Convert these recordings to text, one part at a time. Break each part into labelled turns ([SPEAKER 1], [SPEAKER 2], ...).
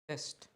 [SPEAKER 1] Test.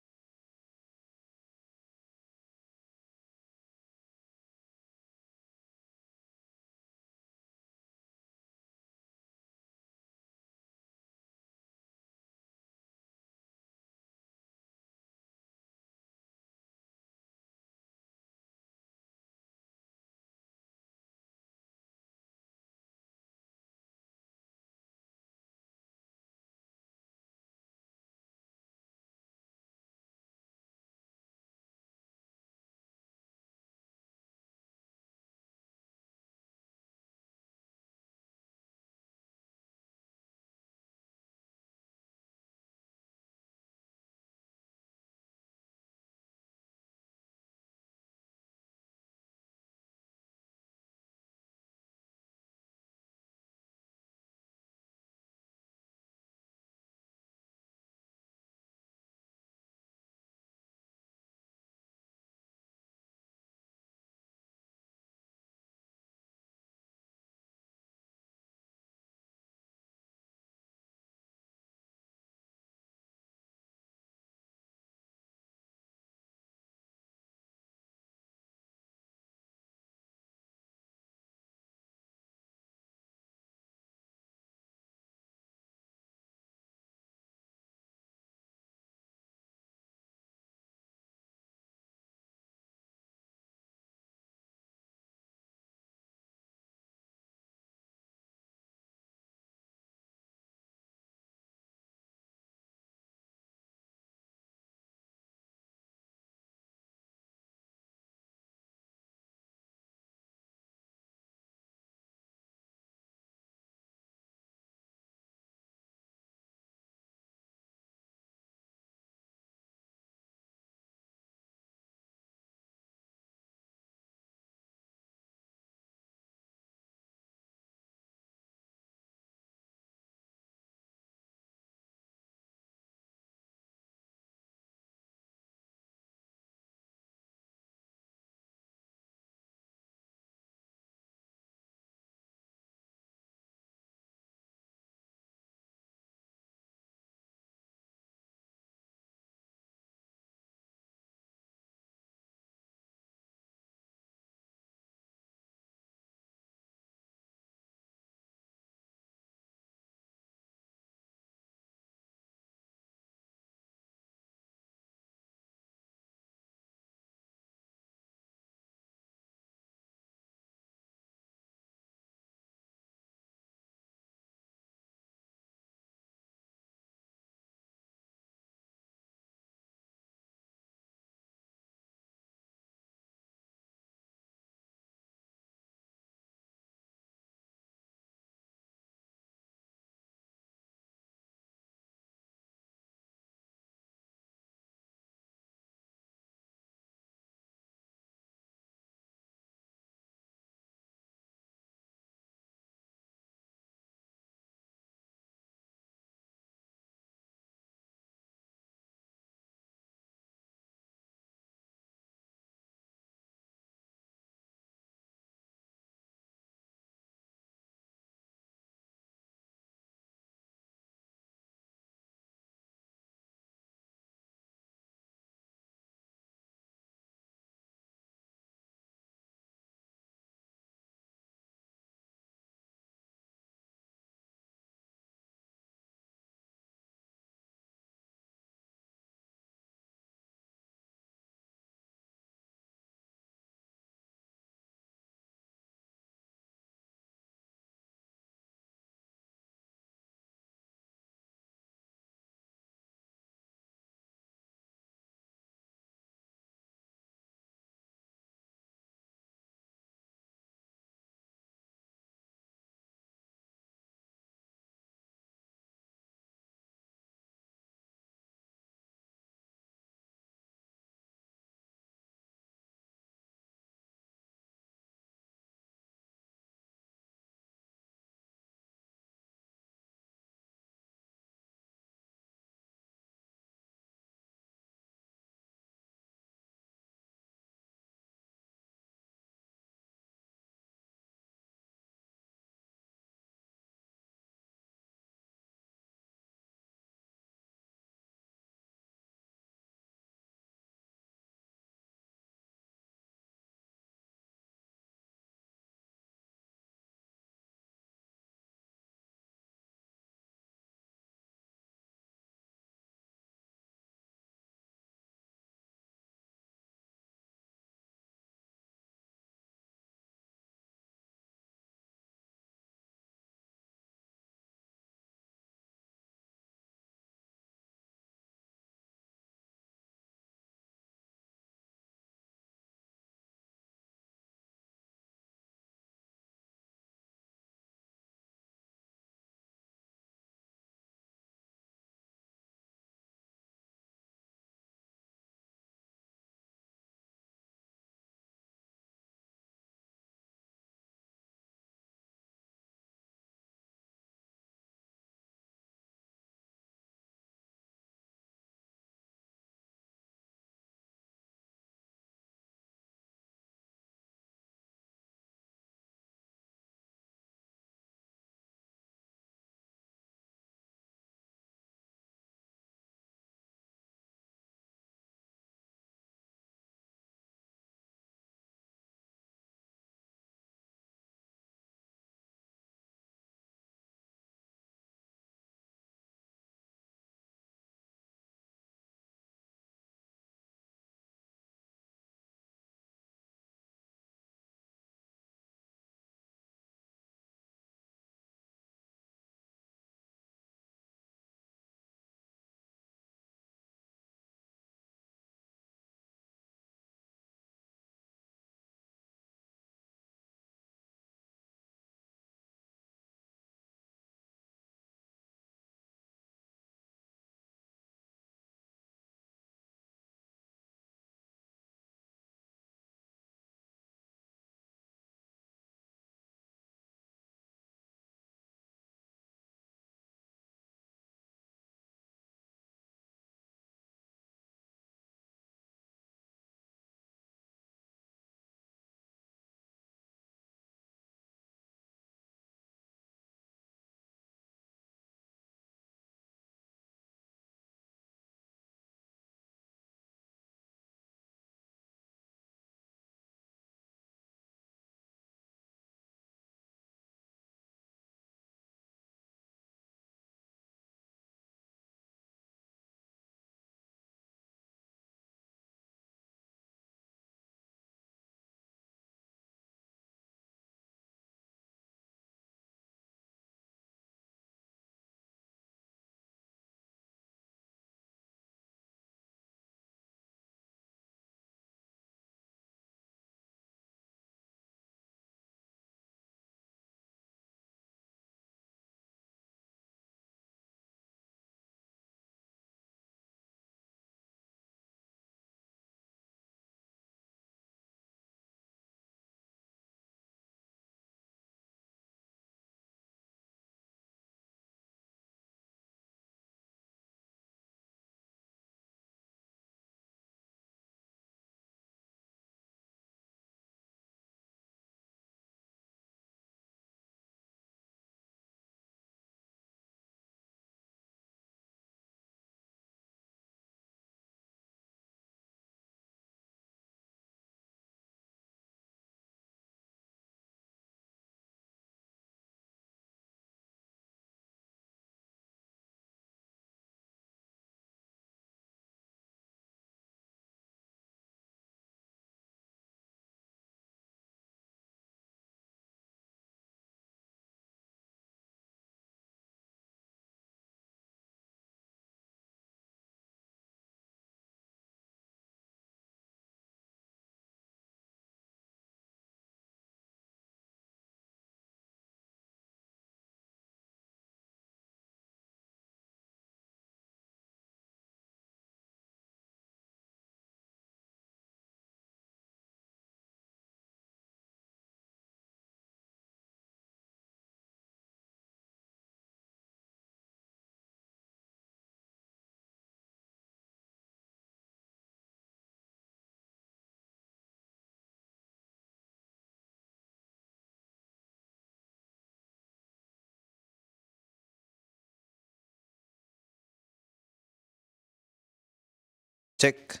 [SPEAKER 1] Check.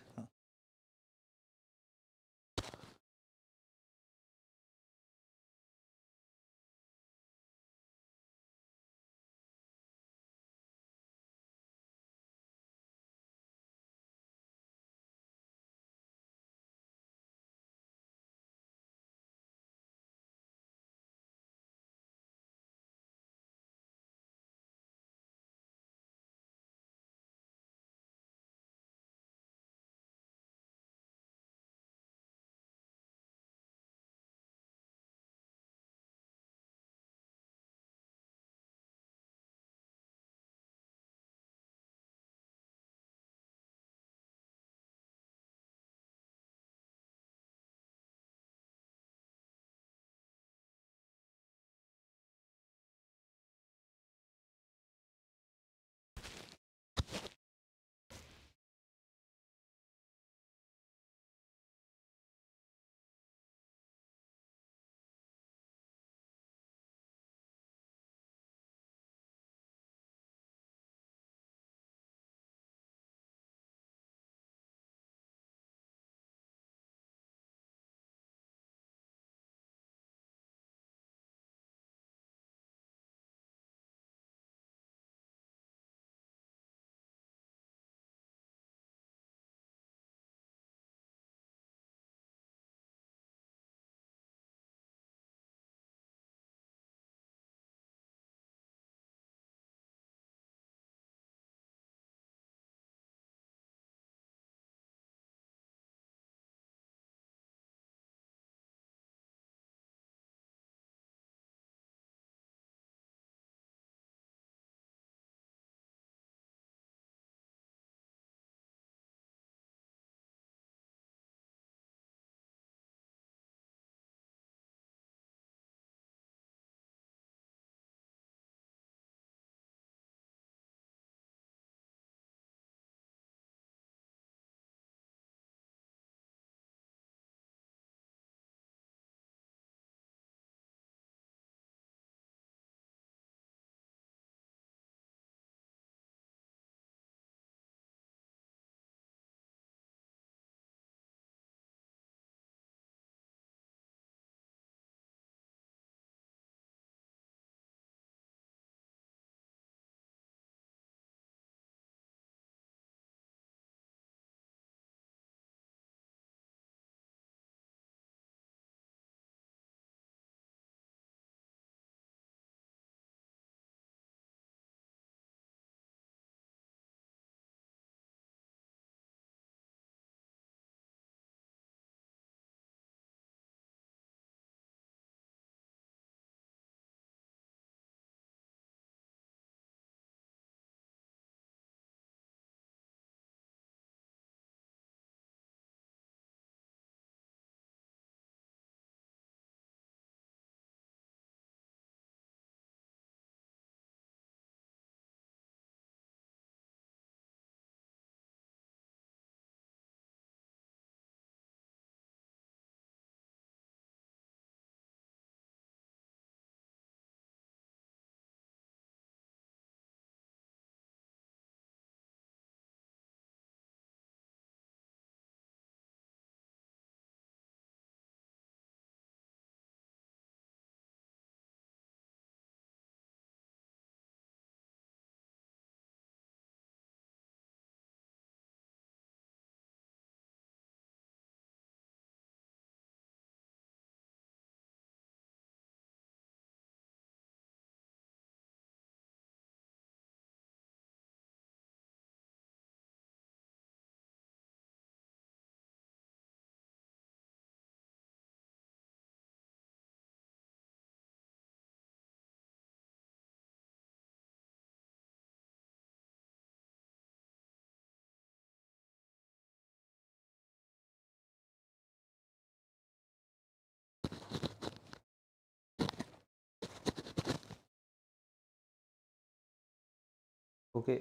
[SPEAKER 1] Okay,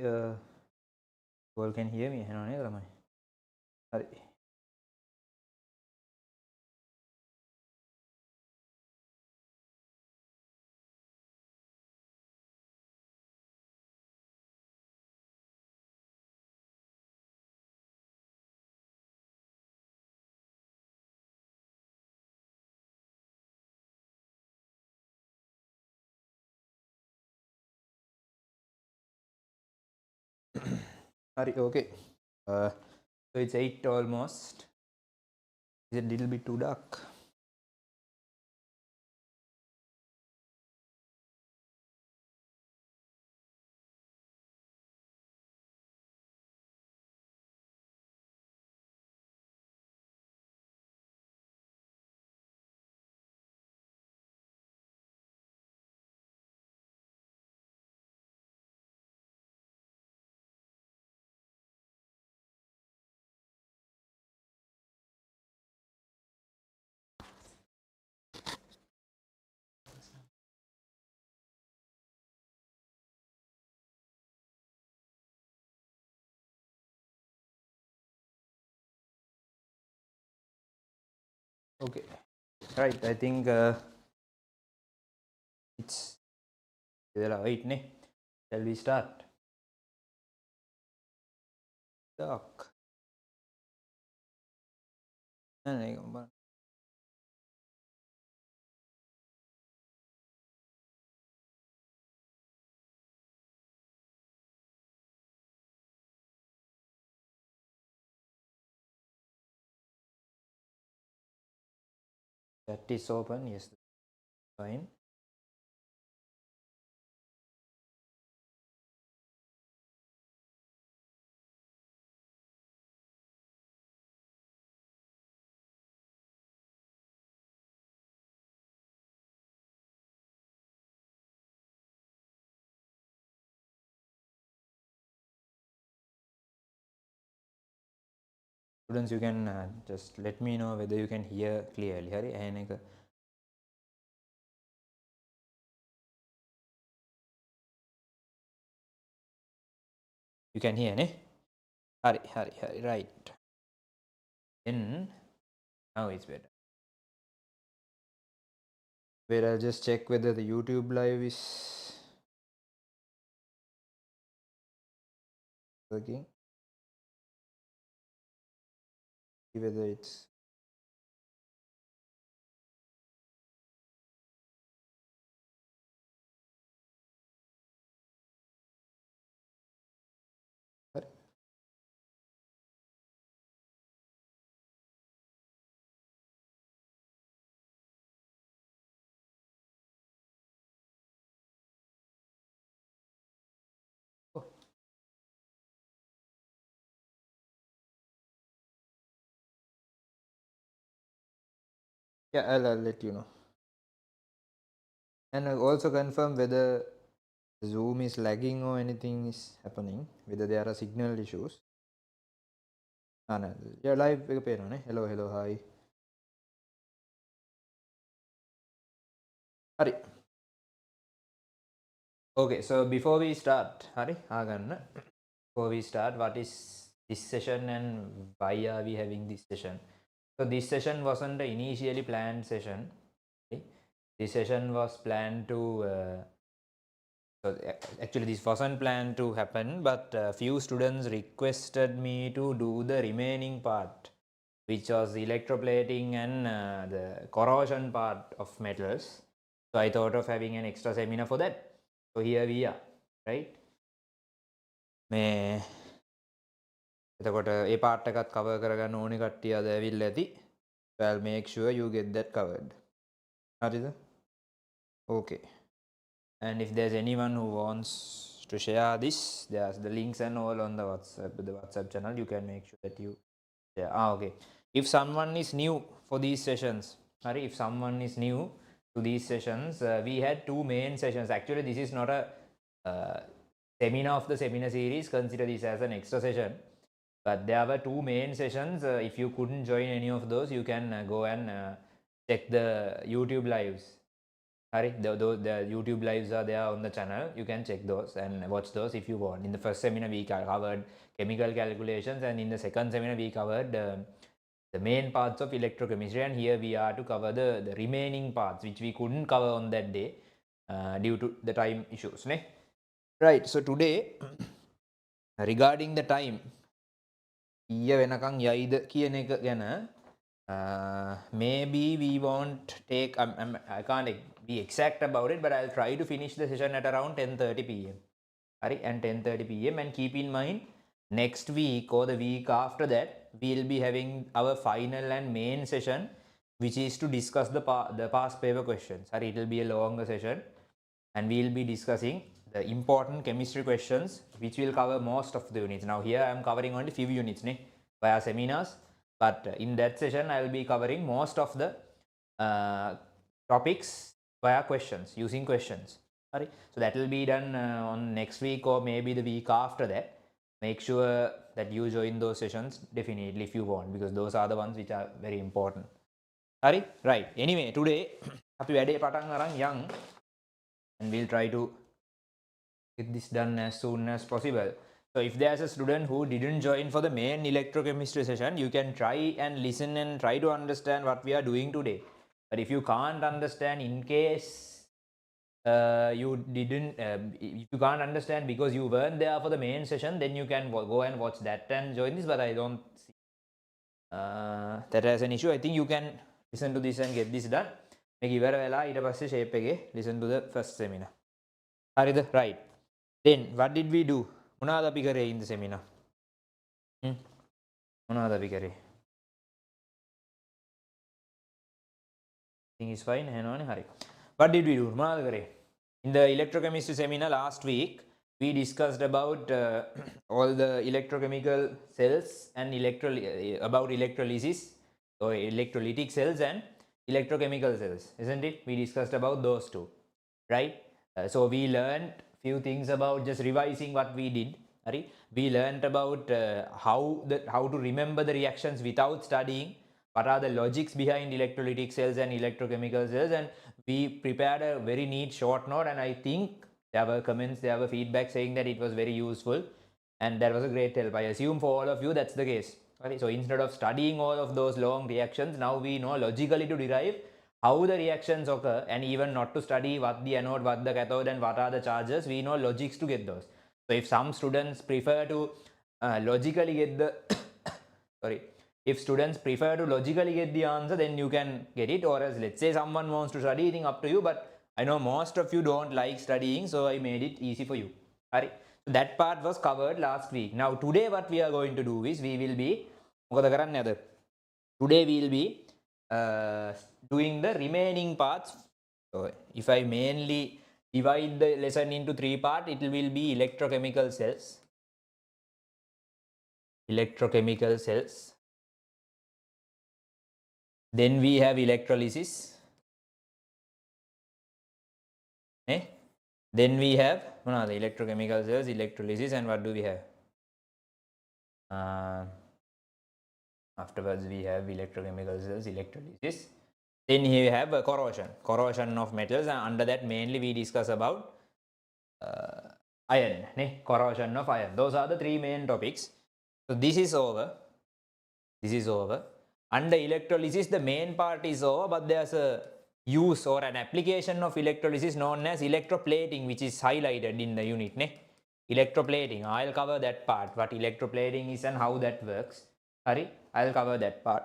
[SPEAKER 1] you all can hear me. Hang on, Hari. Okay. So it's 8 almost. Is it a little bit too dark? Okay. Right. I think it's wait, ne? Shall we start? Dark. That is open. Yes. Fine. Students, you can just let me know whether you can hear clearly. Hari, you can hear, ne? Hari, right. Then now it's better. Wait, I'll just check whether the YouTube live is working. See whether it's oh, yeah, I'll let you know. And I'll also confirm whether Zoom is lagging or anything is happening, whether there are signal issues. No. Yeah, live hello, hi. Hari. Okay, so before we start, Hari, before we start, what is this session and why are we having this session? So this session wasn't an initially planned session. Okay? This session was planned to so actually this wasn't planned to happen, but a few students requested me to do the remaining part, which was electroplating and the corrosion part of metals. So I thought of having an extra seminar for that. So here we are, right? මේ එතකොට ඒ part එකත් cover කරගන්න ඕනි කට්ටිය අද ඇවිල්ලා ඇති. So I'll make sure you get that covered. හරිද? Okay. And if there's anyone who wants to share this, there's the links and all on the WhatsApp channel. You can make sure that you share. Okay. If someone is new for these sessions, sorry, if someone is new to these sessions, we had two main sessions. Actually, this is not a seminar of the seminar series. Consider this as an extra session. But there were two main sessions. If you couldn't join any of those, you can go and check the YouTube lives. The YouTube lives are there on the channel. You can check those and watch those if you want. In the first seminar, we covered chemical calculations, and in the second seminar, we covered the main parts of electrochemistry. And here we are to cover the remaining parts, which we couldn't cover on that day due to the time issues. Ne? Right. So today, regarding the time, ඊය වෙනකං යයිද කියන එක ගැන maybe we won't take I can't be exact about it, but I'll try to finish the session at around 10:30 p.m. and 10:30 p.m. and keep in mind next week or the week after that we'll be having our final and main session, which is to discuss the past paper questions. It will be a longer session and we'll be discussing the important chemistry questions which will cover most of the units. Now here I am covering only few units via seminars, but in that session I will be covering most of the topics via questions, using questions. So that will be done on next week or maybe the week after that. Make sure that you join those sessions definitely if you want, because those are the ones which are very important. Right. Anyway, today අපි වැඩේ පටන් අරන් යන්, and we'll try to get this done as soon as possible. So if there's a student who didn't join for the main electrochemistry session, you can try and listen and try to understand what we are doing today. But if you can't understand, in case you didn't, if you can't understand because you weren't there for the main session, then you can go and watch that and join this. But I don't see that as an issue. I think you can listen to this and get this done. Listen to the first seminar. Right. Then what did we do? මොනවද අපි කරේ in the seminar? මොනවද අපි කරේ? Thing is fine. What did we do? මොනවද කරේ? In the electrochemistry seminar last week, we discussed about all the electrochemical cells and about electrolysis, or electrolytic cells and electrochemical cells, isn't it? We discussed about those two, right? So we learned few things about, just revising what we did. We learned about how to remember the reactions without studying, what are the logics behind electrolytic cells and electrochemical cells, and we prepared a very neat short note, and I think there were comments, there were feedback saying that it was very useful and that was a great help. I assume for all of you that's the case. So instead of studying all of those long reactions, now we know logically to derive how the reactions occur, and even not to study what the anode, what the cathode, and what are the charges. We know logics to get those. So if some students prefer to logically get the if students prefer to logically get the answer, then you can get it. Or else, let's say someone wants to study, it's up to you, but I know most of you don't like studying, so I made it easy for you. So that part was covered last week. Now today what we are going to do is we will be doing the remaining parts. So if I mainly divide the lesson into 3 parts, it will be electrochemical cells. Then we have electrolysis. Then we have the electrochemical cells, electrolysis, and what do we have? Afterwards we have electrochemical cells, electrolysis. Then here we have corrosion of metals, and under that mainly we discuss about iron, corrosion of iron. Those are the 3 main topics. So this is over. Under electrolysis, the main part is over, but there's a use or an application of electrolysis known as electroplating, which is highlighted in the unit. Electroplating, I'll cover that part, what electroplating is and how that works. I'll cover that part.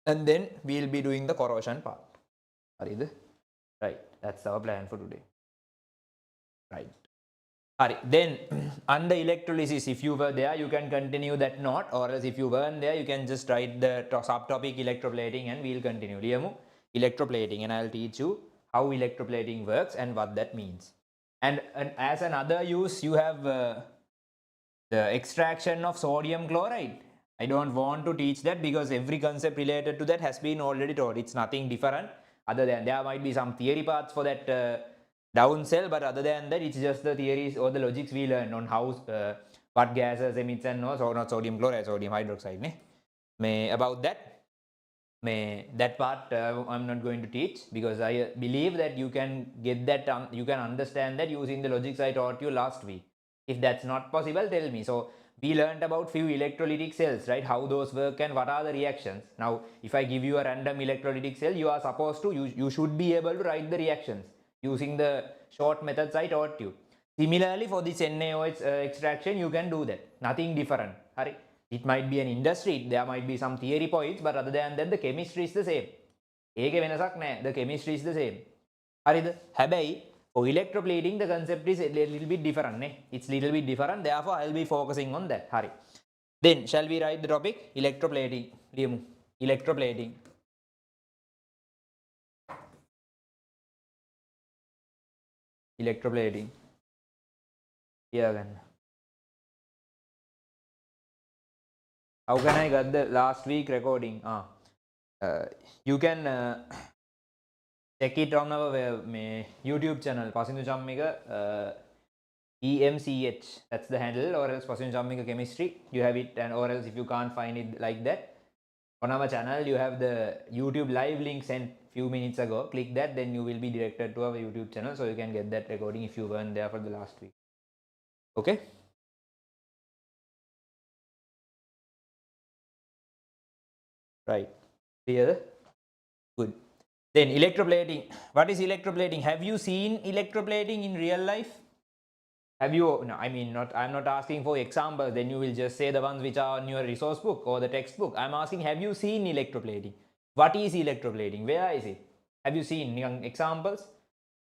[SPEAKER 1] And then we'll be doing the corrosion part. Right, that's our plan for today. Right. Then under electrolysis, if you were there, you can continue that note, or else if you weren't there, you can just write the subtopic electroplating and we'll continue. Electroplating, and I'll teach you how electroplating works and what that means. And as another use, you have the extraction of sodium chloride. I don't want to teach that because every concept related to that has been already taught. It's nothing different, other than there might be some theory parts for that down cell, but other than that, it's just the theories or the logics we learn on how what gases emits and no, so not sodium chloride, sodium hydroxide. About that, that part I'm not going to teach, because I believe that you can get that, you can understand that using the logics I taught you last week. If that's not possible, tell me. So we learned about few electrolytic cells, right? How those work and what are the reactions. Now, if I give you a random electrolytic cell, you are supposed to, you should be able to write the reactions using the short methods I taught you. Similarly, for this NaOH extraction, you can do that. Nothing different. It might be an industry, there might be some theory points, but other than that, the chemistry is the same. The chemistry is the same. හැබැයි For electroplating, the concept is a little bit different. It's a little bit different. Therefore, I'll be focusing on that. Hari. Then, shall we write the topic? Electroplating. Electroplating. Electroplating. Yeah, then. How can I get the last week recording? You can check it on our YouTube channel, Pasindu Chammika, EMCH. That's the handle, or else Pasindu Chammika Chemistry. You have it, and or else if you can't find it like that, on our channel you have the YouTube live link sent few minutes ago. Click that, then you will be directed to our YouTube channel, so you can get that recording if you weren't there for the last week. Okay. Right. Clear? Good. Then electroplating. What is electroplating? Have you seen electroplating in real life? Have you? No, I mean not. I'm not asking for examples. Then you will just say the ones which are on your resource book or the textbook. I'm asking, have you seen electroplating? What is electroplating? Where is it? Have you seen examples?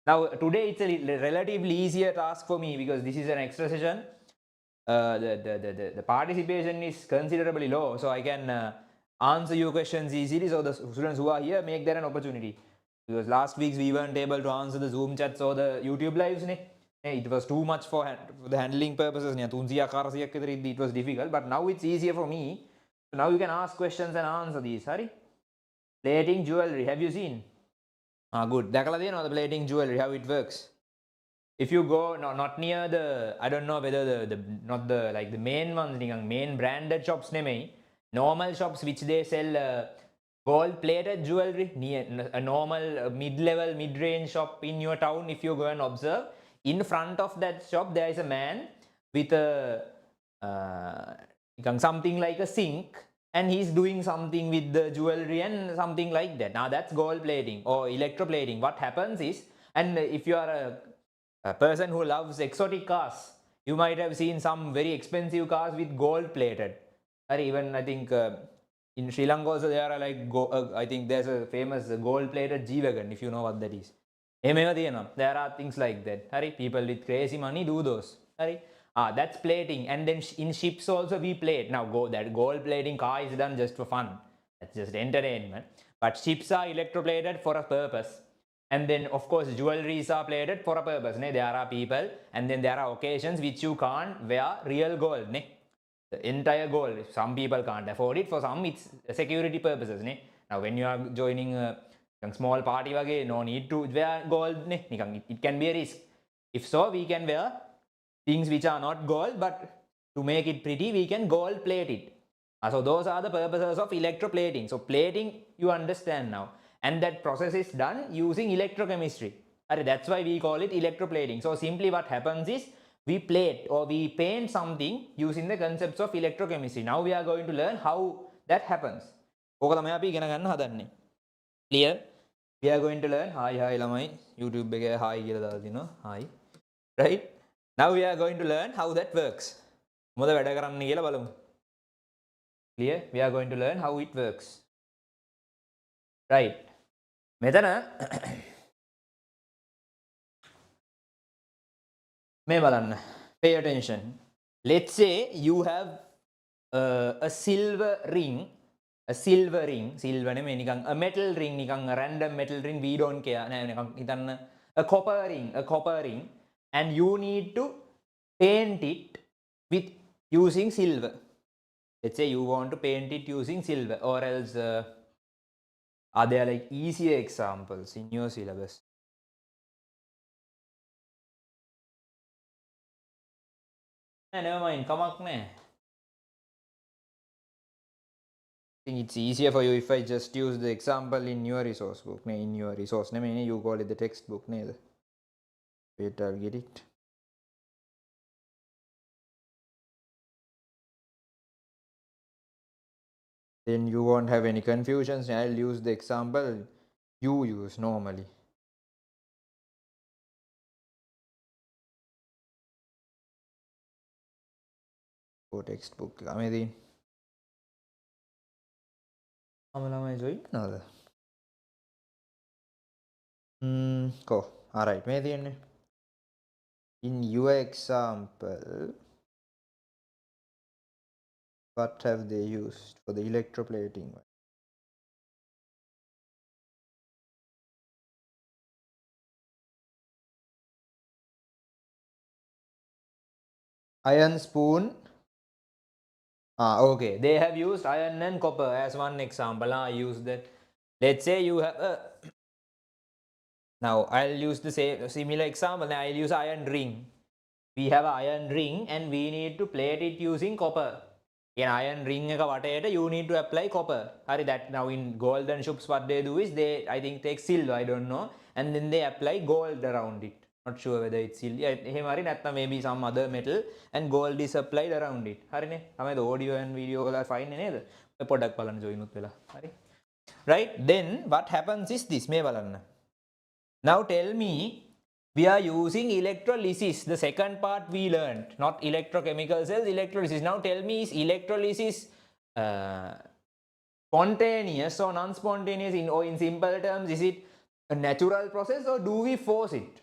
[SPEAKER 1] Now today it's a relatively easier task for me because this is an extra session. The participation is considerably low, so I can answer your questions easily. So the students who are here make that an opportunity. Because last week we weren't able to answer the Zoom chats or the YouTube lives. It was too much for the handling purposes. It was difficult, but now it's easier for me. So now you can ask questions and answer these. Sorry. Plating jewelry. Have you seen? Good. The plating jewelry, how it works. If you go not near the, I don't know whether the not the like the main ones, main branded shops, normal shops which they sell gold plated jewelry, near a normal mid-level, mid-range shop in your town. If you go and observe, in front of that shop there is a man with a something like a sink, and he's doing something with the jewelry and something like that. Now that's gold plating or electroplating. What happens is, and if you are a person who loves exotic cars, you might have seen some very expensive cars with gold plated. Or even I think in Sri Lanka also there are like I think there's a famous gold plated G-Wagon, if you know what that is. There are things like that. People with crazy money do those. That's plating. And then in ships also we plate. Now that gold plating car is done just for fun. That's just entertainment. But ships are electroplated for a purpose. And then of course jewelries are plated for a purpose. There are people, and then there are occasions which you can't wear real gold. The entire gold. Some people can't afford it. For some it's security purposes. Now when you are joining a small party, no need to wear gold. It can be a risk. If so, we can wear things which are not gold, but to make it pretty we can gold plate it. So those are the purposes of electroplating. So plating you understand now, and that process is done using electrochemistry. That's why we call it electroplating. So simply what happens is we plate or we paint something using the concepts of electrochemistry. Now we are going to learn how that happens. Clear? We are going to learn. Hi lamai YouTube එක hi කියලා දාලා දිනවා. Hi. Right? Now we are going to learn how that works. මොකද වැඩ කරන්න කියලා බලමු. Clear? We are going to learn how it works. Right. මෙතන මේ බලන්න. Pay attention. Let's say you have a silver ring. A silver ring, silver නෙමෙයි නිකන් a metal ring, නිකන් a random metal ring, we don't care. නෑ නිකන් හිතන්න a copper ring, and you need to paint it with using silver. Let's say you want to paint it using silver, or else are there like easier examples in your syllabus? Never mind, කමක් නෑ. I think it's easier for you if I just use the example in your resource book. In your resource, you call it the textbook. Wait, I'll get it. Then you won't have any confusions. I'll use the example you use normally. Go textbook. Go. Alright, In your example, what have they used for the electroplating? Iron spoon. Okay. They have used iron and copper as one example. I use that. Let's say you have a. Now I'll use the same similar example. Now I'll use iron ring. We have an iron ring and we need to plate it using copper. In iron ring you need to apply copper. That now in golden shops what they do is they I think take silver, I don't know, and then they apply gold around it. Not sure whether it's silver. Maybe some other metal and gold is applied around it. The audio and video are fine. Right? Then what happens is this. Now tell me, we are using electrolysis. The second part we learned, not electrochemical cells, electrolysis. Now tell me, is electrolysis spontaneous or non-spontaneous? Or in simple terms, is it a natural process or do we force it?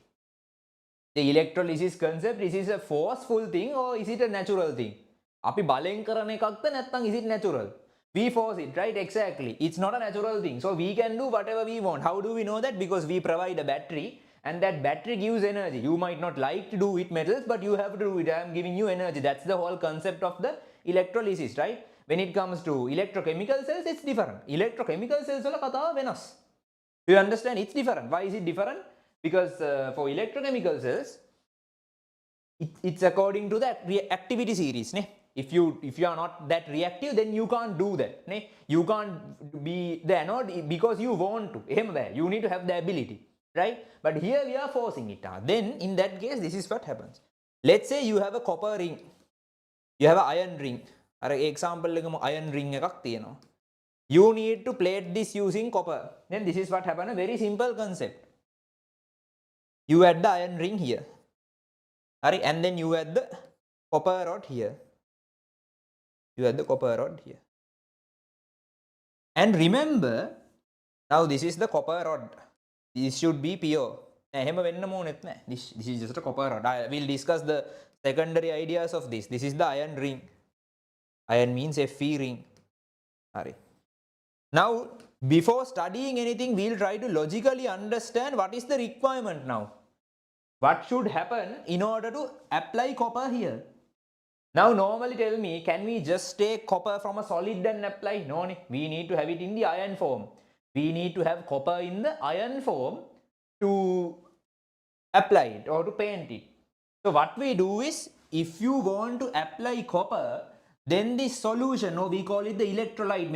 [SPEAKER 1] The electrolysis concept, is it a forceful thing or is it a natural thing? Api බලෙන් කරන එකක්ද නැත්නම් is it natural? We force it, right? Exactly. It's not a natural thing. So we can do whatever we want. How do we know that? Because we provide a battery and that battery gives energy. You might not like to do with metals, but you have to do it. I am giving you energy. That's the whole concept of the electrolysis, right? When it comes to electrochemical cells, it's different. Electrochemical cells wala katawa venas. Do you understand? It's different. Why is it different? Because for electrochemical cells, it's according to that activity series. If you are not that reactive, then you can't do that. You can't be the anode because you want to. You need to have the ability, right? But here we are forcing it. Then in that case, this is what happens. Let's say you have a copper ring, you have an iron ring. Example iron ring එකක් තියෙනවා. You need to plate this using copper. Then this is what happens. A very simple concept. You add the iron ring here, and then you add the copper rod here. You add the copper rod here. And remember, now this is the copper rod. This should be pure. This is just a copper rod. I will discuss the secondary ideas of this. This is the iron ring. Iron means Fe ring. Now, before studying anything, we'll try to logically understand what is the requirement now. What should happen in order to apply copper here? Now normally tell me, can we just take copper from a solid and apply? No, we need to have it in the iron form. We need to have copper in the iron form to apply it or to paint it. So what we do is, if you want to apply copper, then this solution, we call it the electrolyte.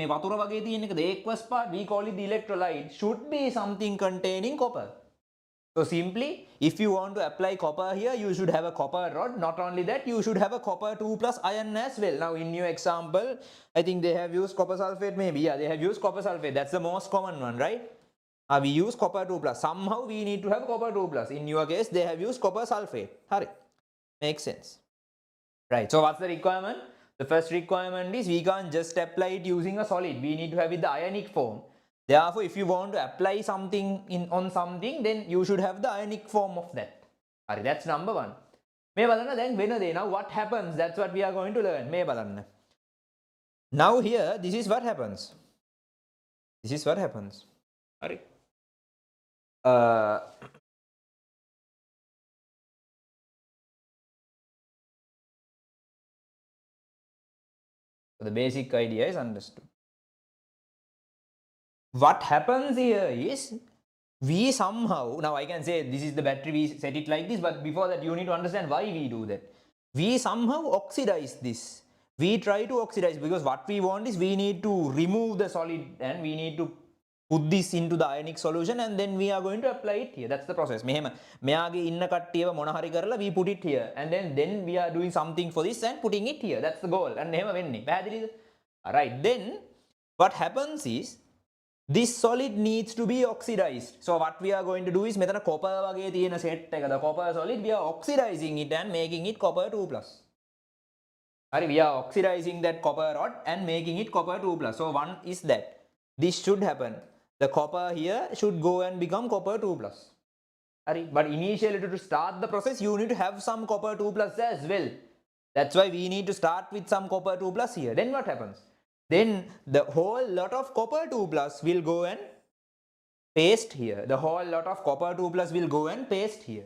[SPEAKER 1] The aqueous part, we call it the electrolyte, should be something containing copper. So simply, if you want to apply copper here, you should have a copper rod. Not only that, you should have a copper 2 plus iron as well. Now in your example, I think they have used copper sulfate maybe. Yeah, they have used copper sulfate. That's the most common one, right? We use copper 2 plus. Somehow we need to have copper 2 plus. In your case, they have used copper sulfate. Makes sense. Right, so what's the requirement? The first requirement is we can't just apply it using a solid. We need to have it the ionic form. Therefore, if you want to apply something on something, then you should have the ionic form of that. That's number one. Now what happens? That's what we are going to learn. Now here, this is what happens. This is what happens. The basic idea is understood. What happens here is, we somehow, now I can say this is the battery, we set it like this, but before that you need to understand why we do that. We somehow oxidize this. We try to oxidize because what we want is we need to remove the solid and we need to put this into the ionic solution and then we are going to apply it here. That's the process. We put it here and then we are doing something for this and putting it here. That's the goal. Alright, then what happens is, this solid needs to be oxidized. So what we are going to do is, copper set, the copper solid, we are oxidizing it and making it copper 2 plus. We are oxidizing that copper rod and making it copper 2 plus. So one is that this should happen. The copper here should go and become copper 2 plus. But initially to start the process, you need to have some copper 2 plus as well. That's why we need to start with some copper 2 plus here. Then what happens? Then the whole lot of copper 2 plus will go and paste here. The whole lot of copper 2 plus will go and paste here.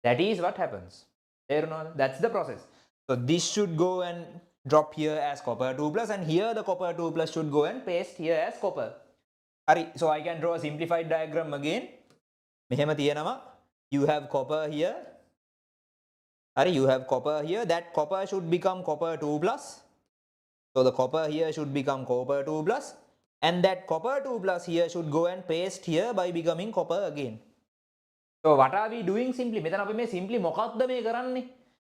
[SPEAKER 1] That is what happens. That's the process. So this should go and drop here as copper 2 plus, and here the copper 2 plus should go and paste here as copper. So I can draw a simplified diagram again. You have copper here. You have copper here. That copper should become copper 2 plus. So the copper here should become copper 2 plus. And that copper 2 plus here should go and paste here by becoming copper again. So what are we doing simply?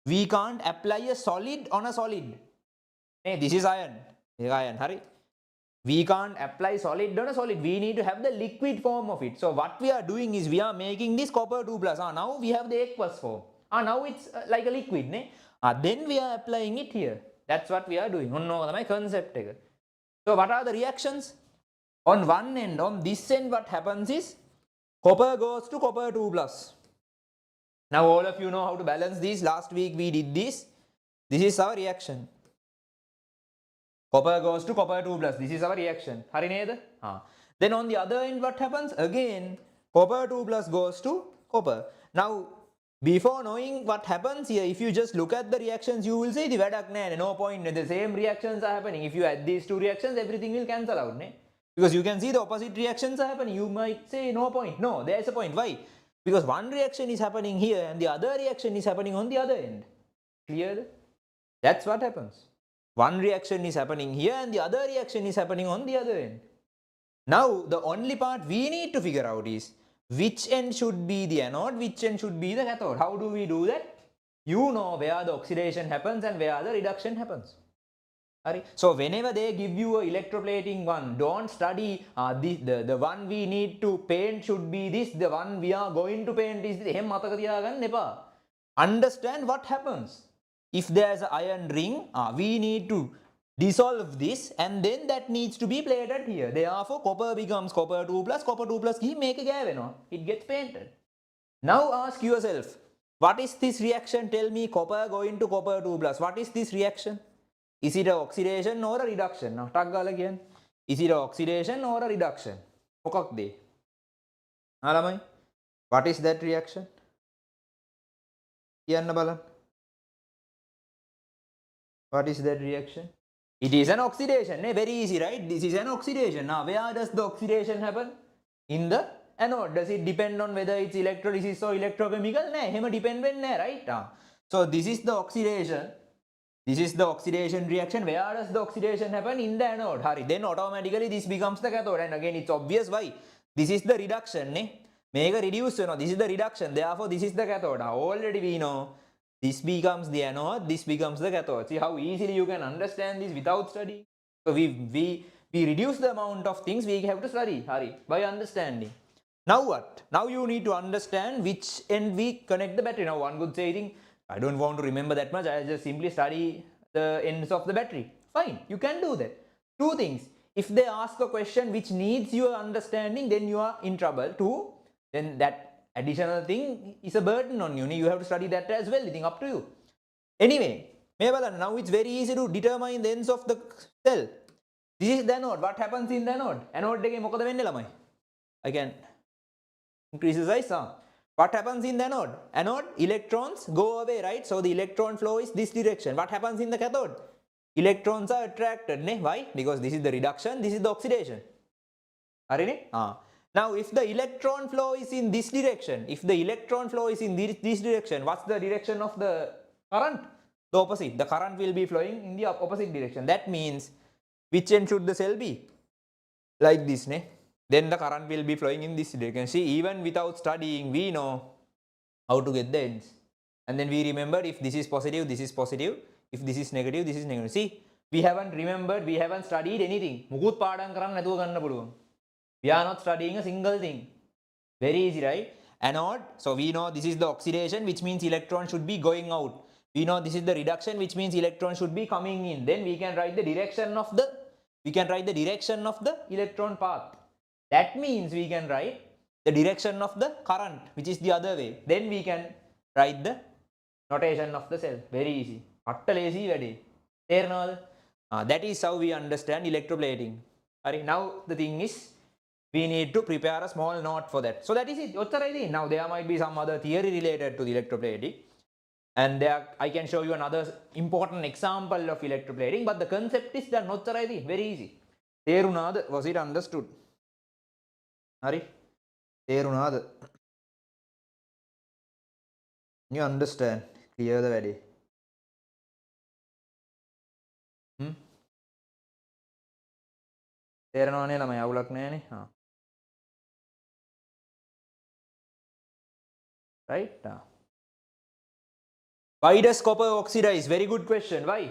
[SPEAKER 1] We can't apply a solid on a solid. Hey, this is iron. We can't apply solid on a solid. We need to have the liquid form of it. So what we are doing is we are making this copper 2 plus. Now we have the aqueous form. Now it's like a liquid. Then we are applying it here. That's what we are doing. My concept. So what are the reactions? On one end, on this end, what happens is copper goes to copper 2 plus. Now all of you know how to balance these. Last week we did this. This is our reaction. Copper goes to copper 2 plus. This is our reaction. Then on the other end, what happens? Again, copper 2 plus goes to copper. Now, before knowing what happens here, if you just look at the reactions, you will say the vadak no point. The same reactions are happening. If you add these two reactions, everything will cancel out. Because you can see the opposite reactions are happening. You might say no point. No, there is a point. Why? Because one reaction is happening here and the other reaction is happening on the other end. Clear? That's what happens. One reaction is happening here and the other reaction is happening on the other end. Now, the only part we need to figure out is which end should be the anode, which end should be the cathode. How do we do that? You know where the oxidation happens and where the reduction happens. So whenever they give you a electroplating one, don't study the one we need to paint should be this, the one we are going to paint is this. Understand what happens. If there is an iron ring, we need to dissolve this and then that needs to be plated here. Therefore, copper becomes copper 2 plus, make a gaveno. It gets painted. Now ask yourself, what is this reaction? Tell me copper going to copper 2 plus. What is this reaction? Is it an oxidation or a reduction? Now, tag again. Is it an oxidation or a reduction? What is that reaction? What is that reaction? It is an oxidation. Very easy, right? This is an oxidation. Now, where does the oxidation happen? In the anode. Does it depend on whether it's electrolysis or electrochemical? No, depend on right? So, this is the oxidation. This is the oxidation reaction. Where does the oxidation happen? In the anode. Then automatically this becomes the cathode. And again, it's obvious why. This is the reduction. Make a reduce. This is the reduction. Therefore, this is the cathode. Already we know this becomes the anode. This becomes the cathode. See how easily you can understand this without studying. So we reduce the amount of things we have to study. By understanding. Now what? Now you need to understand which end we connect the battery. Now one could say, I don't want to remember that much. I just simply study the ends of the battery. Fine, you can do that. Two things. If they ask a question which needs your understanding, then you are in trouble. Then that additional thing is a burden on you. You have to study that as well. It's up to you. Anyway, now it's very easy to determine the ends of the cell. This is the anode. What happens in the anode? Anode I can increase the size. What happens in the anode? Anode, electrons go away, right? So the electron flow is this direction. What happens in the cathode? Electrons are attracted. Why? Because this is the reduction, this is the oxidation. Now, if the electron flow is in this direction, what's the direction of the current? The opposite. The current will be flowing in the opposite direction. That means, which end should the cell be? Like this, then the current will be flowing in this direction. See, even without studying, we know how to get the ends. And then we remember if this is positive, this is positive. If this is negative, this is negative. See, we haven't remembered, we haven't studied anything. We are not studying a single thing. Very easy, right? Anode, so we know this is the oxidation, which means electron should be going out. We know this is the reduction, which means electron should be coming in. Then we can write the direction of the electron path. That means we can write the direction of the current, which is the other way. Then we can write the notation of the cell. Very easy. Atta lazy වැඩේ. තේරෙනවද? That is how we understand electroplating. Alright, now the thing is, we need to prepare a small note for that. So that is it. Now there might be some other theory related to the electroplating, and there I can show you another important example of electroplating, but the concept is done. Very easy. තේරුණාද? Was it understood? Hari? තේරුණාද? You understand? Clear the වැඩේ. තේරෙනවනේ ළමයි, අවුලක් නැහැනේ. Right? Why does copper oxidize? Very good question. Why?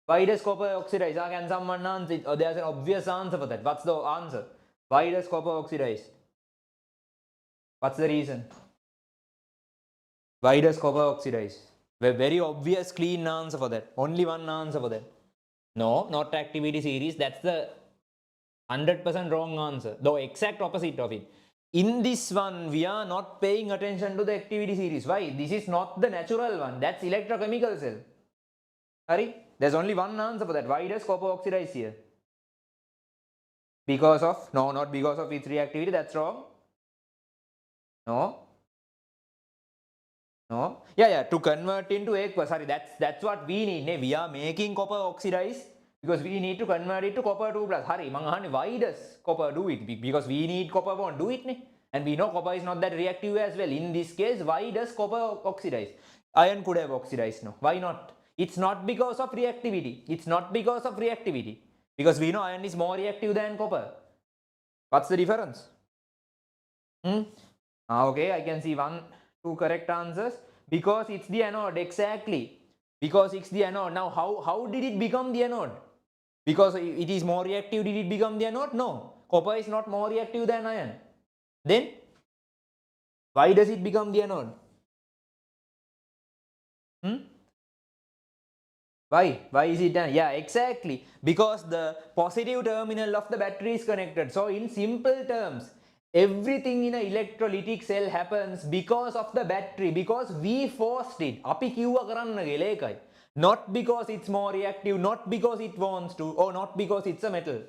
[SPEAKER 1] Why does copper oxidize? Can someone answer it? Or there's an obvious answer for that. What's the answer? Why does copper oxidize? What's the reason? Why does copper oxidize? A very obvious, clean answer for that. Only one answer for that. No, not activity series. That's the 100% wrong answer. The exact opposite of it. In this one, we are not paying attention to the activity series. Why? This is not the natural one. That's electrochemical cell. Sorry? There's only one answer for that. Why does copper oxidize here? Because of? No, not because of its reactivity. That's wrong. No. No. Yeah. To convert into aqueous. Sorry, that's what we need. We are making copper oxidize because we need to convert it to copper 2 plus. Hari, why does copper do it? Because we need copper bond. Do it. And we know copper is not that reactive as well. In this case, why does copper oxidize? Iron could have oxidized. No. Why not? It's not because of reactivity. It's not because of reactivity. Because we know iron is more reactive than copper. What's the difference? Okay, I can see 2 correct answers. Because it's the anode. Exactly. Because it's the anode. Now, how did it become the anode? Because it is more reactive, did it become the anode? No. Copper is not more reactive than iron. Then, why does it become the anode? Why? Why is it done? Yeah, exactly. Because the positive terminal of the battery is connected. So, in simple terms, everything in an electrolytic cell happens because of the battery. Because we forced it. Api kiwwa karanna gela ekai. Not because it's more reactive, not because it wants to, or not because it's a metal.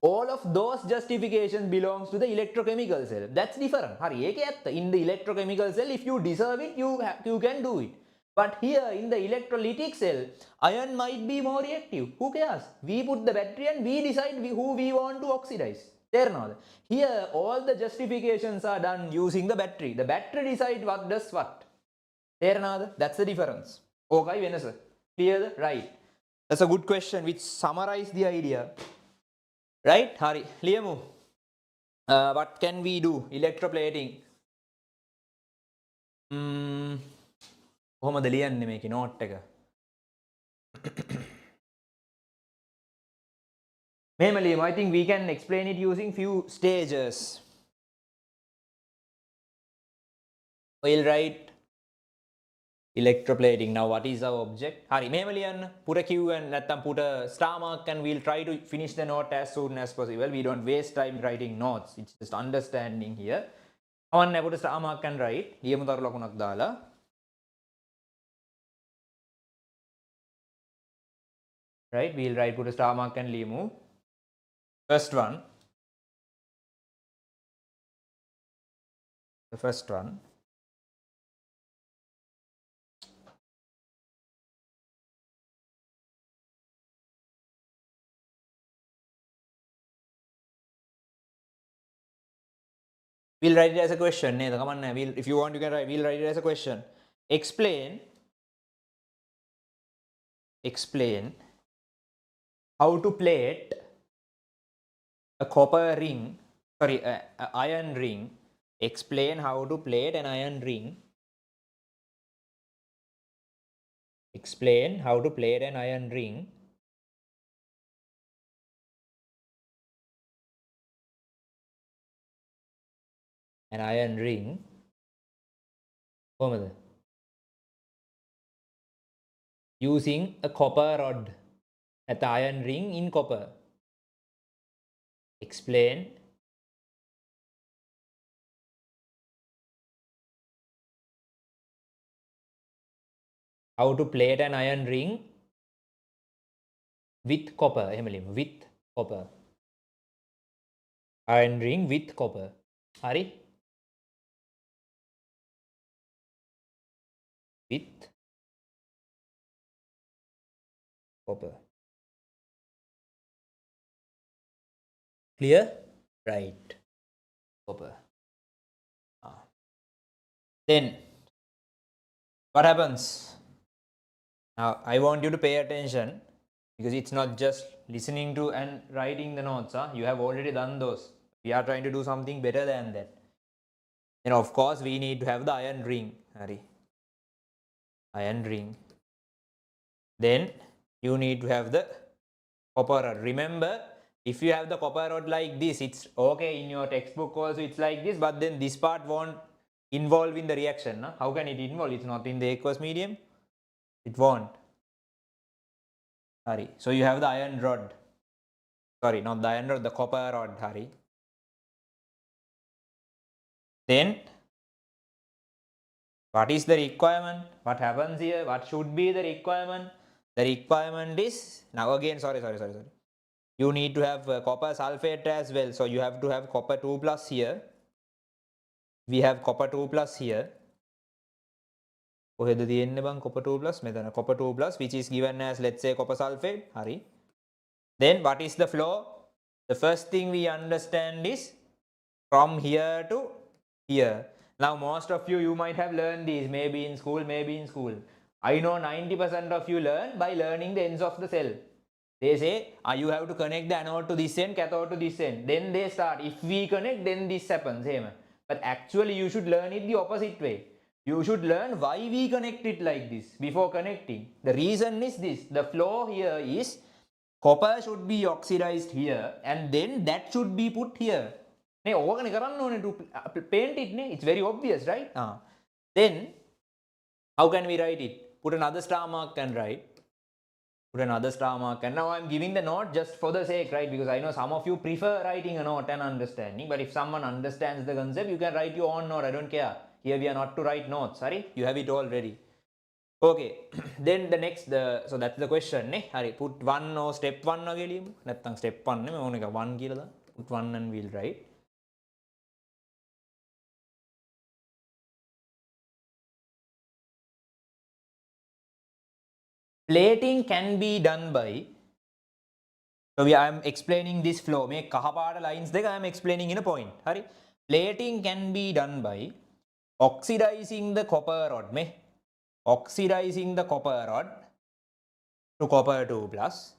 [SPEAKER 1] All of those justifications belongs to the electrochemical cell. That's different. In the electrochemical cell, if you deserve it, you can do it. But here in the electrolytic cell, iron might be more reactive. Who cares? We put the battery and we decide who we want to oxidize. Here all the justifications are done using the battery. The battery decides what does what. That's the difference. Okay, Venus. Clear? Right. That's a good question which summarizes the idea. Right? Hari. Liamu. What can we do? Electroplating. කොහොමද ලියන්නේ මේකේ note එක? මෙහෙම ලියමු. I think we can explain it using few stages. We'll write electroplating. Now what is our object? හරි මෙහෙම ලියන්න. Put a Q and නැත්තම් put a star mark and we'll try to finish the note as soon as possible. We don't waste time writing notes. It's just understanding here. කවන්න put a star mark and write. ලියමු තරු ලකුණක් දාලා. Right, we'll write put a star mark and limu. First one. The first one. We'll write it as a question. If you want, you can write. We'll write it as a question. Explain how to plate a copper ring, an iron ring. Explain how to plate an iron ring. Explain how to plate an iron ring. An iron ring. Using a copper rod. At the iron ring in copper. Explain how to plate an iron ring with copper. With copper. Iron ring with copper. Hari? With copper. Clear? Right. Copper. Then what happens? Now I want you to pay attention because it's not just listening to and writing the notes. You have already done those. We are trying to do something better than that. And of course we need to have the iron ring. Hari. Iron ring. Then you need to have the copper rod. Remember, if you have the copper rod like this, it's okay in your textbook also it's like this, but then this part won't involve in the reaction. No? How can it involve? It's not in the aqueous medium. It won't. Hari. So you have the iron rod. Sorry, not the iron rod, the copper rod. Hari. Then what is the requirement? What happens here? What should be the requirement? The requirement is, now again, sorry. You need to have copper sulfate as well. So you have to have copper 2 plus here. We have copper 2 plus here. කොහෙද තියෙන්නේ බං copper 2 plus? මෙතන copper 2 plus which is given as, let's say, copper sulfate. Hari. Then what is the flow? The first thing we understand is from here to here. Now most of you might have learned these maybe in school. I know 90% of you learn by learning the ends of the cell. They say you have to connect the anode to this end, cathode to this end. Then they start, if we connect, then this happens. But actually you should learn it the opposite way. You should learn why we connect it like this before connecting. The reason is this. The flow here is copper should be oxidized here and then that should be put here. To paint it, it's very obvious, right? Then how can we write it? Put another star mark and write. Put another star mark, and now I'm giving the note just for the sake, right? Because I know some of you prefer writing a note and understanding, but if someone understands the concept, you can write your own note. I don't care. Here we are not to write notes. Sorry, you have it already. Okay, then the next, so that's the question. Hari, put one or step one again. Step one. One kilo. Put one and we'll write. Plating can be done by, so I am explaining this flow. Make kahapada lines I am explaining in a point. Hari. Plating can be done by oxidizing the copper rod. Oxidizing the copper rod to copper 2 plus.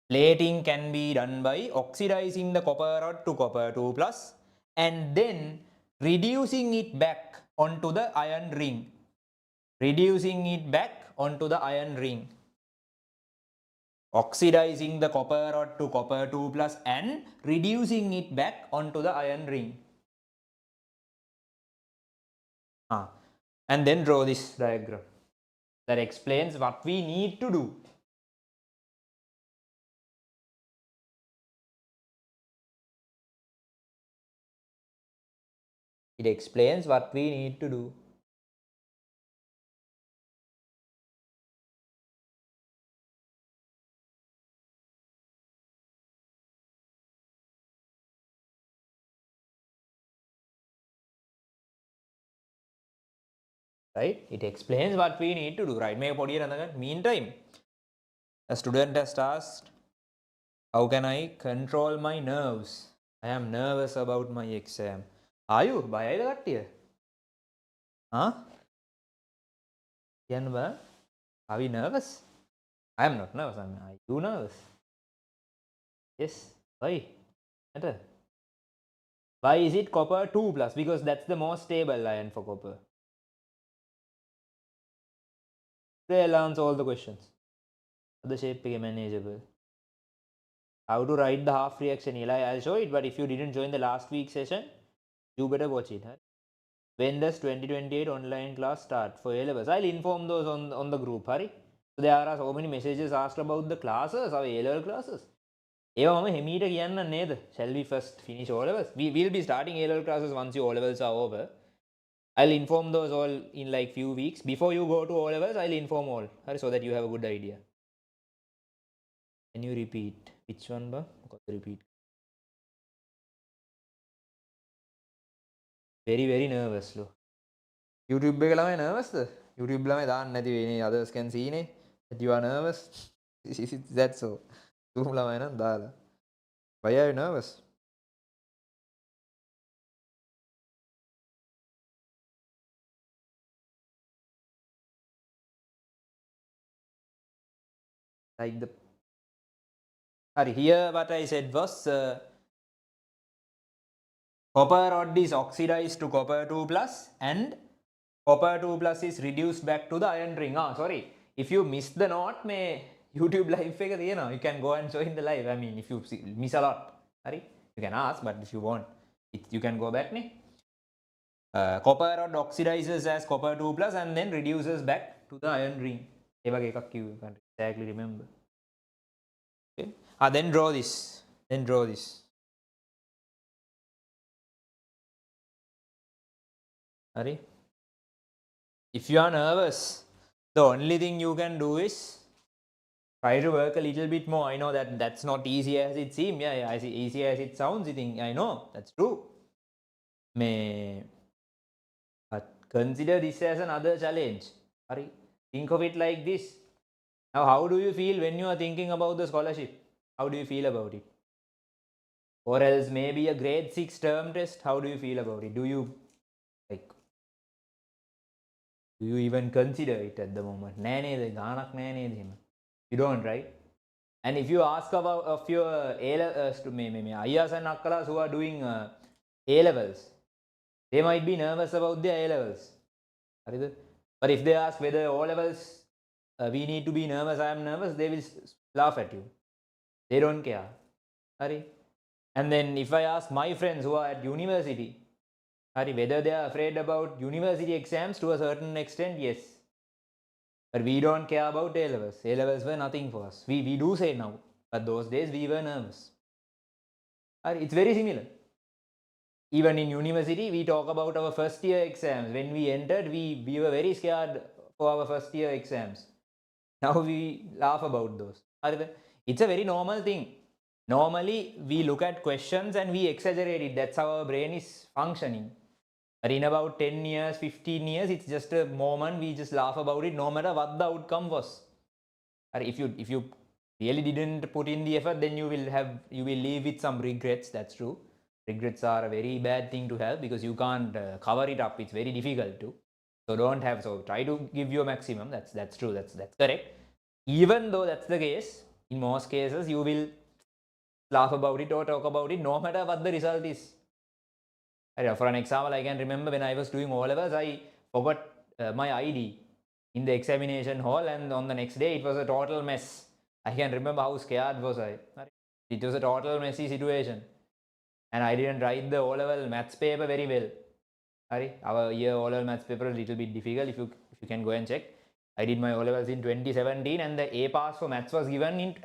[SPEAKER 1] Plating can be done by oxidizing the copper rod to copper 2 plus and then reducing it back onto the iron ring. Reducing it back onto the iron ring. Oxidizing the copper rod to copper 2 plus and reducing it back onto the iron ring. And then draw this diagram that explains what we need to do. It explains what we need to do. Right? It explains what we need to do. Right? Meantime, a student has asked, how can I control my nerves? I am nervous about my exam. Are you? Huh? Are we nervous? I am not nervous. Are you nervous? Yes. Why? Why is it copper 2 plus? Because that's the most stable ion for copper. They'll answer all the questions. The shape is manageable. How to write the half reaction? I'll show it, but if you didn't join the last week's session, you better watch it. When does 2028 online class start for A-levels? I'll inform those on the group. Hari. So there are so many messages asked about the classes, our A-level classes. Shall we first finish O-levels? We will be starting A-level classes once your O-levels are over. I'll inform those all in like few weeks. Before you go to O levels, I'll inform all. So that you have a good idea. Can you repeat? Which one, ba? Repeat. Very, very nervous. Lo. YouTube එක ළමයි nervous ද? YouTube ළමයි දාන්න නැති වෙන්නේ. Others can see නේ. That you are nervous. That's so. Zoom ළමයි නම් දාලා. Why are you nervous? Like the here what I said was copper rod is oxidized to copper 2 plus and copper 2 plus is reduced back to the iron ring. Sorry. If you miss the note, may YouTube live එක තියෙනවා. You can go and join the live. I mean, if you miss a lot. You can ask, but if you want, you can go back. Copper rod oxidizes as copper 2 plus and then reduces back to the iron ring. ඒ වගේ එකක් කිව්වේ. You can't exactly remember. Okay. Then draw this. Then draw this. Hari? If you are nervous, the only thing you can do is try to work a little bit more. I know that that's not easy as it seems. Yeah, as easy as it sounds. I know that's true. But consider this as another challenge. Hari? Think of it like this. Now, how do you feel when you are thinking about the scholarship? How do you feel about it? Or else maybe a grade 6 term test. How do you feel about it? Do you even consider it at the moment? You don't, right? And if you ask about of your Ayas and Akkalas who are doing A levels, they might be nervous about their A levels. But if they ask whether O levels we need to be nervous, I am nervous, they will laugh at you. They don't care. And then if I ask my friends who are at university, whether they are afraid about university exams, to a certain extent, yes. But we don't care about A levels. A levels were nothing for us. We do say now, but those days we were nervous. It's very similar. Even in university, we talk about our first year exams. When we entered, we were very scared for our first year exams. Now we laugh about those. It's a very normal thing. Normally, we look at questions and we exaggerate it. That's how our brain is functioning. But in about 10 years, 15 years, it's just a moment. We just laugh about it no matter what the outcome was. If you really didn't put in the effort, then you will leave with some regrets. That's true. Regrets are a very bad thing to have because you can't cover it up. It's very difficult to. So don't have. So try to give your maximum. That's true. That's correct. Even though that's the case, in most cases you will laugh about it or talk about it no matter what the result is. For an example, I can remember when I was doing O levels, I forgot my ID in the examination hall, and on the next day it was a total mess. I can remember how scared was I. It was a total messy situation, and I didn't write the O level maths paper very well. Our year O level maths paper a little bit difficult. If you can go and check, I did my O levels in 2017, and the A pass for maths was given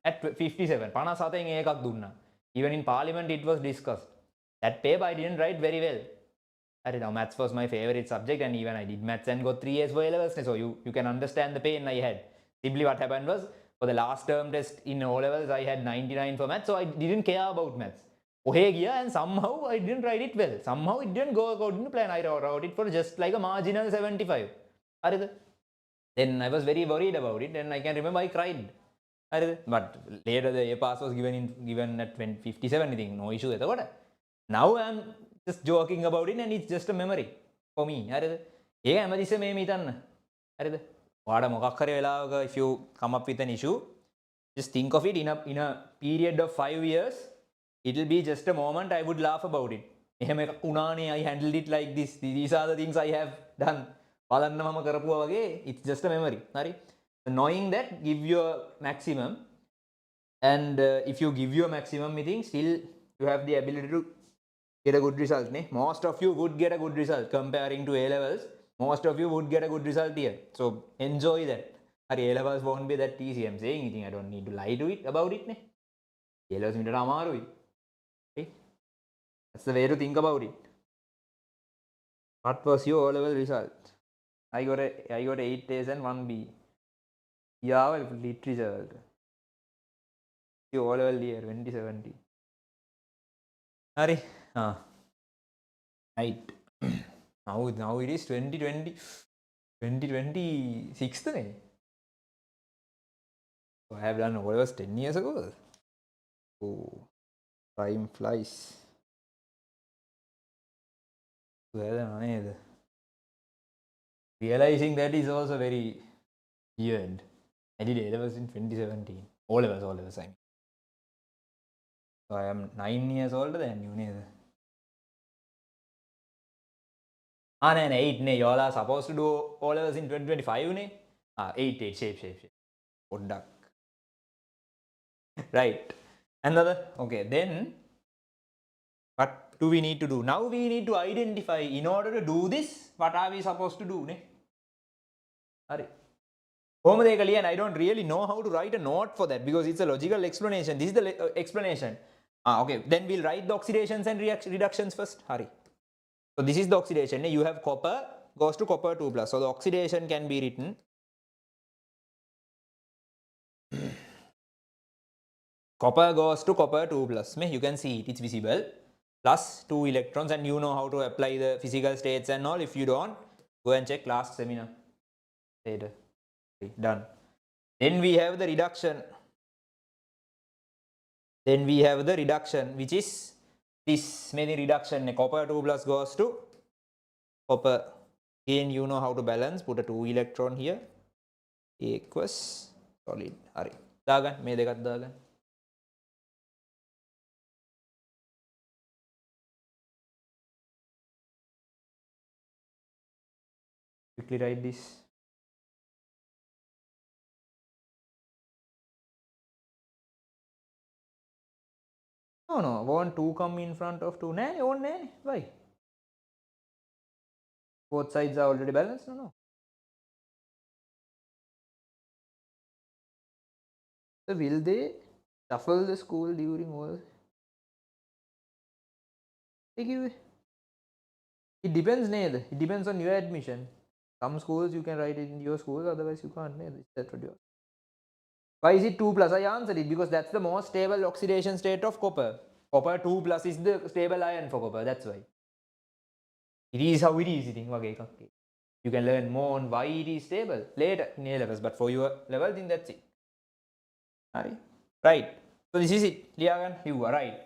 [SPEAKER 1] at 57. 57 එකක් දුන්නා. Even in parliament it was discussed. That paper I didn't write very well. Maths was my favorite subject, and even I did maths and got 3 A's for A levels. So you can understand the pain I had. Simply what happened was, for the last term test in O levels, I had 99 for maths, so I didn't care about maths. And somehow I didn't write it well. Somehow it didn't go according to plan. I wrote it for just like a marginal 75. Then I was very worried about it, and I can remember I cried. But later the A pass was given at 57. I think no issue. Now I'm just joking about it, and it's just a memory for me. ඒක හැමතිස්සෙම මේ හිතන්න. හරිද? ඔයාට මොකක් හරි වෙලාවක if you come up with an issue, just think of it in a period of 5 years, it will be just a moment I would laugh about it. එහෙම එකක් වුණානේ, I handled it like this. These are the things I have done. බලන්න මම කරපුවා වගේ, it's just a memory. හරි? Knowing that, give your maximum, and if you give your maximum, I think still you have the ability to get a good result. Most of you would get a good result comparing to A levels. Most of you would get a good result here. So enjoy that. A levels won't be that easy. I'm saying anything. I don't need to lie to it about it. A levels meter amaruyi. That's the way to think about it. What was your O-level result? I got 8 A's and 1 B. Yeah, literature. Your O-level year 2017. Hari. Right. now it is 2026. So I have done O-levels 10 years ago. Oh, time flies. Realizing that is also very weird. I did A-levels in 2017. O-levels, I mean. So I am 9 years older than you. No, 8. You all are supposed to do O-levels in 2025. 8. Shape. Duck. Right. Another. Okay, then what do we need to do? Now we need to identify, in order to do this, what are we supposed to do? Hurry. And I don't really know how to write a note for that because it's a logical explanation. This is the explanation. Okay, then we'll write the oxidations and reductions first. Hurry. So this is the oxidation. You have copper goes to copper 2 plus. So the oxidation can be written copper goes to copper 2 plus. You can see it, it's visible. Plus 2 electrons, and you know how to apply the physical states and all. If you don't, go and check last seminar later. Done. Then we have the reduction. Which is this many reduction. Copper 2 plus goes to copper. Again, you know how to balance. Put a 2 electron here. Equals solid. Hurry. Dagan. May dekat dagan. Quickly write this. No. Want 2 come in front of 2. Why? Both sides are already balanced? No. So will they shuffle the school during all? It depends, it depends on your admission. Some schools you can write it in your schools, otherwise you can't. That's what you. Why is it 2 plus? I answered it because that's the most stable oxidation state of copper. Copper 2 plus is the stable ion for copper. That's why. It is how it is. You can learn more on why it is stable later in A levels, but for your level, then that's it. Right. So this is it. You are right.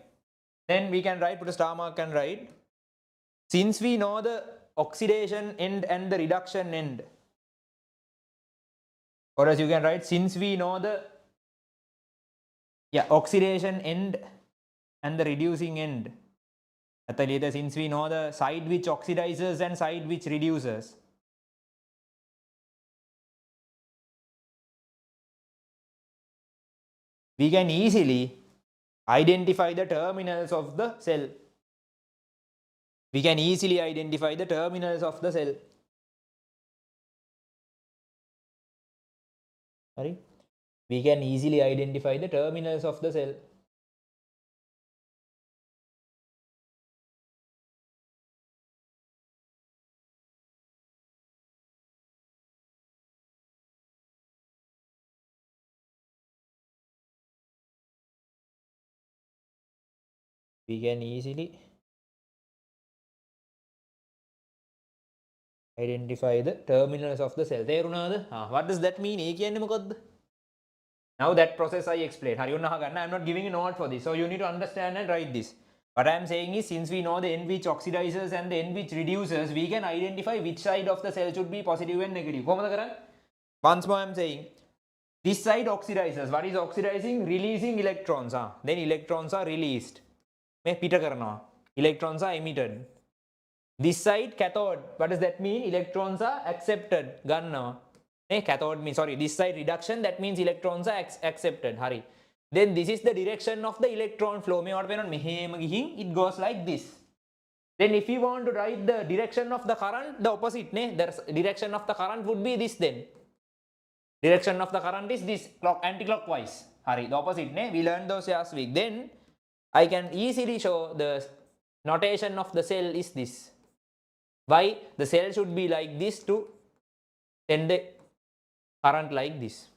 [SPEAKER 1] Then we can write, put a star mark and write. Since we know the oxidation end and the reduction end, or as you can write, since we know the oxidation end and the reducing end, since we know the side which oxidizes and side which reduces, we can easily identify the terminals of the cell. We can easily identify the terminals of the cell. We can easily identify the terminals of the cell. We can easily identify the terminals of the cell. What does that mean? Now that process I explained. I'm not giving a note for this. So you need to understand and write this. What I am saying is, since we know the end which oxidizes and the end which reduces, we can identify which side of the cell should be positive and negative. Once more I am saying, this side oxidizes. What is oxidizing? Releasing electrons. Then electrons are released. Electrons are emitted. This side cathode. What does that mean? Electrons are accepted. Cathode means, this side reduction, that means electrons are accepted. Then this is the direction of the electron flow. It goes like this. Then if you want to write the direction of the current, the opposite. The direction of the current would be this then. Direction of the current is this, anti-clockwise. The opposite. We learned those last week. Then I can easily show the notation of the cell is this. Why? The cell should be like this to send the current like this.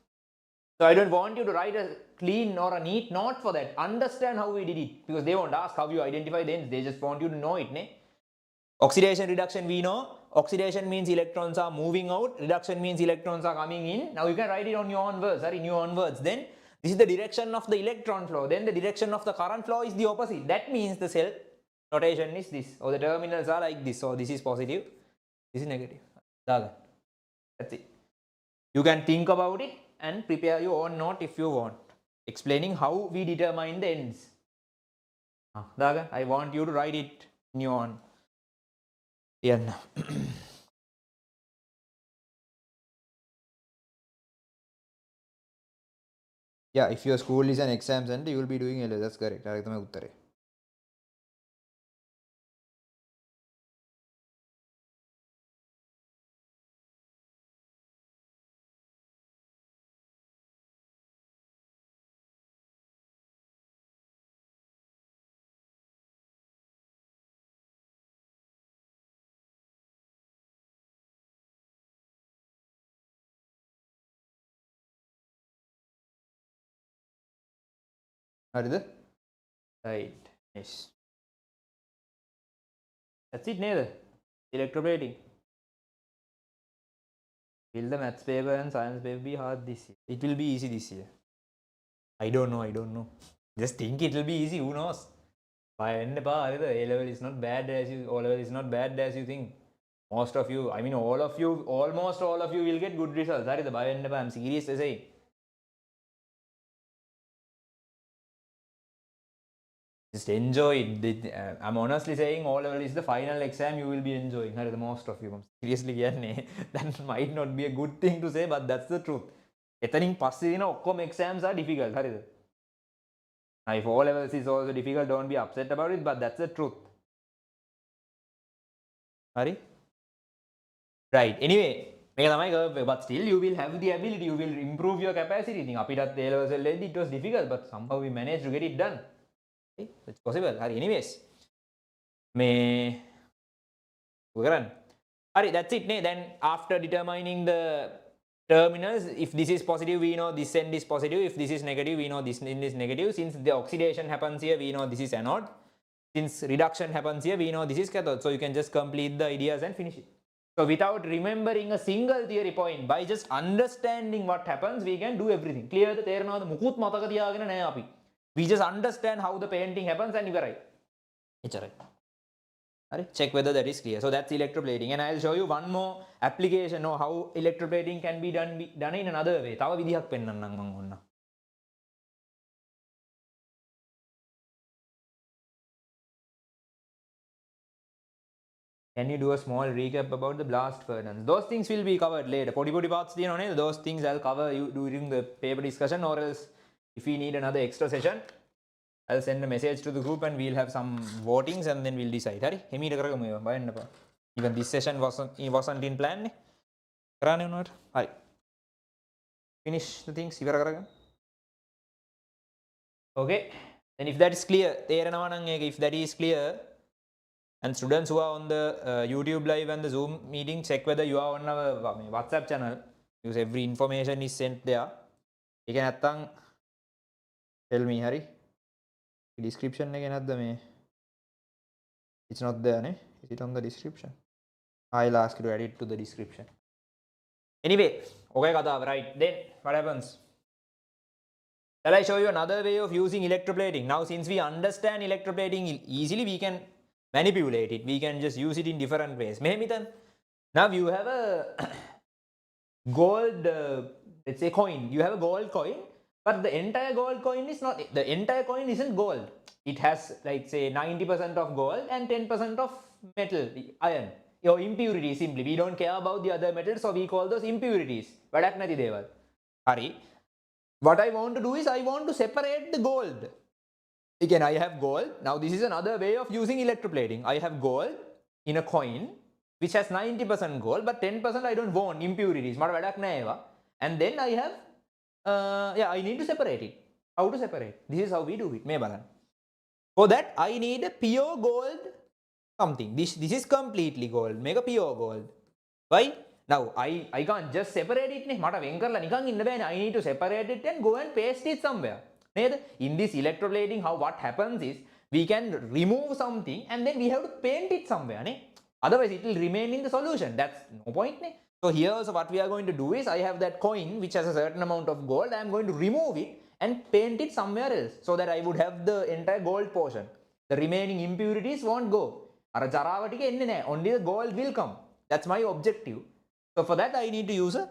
[SPEAKER 1] So I don't want you to write a clean or a neat note for that. Understand how we did it, because they won't ask how you identify the ends. They just want you to know it. Ne? Oxidation, reduction, we know. Oxidation means electrons are moving out. Reduction means electrons are coming in. Now you can write it on your own words, or in your own words. Then this is the direction of the electron flow. Then the direction of the current flow is the opposite. That means the cell notation is this, or the terminals are like this. So this is positive, this is negative. That's it. You can think about it and prepare your own note if you want, explaining how we determine the ends. I want you to write it in your own. Yeah. Yeah, if your school is an exam center, you will be doing LS. That's correct. Right. Yes. That's it, neither. Electroplating. Will the maths paper and science paper be hard this year? It will be easy this year. I don't know. Just think it will be easy. Who knows? A level is not bad as you. O level is not bad as you think. Most of you, I mean, all of you, almost all of you will get good results. That is the I'm serious to say. Just enjoy it. I'm honestly saying all level is the final exam you will be enjoying. The most of you. Seriously, that might not be a good thing to say, but that's the truth. Exams are difficult. If O levels is also difficult, don't be upset about it, but that's the truth. Right. Anyway, but still you will have the ability, you will improve your capacity. It was difficult, but somehow we managed to get it done. It's possible. Anyways, that's it. Then after determining the terminals, if this is positive, we know this end is positive. If this is negative, we know this end is negative. Since the oxidation happens here, we know this is anode. Since reduction happens here, we know this is cathode. So you can just complete the ideas and finish it. So without remembering a single theory point, by just understanding what happens, we can do everything. Clear the theory? We just understand how the painting happens and you are right. Check whether that is clear. So that's electroplating, and I'll show you one more application of how electroplating can be done in another way. Can you do a small recap about the blast furnace? Those things will be covered later. Parts, those things I'll cover you during the paper discussion, or else if we need another extra session, I'll send a message to the group and we'll have some votings and then we'll decide. Even this session wasn't in plan. Finish the things. Okay. And if that is clear, if that is clear, and students who are on the YouTube live and the Zoom meeting, check whether you are on our WhatsApp channel, because every information is sent there. You can tell me, Harry. Description again. It's not there, ne? Is it on the description? I'll ask you to add it to the description. Anyway, okay, right. Then what happens? Shall I show you another way of using electroplating? Now, since we understand electroplating easily, we can manipulate it. We can just use it in different ways. Now you have a gold, let's say coin. You have a gold coin, but the entire gold coin is not, the entire coin isn't gold. It has, like, say 90% of gold and 10% of metal, iron, or impurities simply. We don't care about the other metals, so we call those impurities. What I want to do is I want to separate the gold. Again, I have gold. Now this is another way of using electroplating. I have gold in a coin which has 90% gold, but 10% I don't want, impurities. And then I have, I need to separate it. How to separate? This is how we do it. For that, I need a pure gold something. This is completely gold. Make a pure gold. Why? Now I can't just separate it. මට වෙන් කරලා නිකන් ඉන්න බෑනේ. I need to separate it and go and paste it somewhere. නේද? In this electroplating, what happens is we can remove something and then we have to paint it somewhere. නේ? Otherwise it will remain in the solution. That's no point. නේ? So here also what we are going to do is, I have that coin which has a certain amount of gold. I am going to remove it and paint it somewhere else so that I would have the entire gold portion. The remaining impurities won't go. අර ජරාව ටික එන්නේ නැහැ. Only the gold will come. That's my objective. So for that I need to use a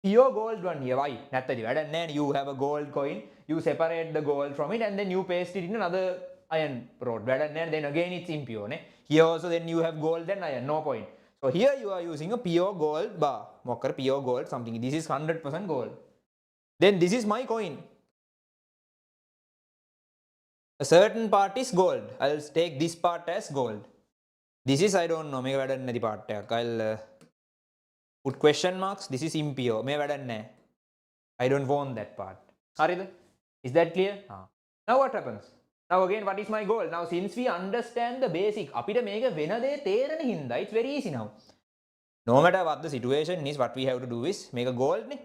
[SPEAKER 1] pure gold one here. Why? නැත්තදී වැඩක් නැහැ. You have a gold coin, you separate the gold from it and then you paste it in another iron rod. වැඩක් නැහැ. Then again it's impure. නේ? Here also then you have gold and iron. No point. So here you are using a pure gold bar. මොකද pure gold something. This is 100% gold. Then this is my coin. A certain part is gold. I'll take this part as gold. This is, I don't know, මේක වැඩක් නැති part එකක්. I'll put question marks. This is impure. මේ වැඩක් නැහැ. I don't want that part. හරිද? Is that clear? Now what happens? Now again, what is my goal? Now since we understand the basic, අපිට මේක වෙන දේ තේරෙන හින්දා it's very easy now. No matter what the situation is, what we have to do is make a gold නේ.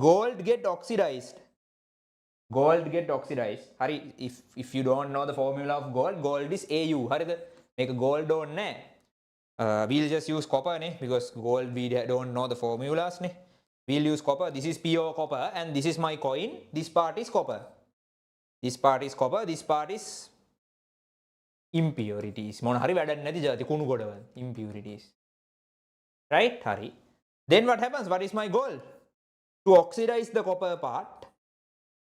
[SPEAKER 1] Gold get oxidized. Gold get oxidized. Hari, if you don't know the formula of gold, gold is AU. හරිද? Make a gold don't ne. We'll just use copper ne, because gold we don't know the formulas ne. We'll use copper. This is pure copper and this is my coin. This part is copper. This part is copper. This part is impurities. මොන හරි වැඩක් නැති જાති කුණු ගොඩවල්. Impurities. Right? Hari. Then what happens? What is my goal? To oxidize the copper part.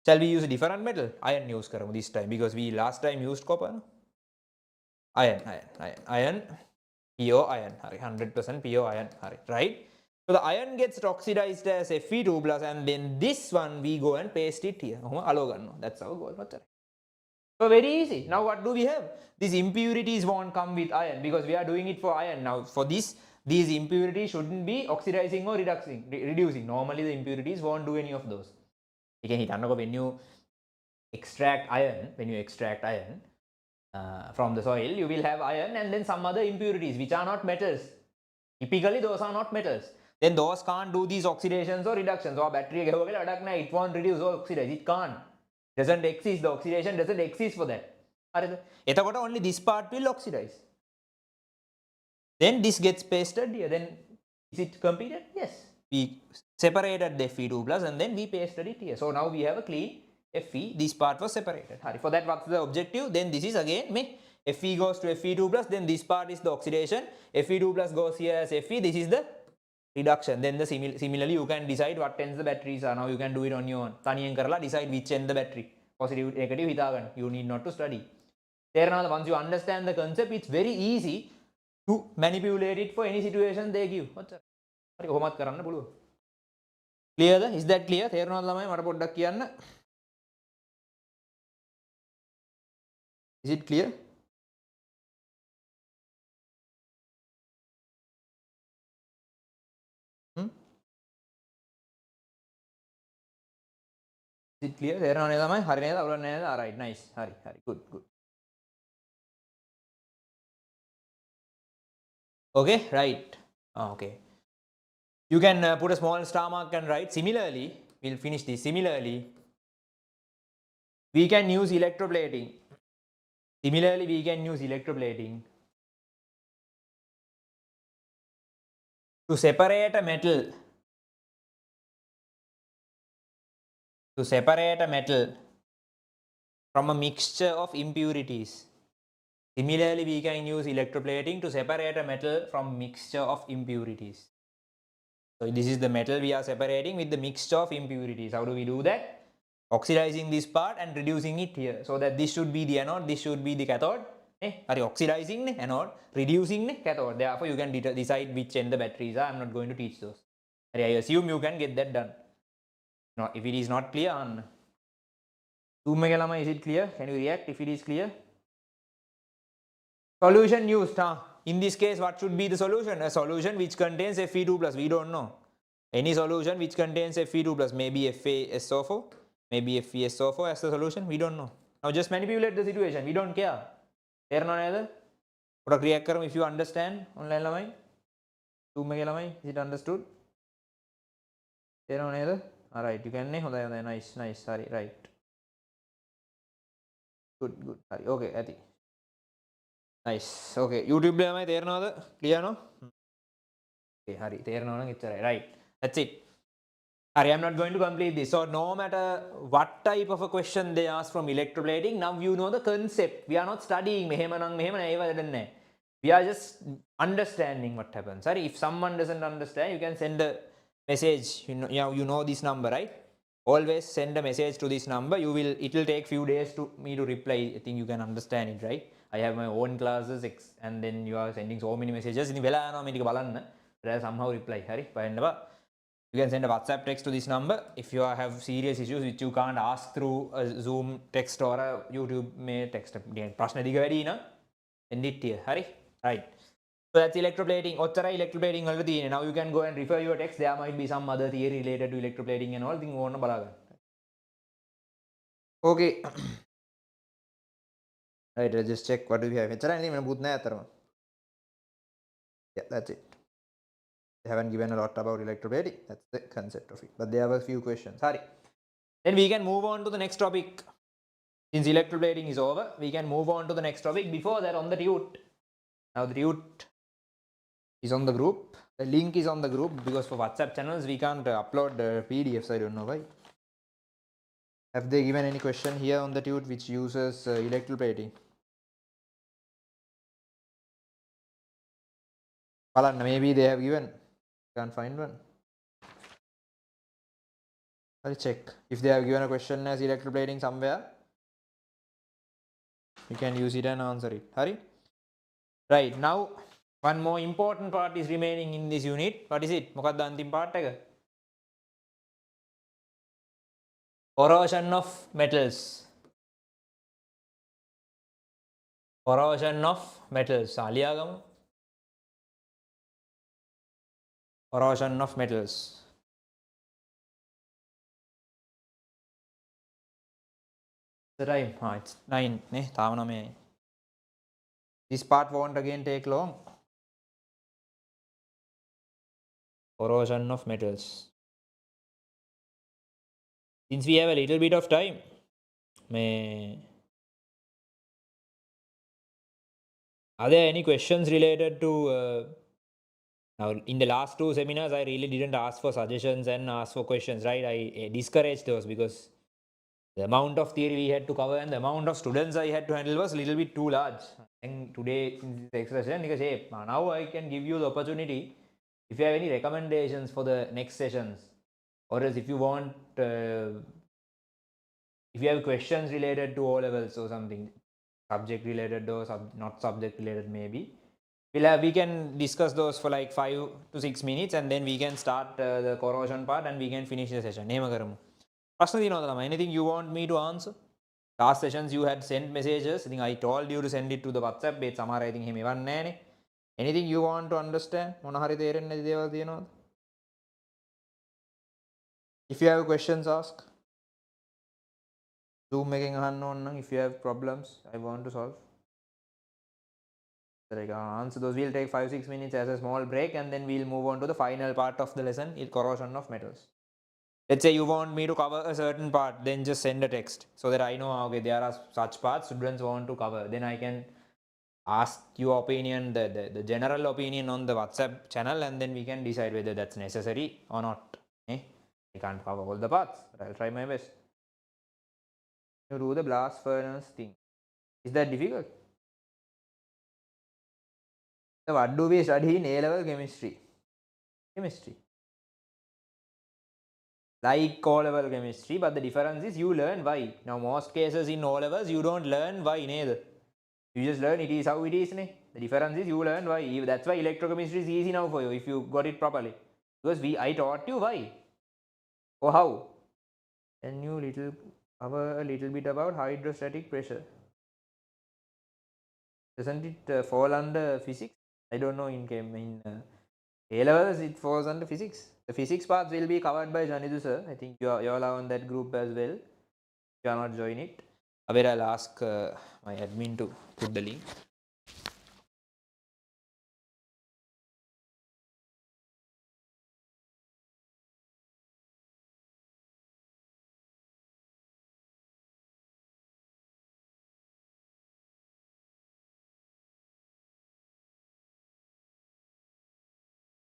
[SPEAKER 1] Shall we use a different metal? Iron use karamu this time, because we last time used copper. Iron, pure iron, 100% pure iron, right? So the iron gets oxidized as Fe2 plus, and then this one we go and paste it here. That's our goal. So very easy. Now what do we have? These impurities won't come with iron because we are doing it for iron. Now for this, these impurities shouldn't be oxidizing or reducing. Normally the impurities won't do any of those. Again, when you extract iron, from the soil, you will have iron and then some other impurities which are not metals. Typically those are not metals. Then those can't do these oxidations or reductions. Or battery it won't reduce or oxidize. It can't. Doesn't exist. The oxidation doesn't exist for that. Only this part will oxidize. Then this gets pasted here. Then is it completed? Yes. We separated the Fe2 plus and then we pasted it here. So now we have a clean Fe. This part was separated. For that, what's the objective? Then this is again Fe goes to Fe2 plus. Then this part is the oxidation. Fe2 plus goes here as Fe. This is the reduction. Then the similarly you can decide what ends the batteries are. Now you can do it on your own. Taniyen karala decide which end the battery. Positive, negative හිතාගන්න. You need not to study. තේරෙනවද? Once you understand the concept, it's very easy to manipulate it for any situation they give. හරි කොහොමත් කරන්න පුළුවන්. Clear? Is that clear? තේරෙනවද ළමයි? මට පොඩ්ඩක් කියන්න. Is it clear? Is it clear? තේරෙනවද ළමයි? හරි නේද? අවුලක් නේද? Alright, nice. හරි. Good. Okay, right. Okay. You can put a small star mark and write. Similarly, we'll finish this. Similarly, we can use electroplating. To separate a metal. From a mixture of impurities. Similarly, we can use electroplating to separate a metal from mixture of impurities. So this is the metal we are separating with the mixture of impurities. How do we do that? Oxidizing this part and reducing it here. So that this should be the anode, this should be the cathode. Oxidizing anode, reducing cathode. Therefore, you can decide which end the batteries are. I am not going to teach those. I assume you can get that done. Now, if it is not clear, is it clear? Can you react if it is clear? Solution used. In this case, what should be the solution? A solution which contains Fe2 plus. We don't know. Any solution which contains Fe2 plus. Maybe FeSO4. Maybe FeSO4 as the solution. We don't know. Now just manipulate the situation. We don't care. පොඩක් react කරමු if you understand online ළමයි. Zoom එකේ ළමයි is it understood? තේරෙනව නේද? alright you can නේ හොඳයි හොඳයි nice හරි right. good හරි okay ඇති. nice okay YouTube ළමයි තේරෙනවද? clear නෝ? okay හරි තේරෙනව නම් එච්චරයි right. that's it. Sorry, I'm not going to complete this. So no matter what type of a question they ask from electroplating, now you know the concept. We are not studying. We are just understanding what happens. Sorry, if someone doesn't understand, you can send a message. You know this number, right? Always send a message to this number. It will take few days to me to reply. I think you can understand it, right? I have my own classes, and then you are sending so many messages. But I somehow reply. You can send a WhatsApp text to this number if you have serious issues which you can't ask through a Zoom text or a YouTube text. ප්‍රශ්න දිග වැඩි න send it here. හරි right. So that's electroplating. ඔච්චරයි electroplating වලට තියෙන්නේ. Now you can go and refer your text. There might be some other theory related to electroplating and all. ඉතින් ඕන්න බලා ගන්න. Okay. Right, let's just check what do we have. එච්චරයි නේ මම බුත් නැහැ අතරම. Yeah, that's it. They haven't given a lot about electroplating. That's the concept of it. But there were a few questions. Sorry. Then we can move on to the next topic. Since electroplating is over, we can move on to the next topic. Before that, on the tute. Now the tute is on the group. The link is on the group because for WhatsApp channels we can't upload PDFs. I don't know why. Have they given any question here on the tute which uses electroplating? Maybe they have given. Can't find one. I'll check if they have given a question as electroplating somewhere. You can use it and answer it. Hurry. Right, now one more important part is remaining in this unit. What is it? මොකක්ද අන්තිම part එක? Corrosion of metals. Corrosion of metals. ලියාගමු. Corrosion of metals. The time, it's 9 නේ තාම 9යි. This part won't again take long. Corrosion of metals. Since we have a little bit of time, are there any questions related to now in the last two seminars I really didn't ask for suggestions and ask for questions, right? I discouraged those because the amount of theory we had to cover and the amount of students I had to handle was a little bit too large. And today in this exercise, now I can give you the opportunity if you have any recommendations for the next sessions, or else if you want, if you have questions related to O levels or something, subject related or not subject related maybe, we can discuss those for like 5 to 6 minutes and then we can start the corrosion part and we can finish the session. Anything you want me to answer? Last sessions you had sent messages. I think I told you to send it to the WhatsApp page. I think anything you want to understand? If you have questions, ask. Zoom making if you have problems I want to solve. Answer those. We'll take 5-6 minutes as a small break and then we'll move on to the final part of the lesson, corrosion of metals. Let's say you want me to cover a certain part, then just send a text so that I know, okay, there are such parts students want to cover. Then I can ask your opinion, the general opinion on the WhatsApp channel, and then we can decide whether that's necessary or not. I can't cover all the parts, but I'll try my best. You do the blast furnace thing. Is that difficult? So what do we study in A-level chemistry? Like O-level chemistry, but the difference is you learn why. Now most cases in O-levels you don't learn why neither. You just learn it is how it is. The difference is you learn why. That's why electrochemistry is easy now for you if you got it properly. Because I taught you why or how. And you cover a little bit about hydrostatic pressure. Doesn't it fall under physics? I don't know in A-levels it falls under physics. The physics parts will be covered by Janidu sir. I think you all are on that group as well. If you are not join it, I'll ask my admin to put the link.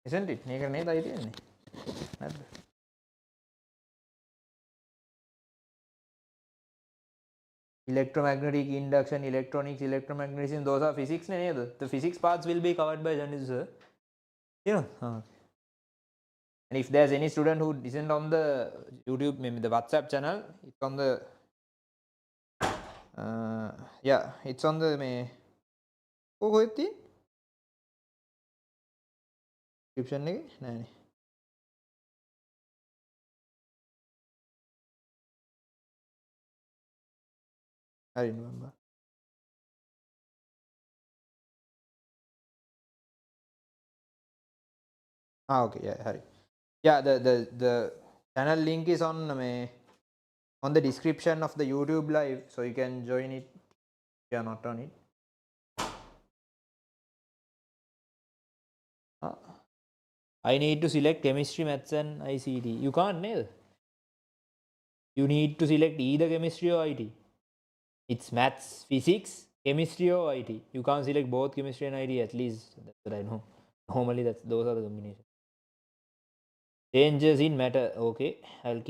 [SPEAKER 1] isn't it? මේක නේද අයි තියෙන්නේ නැද්ද? Electromagnetic induction, electronics, electromagnetism, those are physics නේද? The physics parts will be covered by Janil sir. You know. And if there's any student who isn't on the YouTube, maybe the WhatsApp channel, it's on the yeah, it's on the කොහෙද තියෙන්නේ? description එකේ නෑනේ. හරි number. Okay, yeah, හරි. Yeah, the channel link is on the description of the YouTube live, so you can join it if you are not on it. I need to select chemistry, maths and ICT. You can't, neither. You need to select either chemistry or IT. It's maths, physics, chemistry or IT. You can't select both chemistry and IT, at least that's what I know. Normally those are the combinations. Changes in matter. Okay, I'll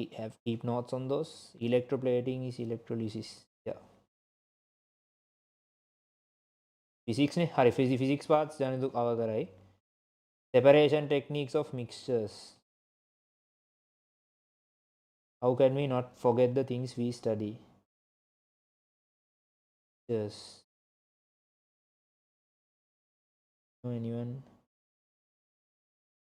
[SPEAKER 1] keep notes on those. Electroplating is electrolysis. Yeah. Physics ne? Hari physics parts jane awa karai. Separation techniques of mixtures. How can we not forget the things we study? Yes. Know anyone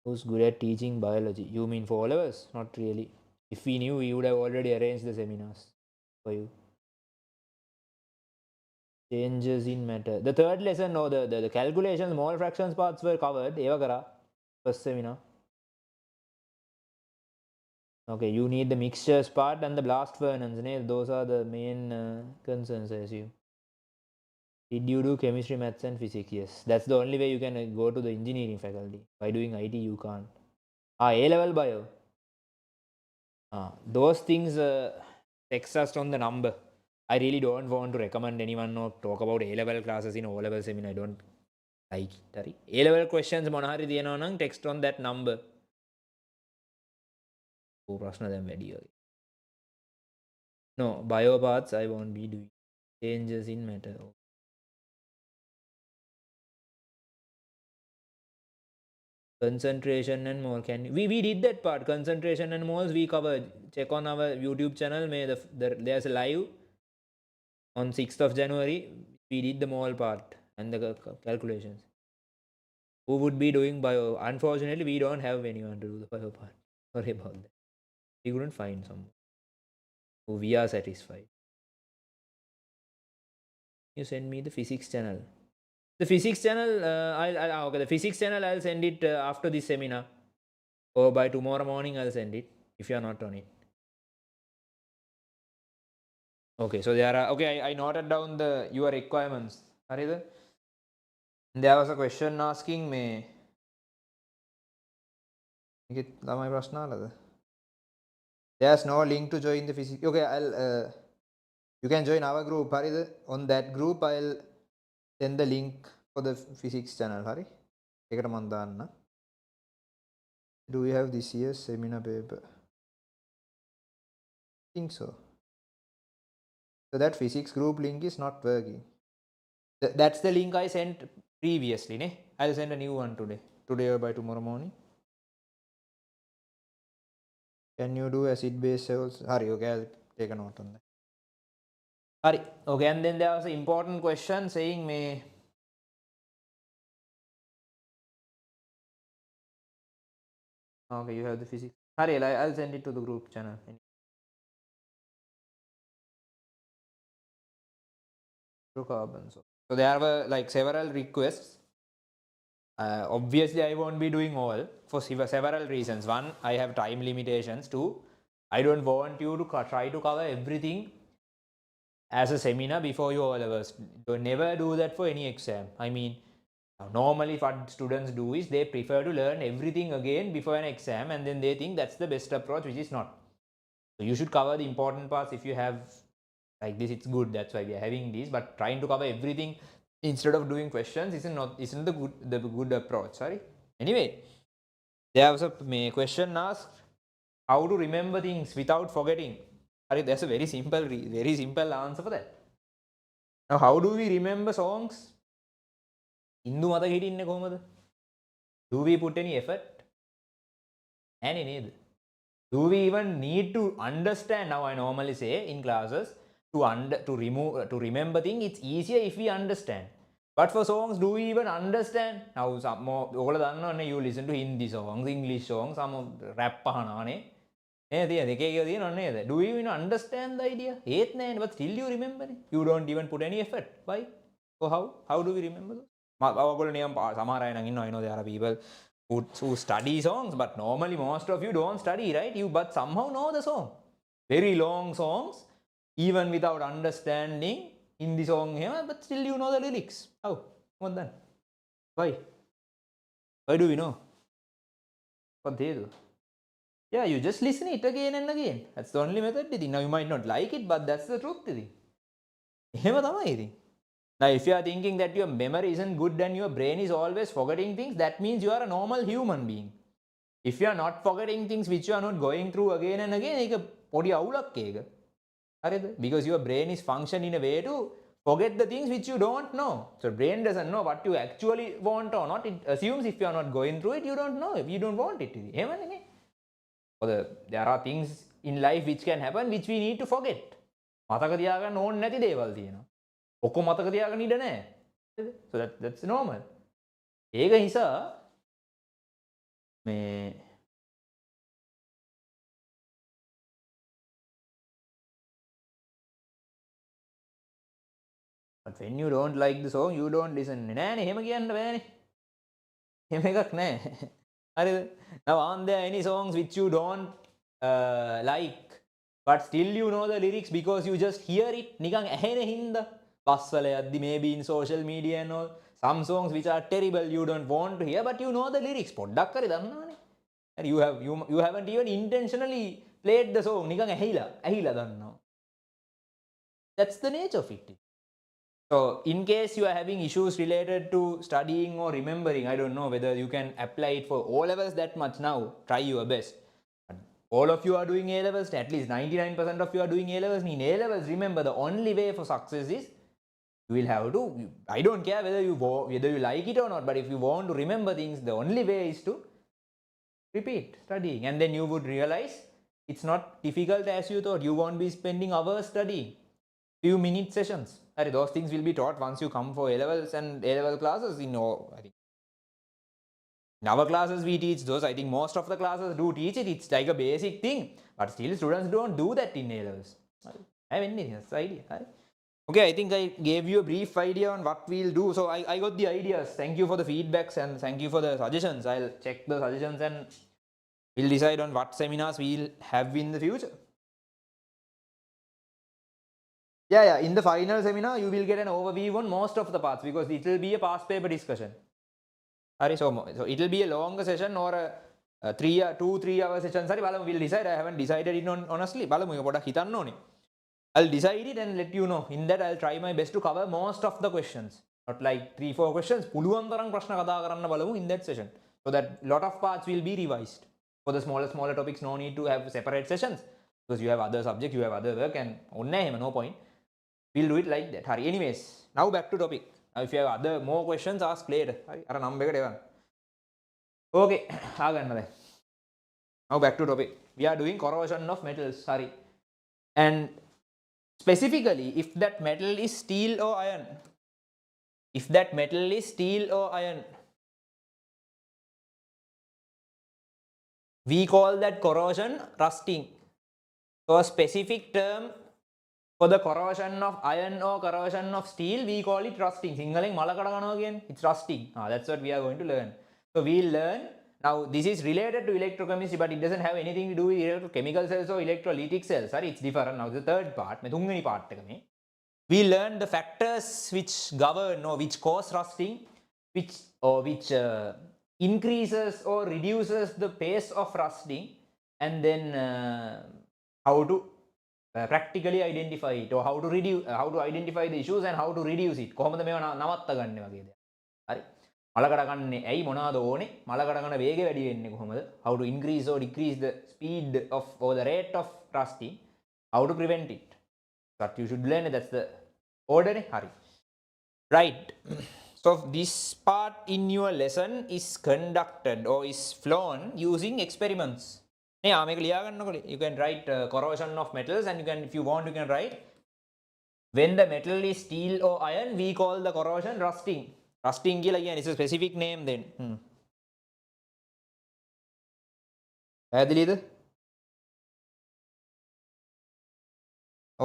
[SPEAKER 1] who's good at teaching biology? You mean for all of us? Not really. If we knew, we would have already arranged the seminars for you. Changes in matter. The third lesson, no, the calculations, mole fractions parts were covered. Eva kara. First seminar. Okay, you need the mixtures part and the blast furnace. Those are the main concerns, I assume. Did you do chemistry, maths and physics? Yes. That's the only way you can go to the engineering faculty. By doing IT, you can't. A-level bio. Those things text us on the number. I really don't want to recommend anyone or talk about A-level classes in O-level seminar. I don't like it. A-level questions මොනහරි තියෙනවා නම් text on that number. ප්‍රශ්න දැන් වැඩි වගේ. No, bio parts I won't be doing. Changes in matter. Concentration and mole. We did that part. Concentration and moles we covered. Check on our YouTube channel. There's a live on 6th of January. We did the mole part and the calculations. Who would be doing bio? Unfortunately, we don't have anyone to do the bio part. Sorry about that. We couldn't find someone who we are satisfied. You send me the physics channel. The physics channel, okay, the physics channel I'll send it after this seminar. Or by tomorrow morning I'll send it if you are not on it. Okay, so there are, okay, I noted down your requirements. Harida? There was a question asking me. There's no link to join the physics. Okay, you can join our group. Harida? On that group, I'll send the link for the physics channel. Hari? Do we have this year's seminar paper? I think so. So that physics group link is not working. That's the link I sent previously. Ne? I'll send a new one today or by tomorrow morning. Can you do acid base cells? Hari, okay, I'll take a note on that. Hari, okay, and then there was an important question saying okay, you have the physics. Hari, I'll send it to the group channel. Carbons. So there were like several requests. Obviously, I won't be doing all for several reasons. One, I have time limitations. Two, I don't want you to try to cover everything as a seminar before your O-levels. Don't never do that for any exam. I mean, normally what students do is they prefer to learn everything again before an exam and then they think that's the best approach, which is not. So you should cover the important parts. If you have like this, it's good. That's why we are having this. But trying to cover everything instead of doing questions isn't the good approach. Sorry. Anyway, There was a question asked how to remember things without forgetting. That's a very simple answer for that. Now, how do we remember songs? Hindu mata hitinne kohomada? Do we put any effort? Any need? Do we even need to understand? Now I normally say in classes to remember things, it's easier if we understand. But for songs, do we even understand? Now some more you listen to Hindi songs, English songs, some rap pahana. Do you even understand the idea? But still you remember it. You don't even put any effort. Why? So how do we remember those? I know there are people who study songs, but normally most of you don't study, right? You but somehow know the song. Very long songs, even without understanding in the song here, but still you know the lyrics. How? What then? Why? Why do we know? What they do? Yeah, you just listen it again and again. That's the only method. Now you might not like it, but that's the truth. Now, if you are thinking that your memory isn't good and your brain is always forgetting things, that means you are a normal human being. If you are not forgetting things which you are not going through again and again, because your brain is functioning in a way to forget the things which you don't know. So brain doesn't know what you actually want or not. It assumes if you are not going through it, you don't know. If you don't want it. There are things in life which can happen which we need to forget. මතක තියාගන්න ඕනේ නැති දේවල් තියෙනවා. ඔක්කොම මතක තියාගන්න ඉඩ නැහැ. So that's normal. ඒක නිසා මේ but when you don't like the song, you don't listen. නෑනේ එහෙම කියන්න බෑනේ. එහෙම එකක් නැහැ. හරිද? Now aren't there any songs which you don't like, but still you know the lyrics because you just hear it නිකන් ඇහෙන හින්දා? බස්වල යද්දි maybe in social media and all. Some songs which are terrible you don't want to hear, but you know the lyrics. පොඩ්ඩක් හරි දන්නවනේ. And you haven't even intentionally played the song. නිකන් ඇහිලා දන්නවා. That's the nature of it. So in case you are having issues related to studying or remembering, I don't know whether you can apply it for O levels that much now. Try your best. But all of you are doing A levels. At least 99% of you are doing A levels. In A levels, remember the only way for success is you will have to. I don't care whether you like it or not. But if you want to remember things, the only way is to repeat studying, and then you would realize it's not difficult as you thought. You won't be spending hours studying. Few minute sessions. Those things will be taught once you come for A levels and A level classes. I think in our classes we teach those. I think most of the classes do teach it. It's like a basic thing, but still students don't do that in A levels. I have anything. That's the idea. Okay, I think I gave you a brief idea on what we'll do. So I got the ideas. Thank you for the feedbacks and thank you for the suggestions. I'll check the suggestions and we'll decide on what seminars we'll have in the future. Yeah. In the final seminar, you will get an overview on most of the parts because it will be a past paper discussion. So it will be a longer session or a 2-3 hour session. We'll decide. I haven't decided it honestly. I'll decide it and let you know. In that, I'll try my best to cover most of the questions. Not like 3-4 questions. In that session. So that lot of parts will be revised. For the smaller topics, no need to have separate sessions. Because you have other subjects, you have other work, and no point. We'll do it like that. Anyways, now back to topic. Now if you have more questions, ask later. Okay. Now back to topic. We are doing corrosion of metals. And specifically, if that metal is steel or iron. We call that corrosion rusting. So a specific term for the corrosion of iron or corrosion of steel, we call it rusting. It's rusting. That's what we are going to learn. So we'll learn. Now this is related to electrochemistry, but it doesn't have anything to do with electrochemical cells or electrolytic cells. It's different. Now the third part, we learn the factors which govern or which cause rusting, which increases or reduces the pace of rusting, and then how to practically identify it, or how to identify the issues and how to reduce it. මල කඩ ගන්නේ ඇයි මොනවාද ඕනේ? මල කඩ ගන්න වේගය වැඩි වෙන්නේ කොහොමද? How to increase or decrease the speed of or the rate of rusting? How to prevent it? What you should learn, that's the order නේ. හරි. Right. So this part in your lesson is conducted or is flown using experiments. නේ මේක ලියා ගන්නකො. You can write corrosion of metals, and you can, if you want, you can write when the metal is steel or iron, we call the corrosion rusting. Rusting කියලා කියන්නේ is a specific name then. පැහැදිලිද?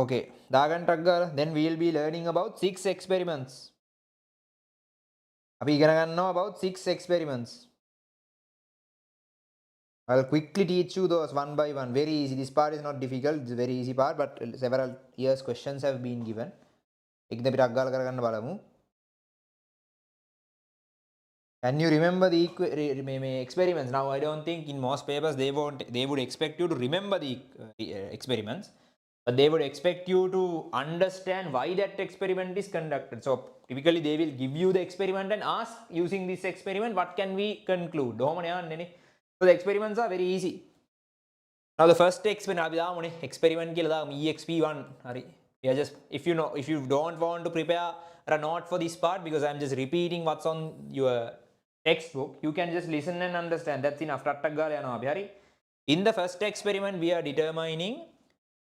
[SPEAKER 1] Okay. දාගන්න ටක් ගාලා. Then we will be learning about 6 experiments. අපි ඉගෙන ගන්නවා about 6 experiments. I'll quickly teach you those one by one. Very easy. This part is not difficult. It's a very easy part, but several years questions have been given. එකද අපි ටක් ගාලා කරගන්න බලමු. Can you remember the experiments? Now I don't think in most papers they would expect you to remember the experiments, but they would expect you to understand why that experiment is conducted. So typically they will give you the experiment and ask, using this experiment what can we conclude. So the experiments are very easy. Now the first experiment exp1. Yeah, just if you don't want to prepare a note for this part, because I'm just repeating what's on your textbook, you can just listen and understand. That's enough. In the first experiment, we are determining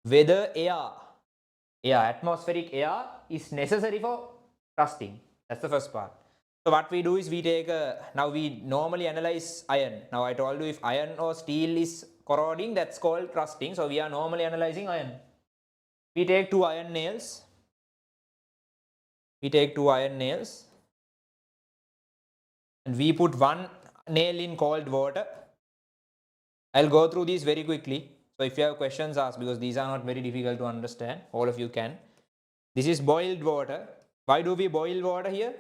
[SPEAKER 1] whether atmospheric air is necessary for rusting. That's the first part. So what we do is we take now we normally analyze iron. Now I told you if iron or steel is corroding, that's called rusting. So we are normally analyzing iron. We take two iron nails. And we put one nail in cold water. I'll go through these very quickly. So if you have questions, ask, because these are not very difficult to understand. All of you can. This is boiled water. Why do we boil water here?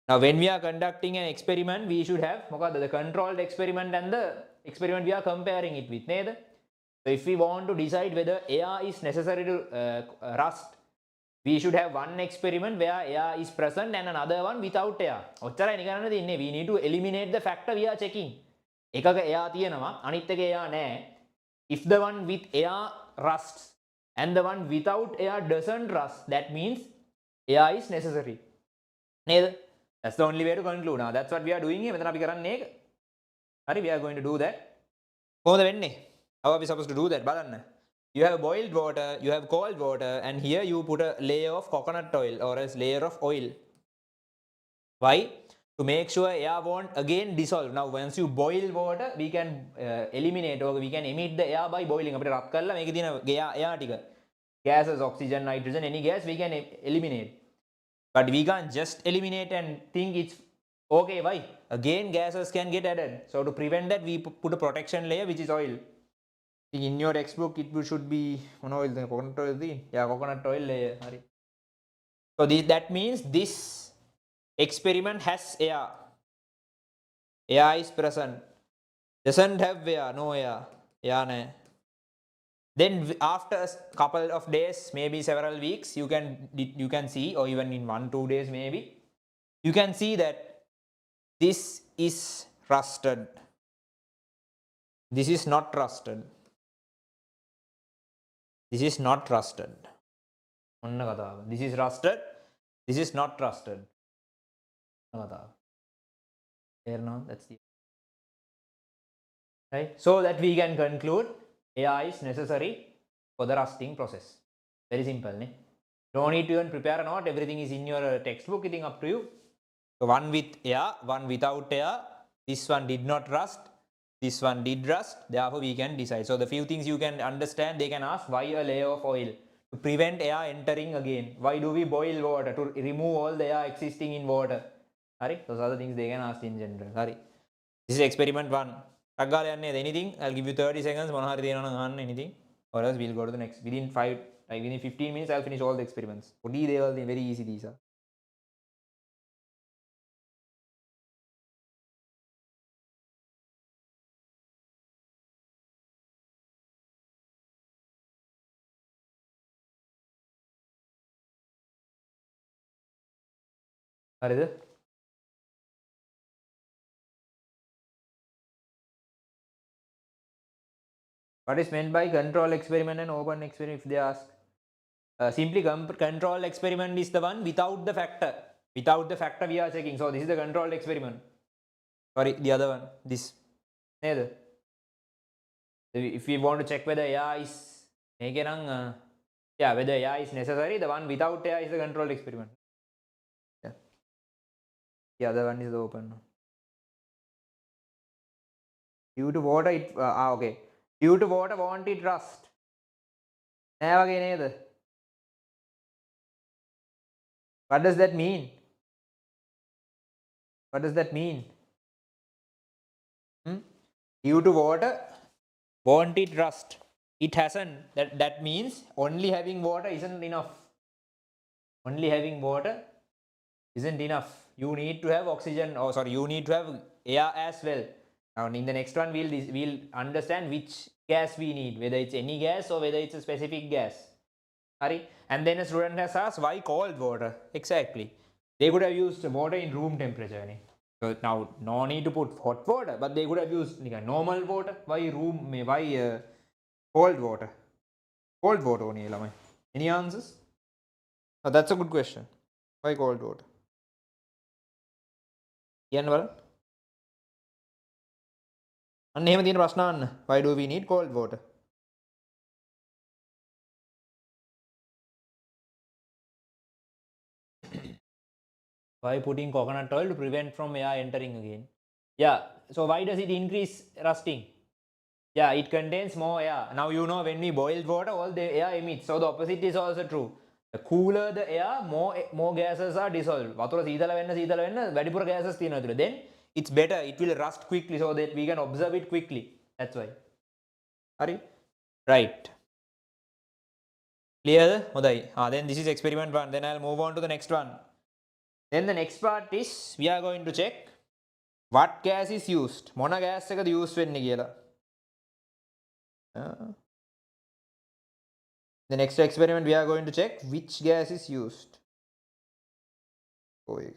[SPEAKER 1] Now when we are conducting an experiment, we should have the controlled experiment and the experiment we are comparing it with. So if we want to decide whether air is necessary to rust, we should have one experiment where air is present and another one without air. We need to eliminate the factor we are checking. එකක air තියෙනවා අනිත් එක air නැහැ. If the one with air rusts and the one without air doesn't rust, that means air is necessary. That's the only way to conclude. Now that's what we are doing here. We are going to do that. How are we supposed to do that? You have boiled water, you have cold water, and here you put a layer of coconut oil or a layer of oil. Why? To make sure air won't again dissolve. Now once you boil water, we can eliminate or we can emit the air by boiling. Gases, oxygen, nitrogen, any gas we can eliminate. But we can't just eliminate and think it's okay. Why? Again gases can get added. So to prevent that, we put a protection layer which is oil. In your textbook, it should be coconut oil. Yeah, coconut oil layer. So that means this experiment has air. Air is present. Doesn't have air. No air. Then after a couple of days, maybe several weeks, you can see, or even in 1-2 days maybe, you can see that this is rusted. This is not rusted. This is not rusted. This is rusted. This is not rusted. That's the right. So that we can conclude air is necessary for the rusting process. Very simple. Don't need to even prepare a note. Everything is in your textbook. It's up to you. So one with air, one without air. This one did not rust. This one did rust. Therefore, we can decide. So the few things you can understand, they can ask why a layer of oil? To prevent air entering again. Why do we boil water? To remove all the air existing in water. Those are the things they can ask in general. This is experiment 1. Anything? I'll give you 30 seconds. Anything? Or else we'll go to the next. Within 15 minutes, I'll finish all the experiments. They are very easy. These are. What is meant by control experiment and open experiment if they ask? Simply control experiment is the one without the factor. Without the factor we are checking. So this is the controlled experiment. Sorry, the other one. This. Neither. If we want to check whether air is yeah, whether air is necessary, the one without air is the controlled experiment. Yeah. The other one is the open. Due to water, it okay. Due to water, won't it rust? Never again either. What does that mean? What does that mean? Due to water, won't it rust? It hasn't. That means only having water isn't enough. Only having water isn't enough. You need to have oxygen, or sorry, you need to have air as well. Now in the next one, we'll understand which gas we need, whether it's any gas or whether it's a specific gas. Sorry. And then a student has asked, why cold water? Exactly. They could have used water in room temperature. So now no need to put hot water, but they could have used normal water. Why cold water? Cold water only. Any answers? Oh, that's a good question. Why cold water? Why do we need cold water? Why putting coconut oil to prevent from air entering again? Yeah, so why does it increase rusting? Yeah, it contains more air. Now you know when we boil water, all the air emits. So the opposite is also true. The cooler the air, more gases are dissolved. Then it's better. It will rust quickly so that we can observe it quickly. That's why. Are you? Right. Clear? Then this is experiment 1. Then I'll move on to the next one. Then the next part is we are going to check what gas is used. Mona gas එකද use වෙන්නේ කියලා. The next experiment we are going to check which gas is used. Okay.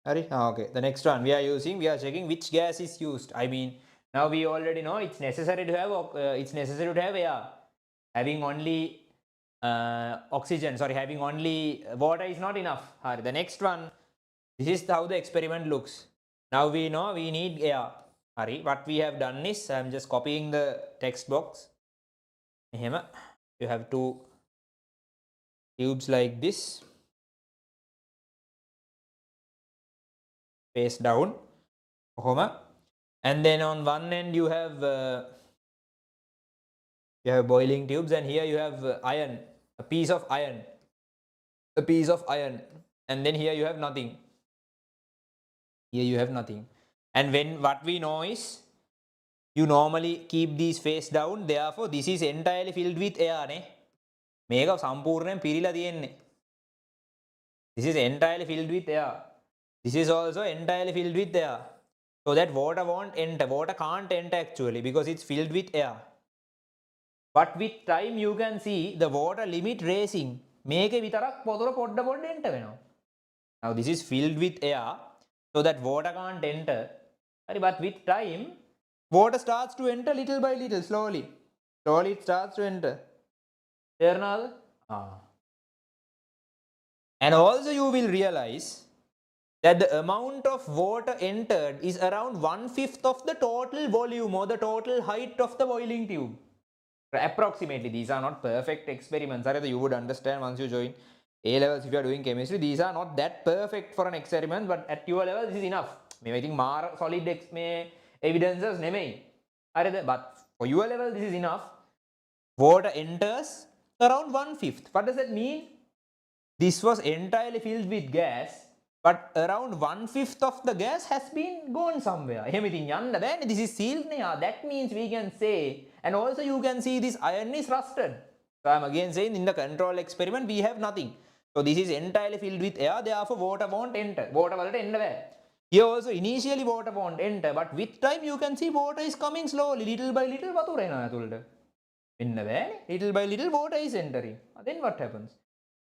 [SPEAKER 1] The next one we are checking which gas is used. I mean, now we already know it's necessary to have air. Having only oxygen, having only water is not enough. The next one, this is how the experiment looks. Now we know we need air. What we have done is, I'm just copying the text box. You have 2 tubes like this. Face down. And then on one end you have boiling tubes, and here you have iron, a piece of iron, and then here you have nothing. And what we know is you normally keep these face down, therefore this is entirely filled with air. This is entirely filled with air. This is also entirely filled with air. So that water won't enter. Water can't enter actually because it's filled with air. But with time you can see the water limit raising. Now this is filled with air so that water can't enter. But with time, water starts to enter little by little, slowly. Slowly it starts to enter. And also you will realize that the amount of water entered is around 1/5 of the total volume or the total height of the boiling tube. Approximately. These are not perfect experiments. You would understand once you join A levels if you are doing chemistry. These are not that perfect for an experiment, but at your level this is enough. I think more solid evidences but for your level this is enough. Water enters around 1/5. What does that mean? This was entirely filled with gas. but around 1/5 of the gas has been gone somewhere. This is sealed. That means we can say, and also you can see this iron is rusted. So I am again saying in the control experiment we have nothing. So this is entirely filled with air, therefore water won't enter. Water will enter. Here also initially water won't enter, but with time you can see water is coming slowly, little by little. Little by little water is entering. Then what happens?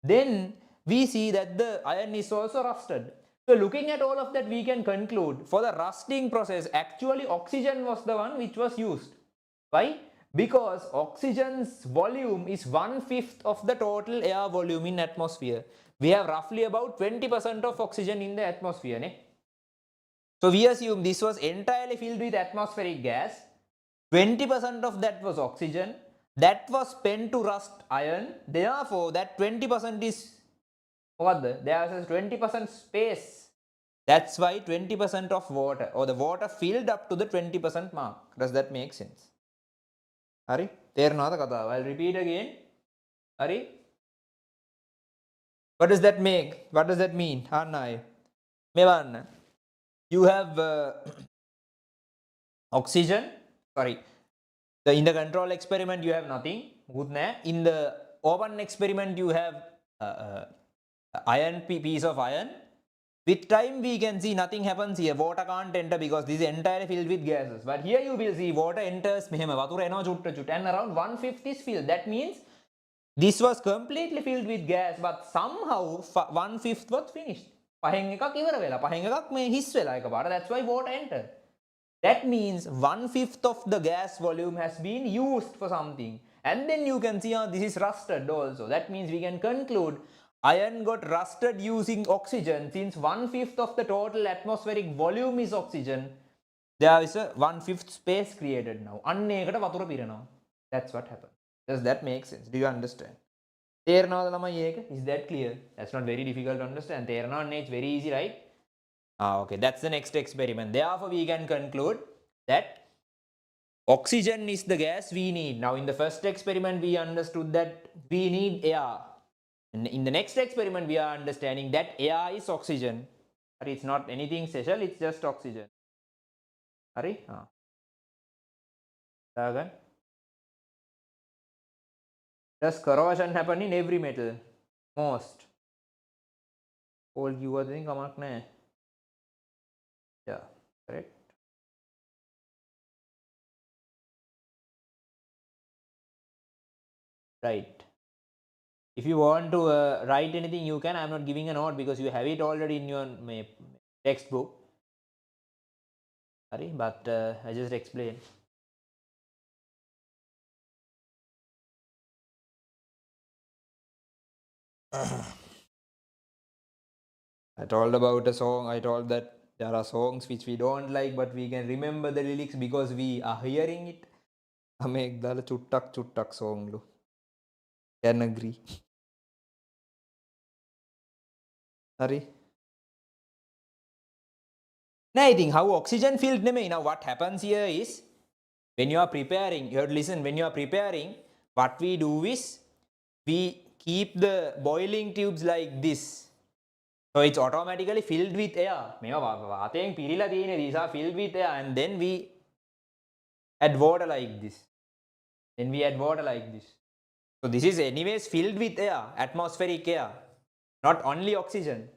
[SPEAKER 1] Then we see that the iron is also rusted. So looking at all of that, we can conclude for the rusting process, actually oxygen was the one which was used. Why? Because oxygen's volume is 1/5 of the total air volume in atmosphere. We have roughly about 20% of oxygen in the atmosphere. So we assume this was entirely filled with atmospheric gas. 20% of that was oxygen. That was spent to rust iron. Therefore, that 20% is what? There is 20% space. That's why 20% of water, or the water filled up to the 20% mark. Does that make sense? Hari? I'll repeat again. Hari? What does that make? What does that mean? Hanai. Mevan. You have oxygen. Sorry. In the control experiment, you have nothing. In the open experiment, you have iron, piece of iron. With time, we can see nothing happens here. Water can't enter because this is entirely filled with gases. But here you will see water enters. And around 1/5 is filled. That means this was completely filled with gas, but somehow 1/5 was finished. That's why water entered. That means 1/5 of the gas volume has been used for something. And then you can see this is rusted also. That means we can conclude iron got rusted using oxygen. Since 1/5 of the total atmospheric volume is oxygen, there is a 1/5 space created now. That's what happened. Does that make sense? Do you understand? Is that clear? That's not very difficult to understand. It's very easy, right? Okay, that's the next experiment. Therefore, we can conclude that oxygen is the gas we need. Now, in the first experiment, we understood that we need air. And in the next experiment, we are understanding that air is oxygen. But it's not anything special, it's just oxygen. Hari? Does corrosion happen in every metal? Most. All you are doing, yeah, correct. Right. If you want to write anything, you can. I'm not giving a note because you have it already in your textbook. Sorry, but I just explained. I told about a song. I told that there are songs which we don't like, but we can remember the lyrics because we are hearing it. I make the chuttak song. Can agree. Sorry. Now I think how oxygen filled. Now what happens here is when you are preparing, you have to listen. When you are preparing, what we do is we keep the boiling tubes like this. So it's automatically filled with air. These are filled with air, and then we add water like this. Then we add water like this. So this is anyways filled with air, atmospheric air, not only oxygen.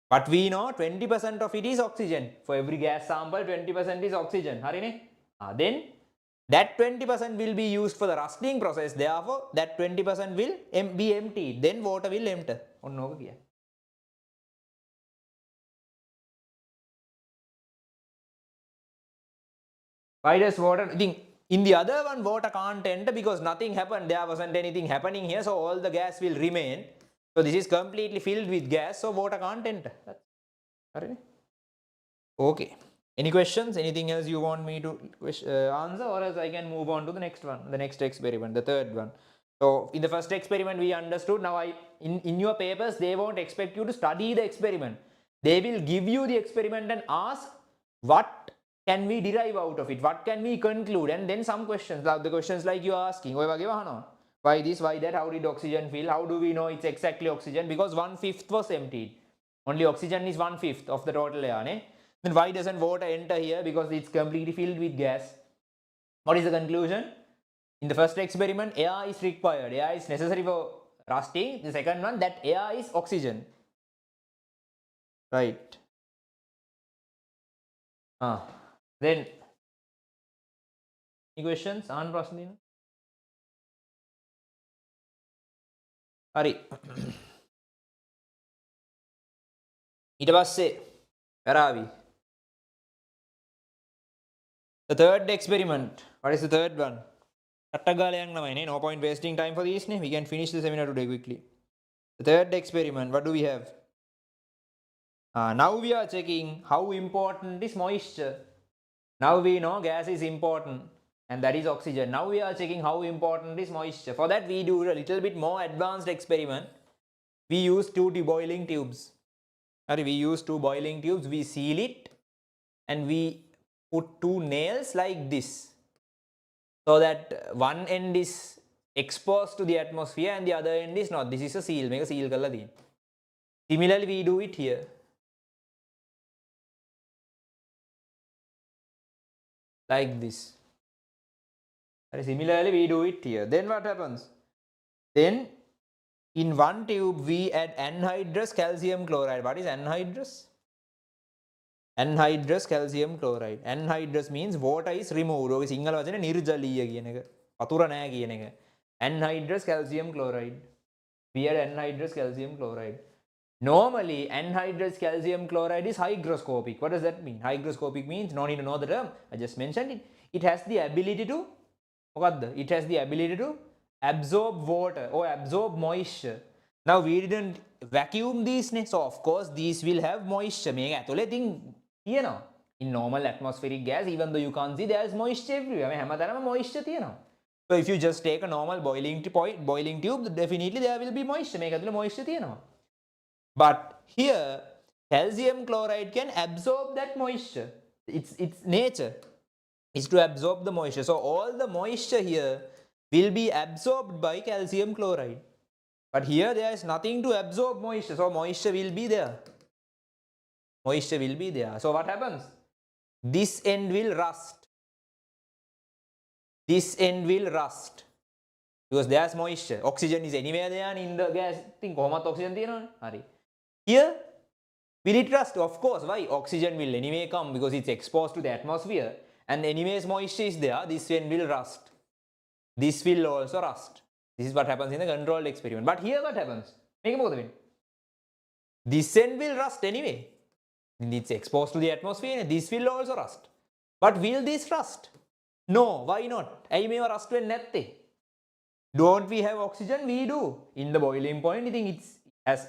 [SPEAKER 1] But we know 20% of it is oxygen. For every gas sample, 20% is oxygen. Then that 20% will be used for the rusting process. Therefore, that 20% will be emptied. Then water will enter. Why does water? In the other one, water can't enter because nothing happened. There wasn't anything happening here, so all the gas will remain. So this is completely filled with gas, so water can't enter. Okay. Any questions? Anything else you want me to answer, or else I can move on to the next one, the next experiment, the third one. So in the first experiment we understood. Now in your papers they won't expect you to study the experiment. They will give you the experiment and ask what can we derive out of it, what can we conclude, and then some questions, the questions like you are asking, why this, why that, how did oxygen fill, how do we know it's exactly oxygen, because 1/5 was emptied. Only oxygen is 1/5 of the total air. Ne? Then why doesn't water enter here? Because it's completely filled with gas. What is the conclusion? In the first experiment, air is required. Air is necessary for rusting. The second one, that air is oxygen. Right. Then, any questions? Ahan ප්‍රශ්න තියෙනවා? හරි. ඊට පස්සේ කරාවි. The third experiment. What is the third one? No point wasting time for these. We can finish the seminar today quickly. The third experiment, what do we have? Now we are checking how important is moisture. Now we know gas is important and that is oxygen. Now we are checking how important is moisture. For that we do a little bit more advanced experiment. We use two boiling tubes. We use two boiling tubes. We seal it and we put two nails like this, so that one end is exposed to the atmosphere and the other end is not. This is a seal. Make a seal kalla diyena. Similarly, we do it here. Like this. Similarly, we do it here. Then what happens? Then in one tube we add anhydrous calcium chloride. What is anhydrous? Anhydrous calcium chloride. Anhydrous means water is removed. ඔක සිංහල වචනේ නිර්ජලීය කියන එක. වතුර නැහැ කියන එක. Anhydrous calcium chloride. We add anhydrous calcium chloride. Normally, anhydrous calcium chloride is hygroscopic. What does that mean? Hygroscopic means, no need to know the term. I just mentioned it. It has the ability to, it has the ability to absorb water or absorb moisture. Now we didn't vacuum these, so of course these will have moisture. In normal atmospheric gas, even though you can't see, there is moisture everywhere. Moisture. So if you just take a normal boiling tube, definitely there will be moisture. But here, calcium chloride can absorb that moisture. Its nature is to absorb the moisture. So all the moisture here will be absorbed by calcium chloride. But here there is nothing to absorb moisture. So moisture will be there. Moisture will be there. So what happens? This end will rust. This end will rust. Because there is moisture. Oxygen is anywhere there in the gas. Think how much oxygen there? Here, will it rust? Of course. Why? Oxygen will anyway come because it's exposed to the atmosphere. And anyways moisture is there. This end will rust. This will also rust. This is what happens in the controlled experiment. But here what happens? This end will rust anyway. It's exposed to the atmosphere and this will also rust. But will this rust? No. Why not? Rust don't we have oxygen? We do. In the boiling point, I think it has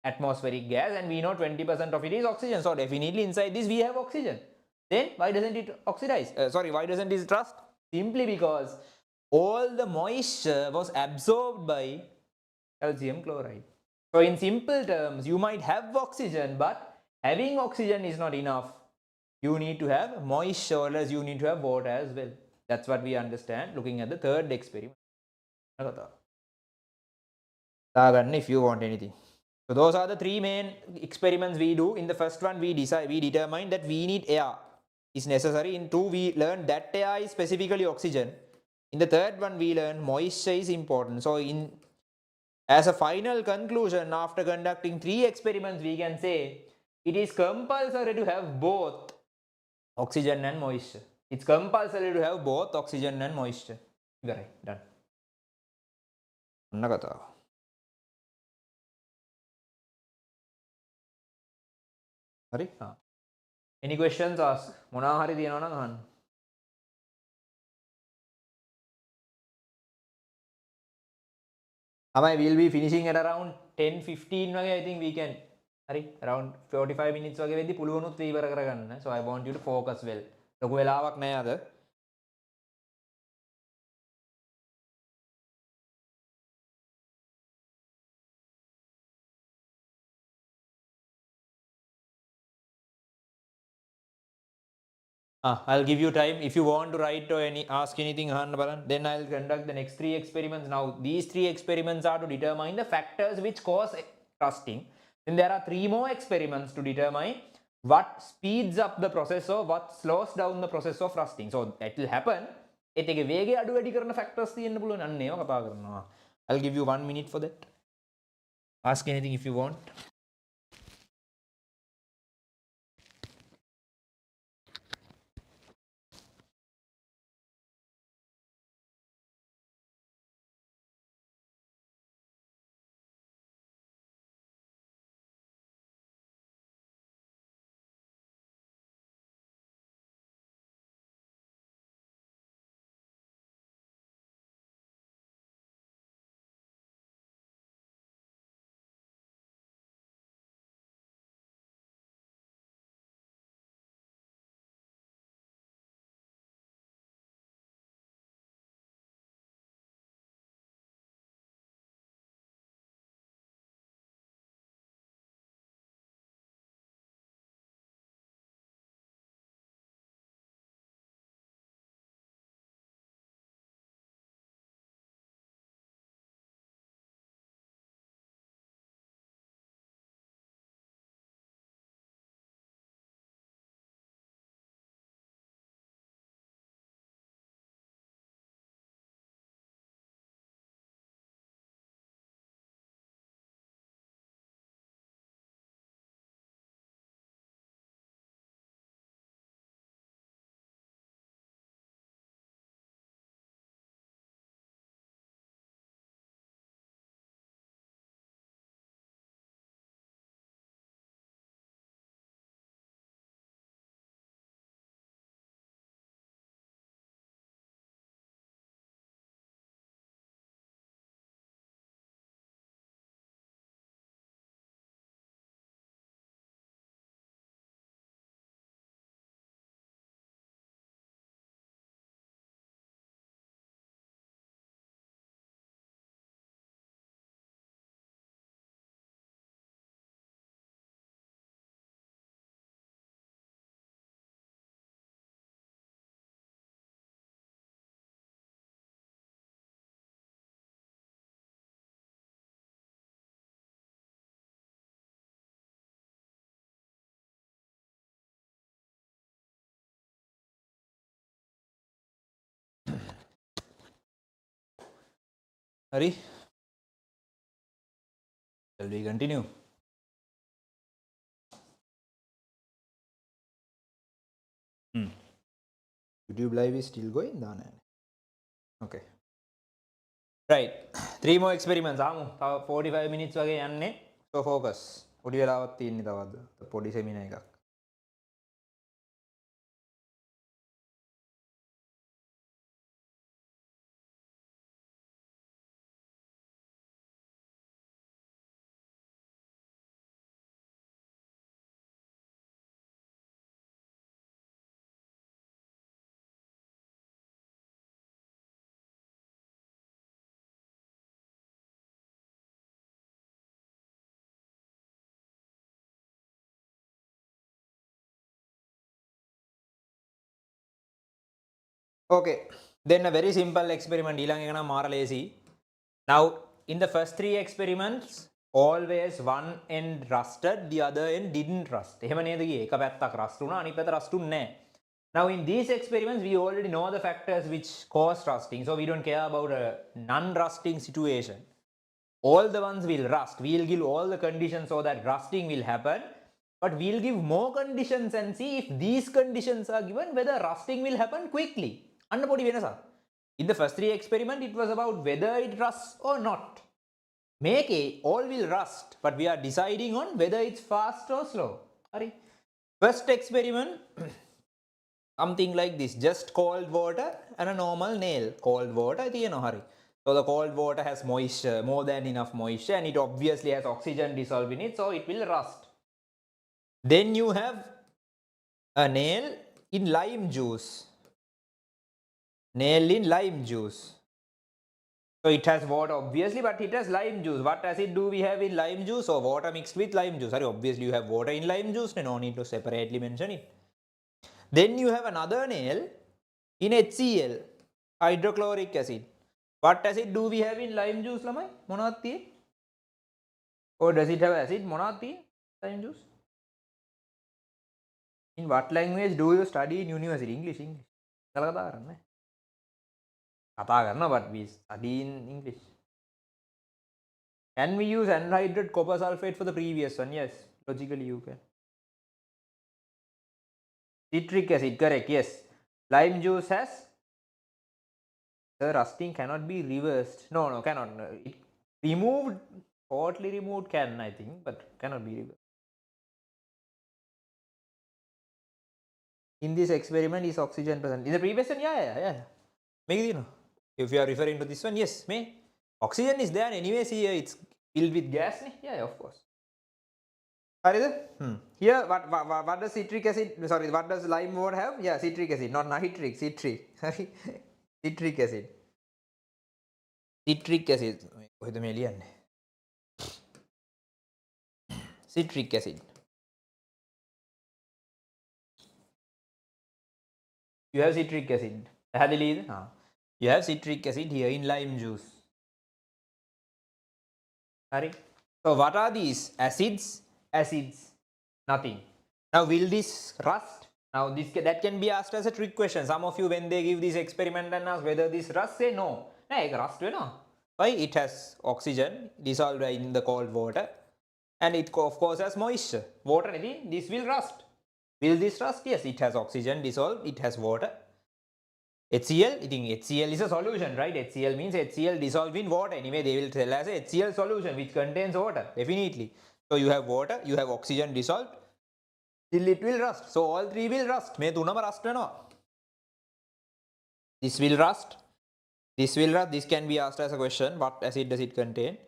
[SPEAKER 1] atmospheric gas and we know 20% of it is oxygen. So definitely inside this we have oxygen. Then why doesn't it oxidize? Why doesn't it rust? Simply because all the moisture was absorbed by calcium chloride. So in simple terms, you might have oxygen, but having oxygen is not enough. You need to have moisture, or else you need to have water as well. That's what we understand looking at the third experiment. If you want anything. So those are the three main experiments we do. In the first one, we determine that we need air is necessary. In two, we learn that air is specifically oxygen. In the third one, we learn moisture is important. So as a final conclusion, after conducting three experiments, we can say it is compulsory to have both oxygen and moisture. It's compulsory to have both oxygen and moisture. Right, done. Any questions? Ask. I will be finishing at around 10:15. I think we can. Around 45 minutes. So I want you to focus well. I'll give you time. If you want to write or ask anything, then I'll conduct the next three experiments. Now, these three experiments are to determine the factors which cause rusting. Then there are 3 more experiments to determine what speeds up the process or what slows down the process of rusting. So that will happen. ඒකේ වේගය අඩු වැඩි කරන factors තියෙන්න පුළුවන්. අන්න ඒවා කතා කරනවා. I'll give you 1 minute for that. Ask anything if you want. Hari, shall we continue? YouTube live is still going down. Okay. Right. 3 more experiments. 45 minutes වගේ යන්නේ. So focus. පොඩි වෙලාවක් තියෙන්නේ තවද. පොඩි seminar එකක්. Okay, then a very simple experiment. Now, in the first 3 experiments, always one end rusted, the other end didn't rust. Now, in these experiments, we already know the factors which cause rusting, so we don't care about a non-rusting situation. All the ones will rust. We'll give all the conditions so that rusting will happen. But we'll give more conditions and see if these conditions are given, whether rusting will happen quickly. In the first 3 experiments, it was about whether it rusts or not. Make all will rust, but we are deciding on whether it's fast or slow. First experiment, something like this, just cold water and a normal nail. Cold water, so the cold water has moisture, more than enough moisture, and it obviously has oxygen dissolved in it, so it will rust. Then you have a nail in lime juice. Nail in lime juice. So it has water obviously, but it has lime juice. What acid do we have in lime juice? Or water mixed with lime juice. Obviously you have water in lime juice, no need to separately mention it. Then you have another nail in HCl, hydrochloric acid. What acid do we have in lime juice, lamai? Or does it have acid? Monati lime juice. In what language do you study in university? English. කතා කරන්නේ. කතා කරනවා but we study in English. Can we use anhydride copper sulfate for the previous one? Yes, logically you can. Citric acid, correct, yes. Lime juice has, the rusting cannot be reversed. No, cannot. It removed, totally removed can, I think, but cannot be reversed. In this experiment is oxygen present. In the previous one, yeah. Make it, if you are referring to this one, yes, may. Oxygen is there anyways here, it's filled with gas, yeah, of course. Here, what does citric acid, sorry, what does lime water have? Yeah, citric acid, not nitric, citric. Sorry, citric acid. Citric acid. Citric acid. You have citric acid. You have citric acid here in lime juice. Sorry. So what are these? Acids? Acids. Nothing. Now will this rust? Now that can be asked as a trick question. Some of you, when they give this experiment and ask whether this rust, say no. No, it rust. Why? It has oxygen dissolved in the cold water, and it of course has moisture. Water, this will rust. Will this rust? Yes, it has oxygen dissolved, it has water. HCl, I think HCl is a solution, right? HCl means HCl dissolved in water. Anyway, they will tell as a HCl solution which contains water, definitely. So you have water, you have oxygen dissolved, till it will rust. So all three will rust. This will rust. This will rust. This can be asked as a question. What acid does it contain?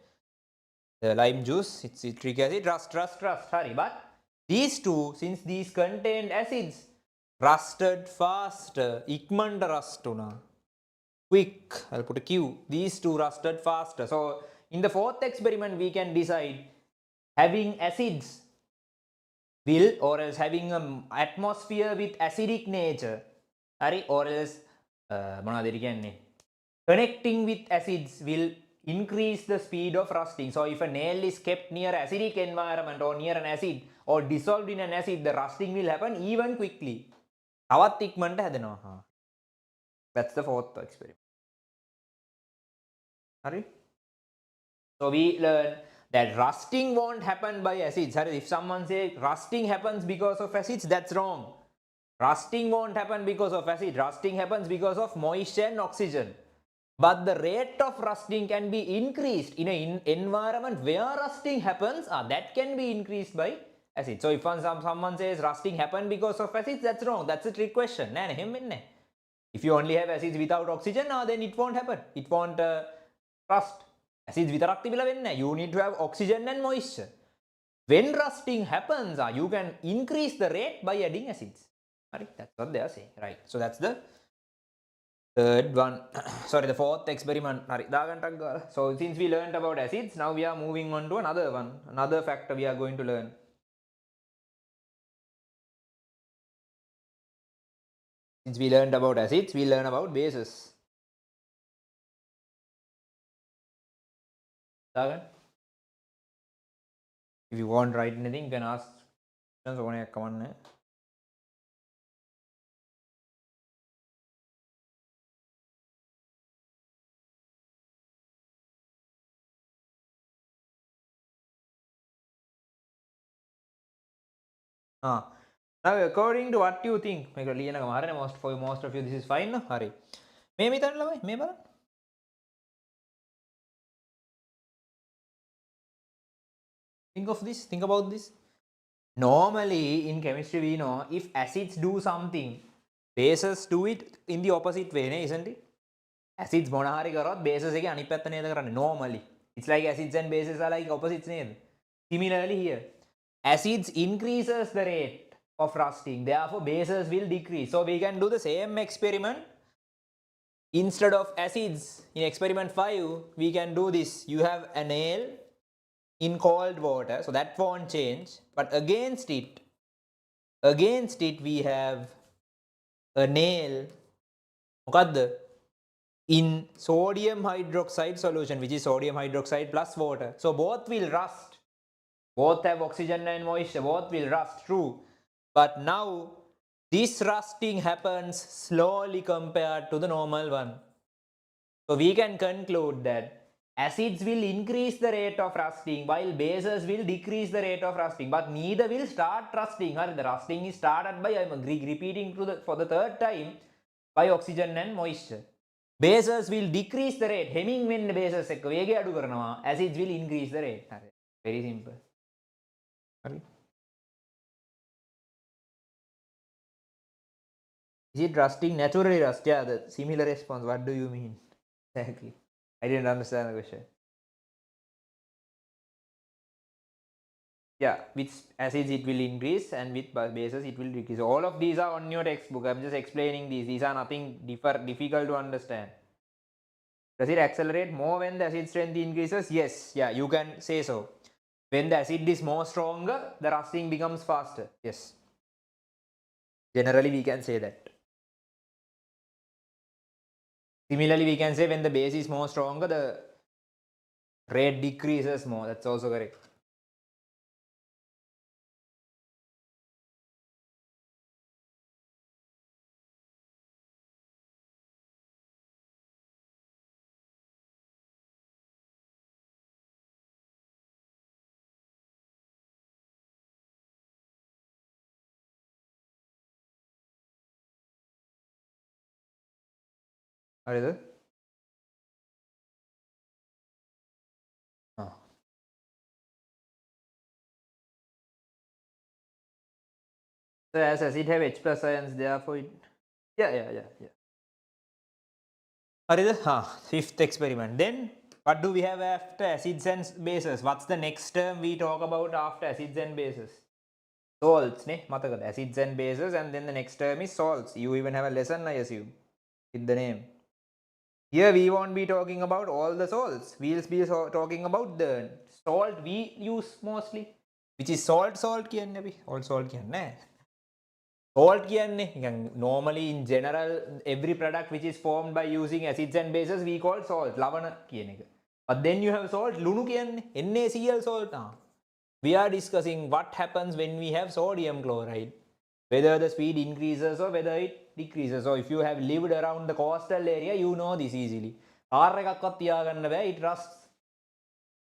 [SPEAKER 1] The lime juice, it's citric acid, rust. Sorry, but these two, since these contained acids, rusted faster. Ikmanda rustuna. Quick. I'll put a Q. These two rusted faster. So in the fourth experiment, we can decide having acids will, or else having an atmosphere with acidic nature, or else connecting with acids will increase the speed of rusting. So if a nail is kept near acidic environment or near an acid or dissolved in an acid, the rusting will happen even quickly. That's the fourth experiment. So we learn that rusting won't happen by acids. If someone says rusting happens because of acids, that's wrong. Rusting won't happen because of acid. Rusting happens because of moisture and oxygen. But the rate of rusting can be increased in an environment where rusting happens. That can be increased by acid. So if someone says rusting happened because of acids, that's wrong. That's a trick question. If you only have acids without oxygen, then it won't happen. It won't rust. Acids without you need to have oxygen and moisture. When rusting happens, you can increase the rate by adding acids. Right? That's what they are saying. Right. So that's the third one. Sorry, the fourth experiment. So since we learned about acids, now we are moving on to another one. Another factor we are going to learn. Since we learned about acids, we learn about bases. If you want to write anything, you can ask. Come on. Now, according to what you think, for most of you, this is fine. No? Hari. Maybe think of this, think about this. Normally in chemistry we know if acids do something, bases do it in the opposite way, isn't it? Acids monahari karot, bases එක අනිත් පැත්ත නේද කරන්නේ normally. It's like acids and bases are like opposites නේද? Similarly here, acids increases the rate of rusting, therefore bases will decrease. So we can do the same experiment. Instead of acids in experiment 5, we can do this. You have a nail in cold water, so that won't change, but against it we have a nail in sodium hydroxide solution, which is sodium hydroxide plus water. So both will rust. Both have oxygen and moisture, both will rust, true. But now this rusting happens slowly compared to the normal one. So we can conclude that acids will increase the rate of rusting while bases will decrease the rate of rusting, but neither will start rusting. The rusting is started by, I'm repeating for the third time, by oxygen and moisture. Bases will decrease the rate. Hemming when bases එක වේගය අඩු කරනවා, acids will increase the rate. Very simple. Is it rusting naturally rust? Yeah, the similar response. What do you mean? Exactly. I didn't understand the question. Yeah, with acids it will increase and with bases it will decrease. All of these are on your textbook. I'm just explaining these. These are nothing difficult to understand. Does it accelerate more when the acid strength increases? Yes, yeah, you can say so. When the acid is more stronger, the rusting becomes faster. Yes. Generally, we can say that. Similarly, we can say when the base is more stronger, the rate decreases more. That's also correct. What is it? Oh. So as acid have H plus ions, therefore it, yeah. What is it? Fifth experiment. Then what do we have after acids and bases? What's the next term we talk about after acids and bases? Salts, ne? Matakada. Acids and bases, and then the next term is salts. You even have a lesson, I assume, with the name. Here we won't be talking about all the salts. We'll be talking about the salt we use mostly, which is salt කියන්නේ අපි. All salt කියන්නේ. Salt කියන්නේ normally in general every product which is formed by using acids and bases we call salt. ලවණ කියන එක. But then you have salt ලුණු කියන්නේ NaCl salt. We are discussing what happens when we have sodium chloride. Whether the speed increases or whether it decreases. So if you have lived around the coastal area, you know this easily. Car එකක්වත් තියාගන්න බෑ, it rusts.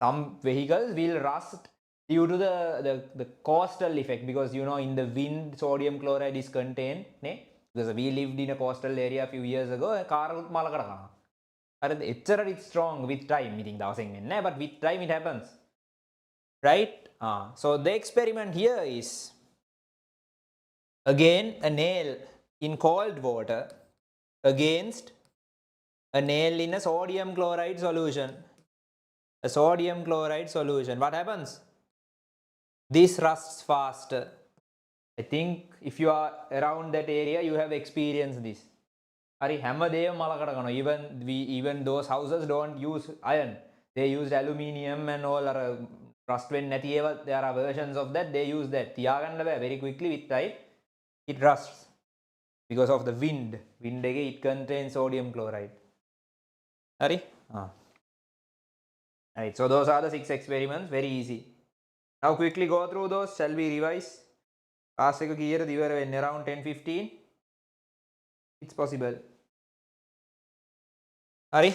[SPEAKER 1] Some vehicles will rust due to the coastal effect, because you know in the wind sodium chloride is contained, ne? Because we lived in a coastal area a few years ago, car මලකට කනවා. හරිද? එච්චර it's strong with time. ඉතින් දවසෙන් වෙන්නේ නැහැ, but with time it happens. Right? So the experiment here is again a nail in cold water against a nail in a sodium chloride solution. A sodium chloride solution. What happens? This rusts faster. I think if you are around that area, you have experienced this. Even those houses don't use iron. They use aluminium and all rust when there are versions of that. They use that. Very quickly with time, it rusts because of the wind. Wind it contains sodium chloride. Right, so those are the 6 experiments. Very easy. Now quickly go through those. Shall we revise? Ask around 10-15. It's possible. Hari.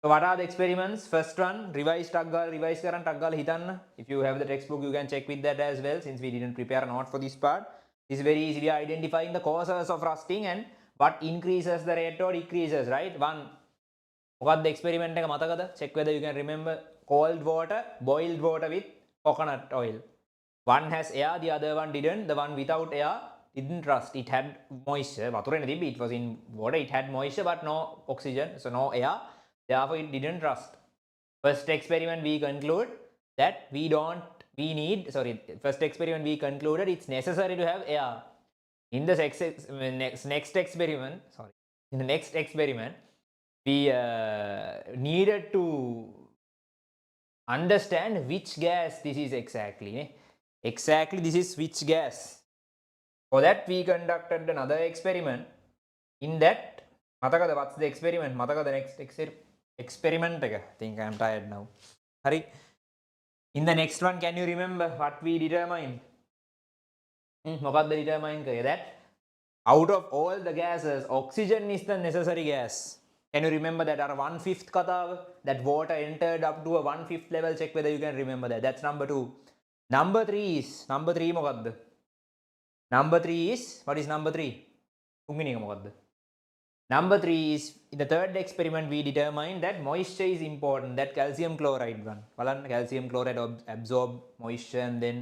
[SPEAKER 1] So what are the experiments? First one, revise karan taggal hitanna. If you have the textbook, you can check with that as well, since we didn't prepare a note for this part. It's very easy. We are identifying the causes of rusting and what increases the rate or decreases, right? One. What the experiment එක මතකද? Check whether you can remember. Cold water, boiled water with coconut oil. One has air, the other one didn't. The one without air didn't rust. It had moisture. It was in water. It had moisture but no oxygen, so no air. Therefore, it didn't rust. First experiment we conclude that first experiment we concluded it's necessary to have air. In the next experiment, we needed to understand which gas this is exactly. Exactly, this is which gas. For that, we conducted another experiment. In that, what's the experiment? The next experiment. I think I am tired now. Hari. In the next one, can you remember what we determined? What the determined that out of all the gases, oxygen is the necessary gas. Can you remember that? Our 1/5 katav, that water entered up to a 1/5 level. Check whether you can remember that. That's number 2. Number 3 is number 3 මොකක්ද? Number 3 is what is number 3? තුන්වෙනි එක මොකක්ද? Number 3 is in the third experiment we determined that moisture is important. That calcium chloride one. බලන්න calcium chloride absorb moisture and then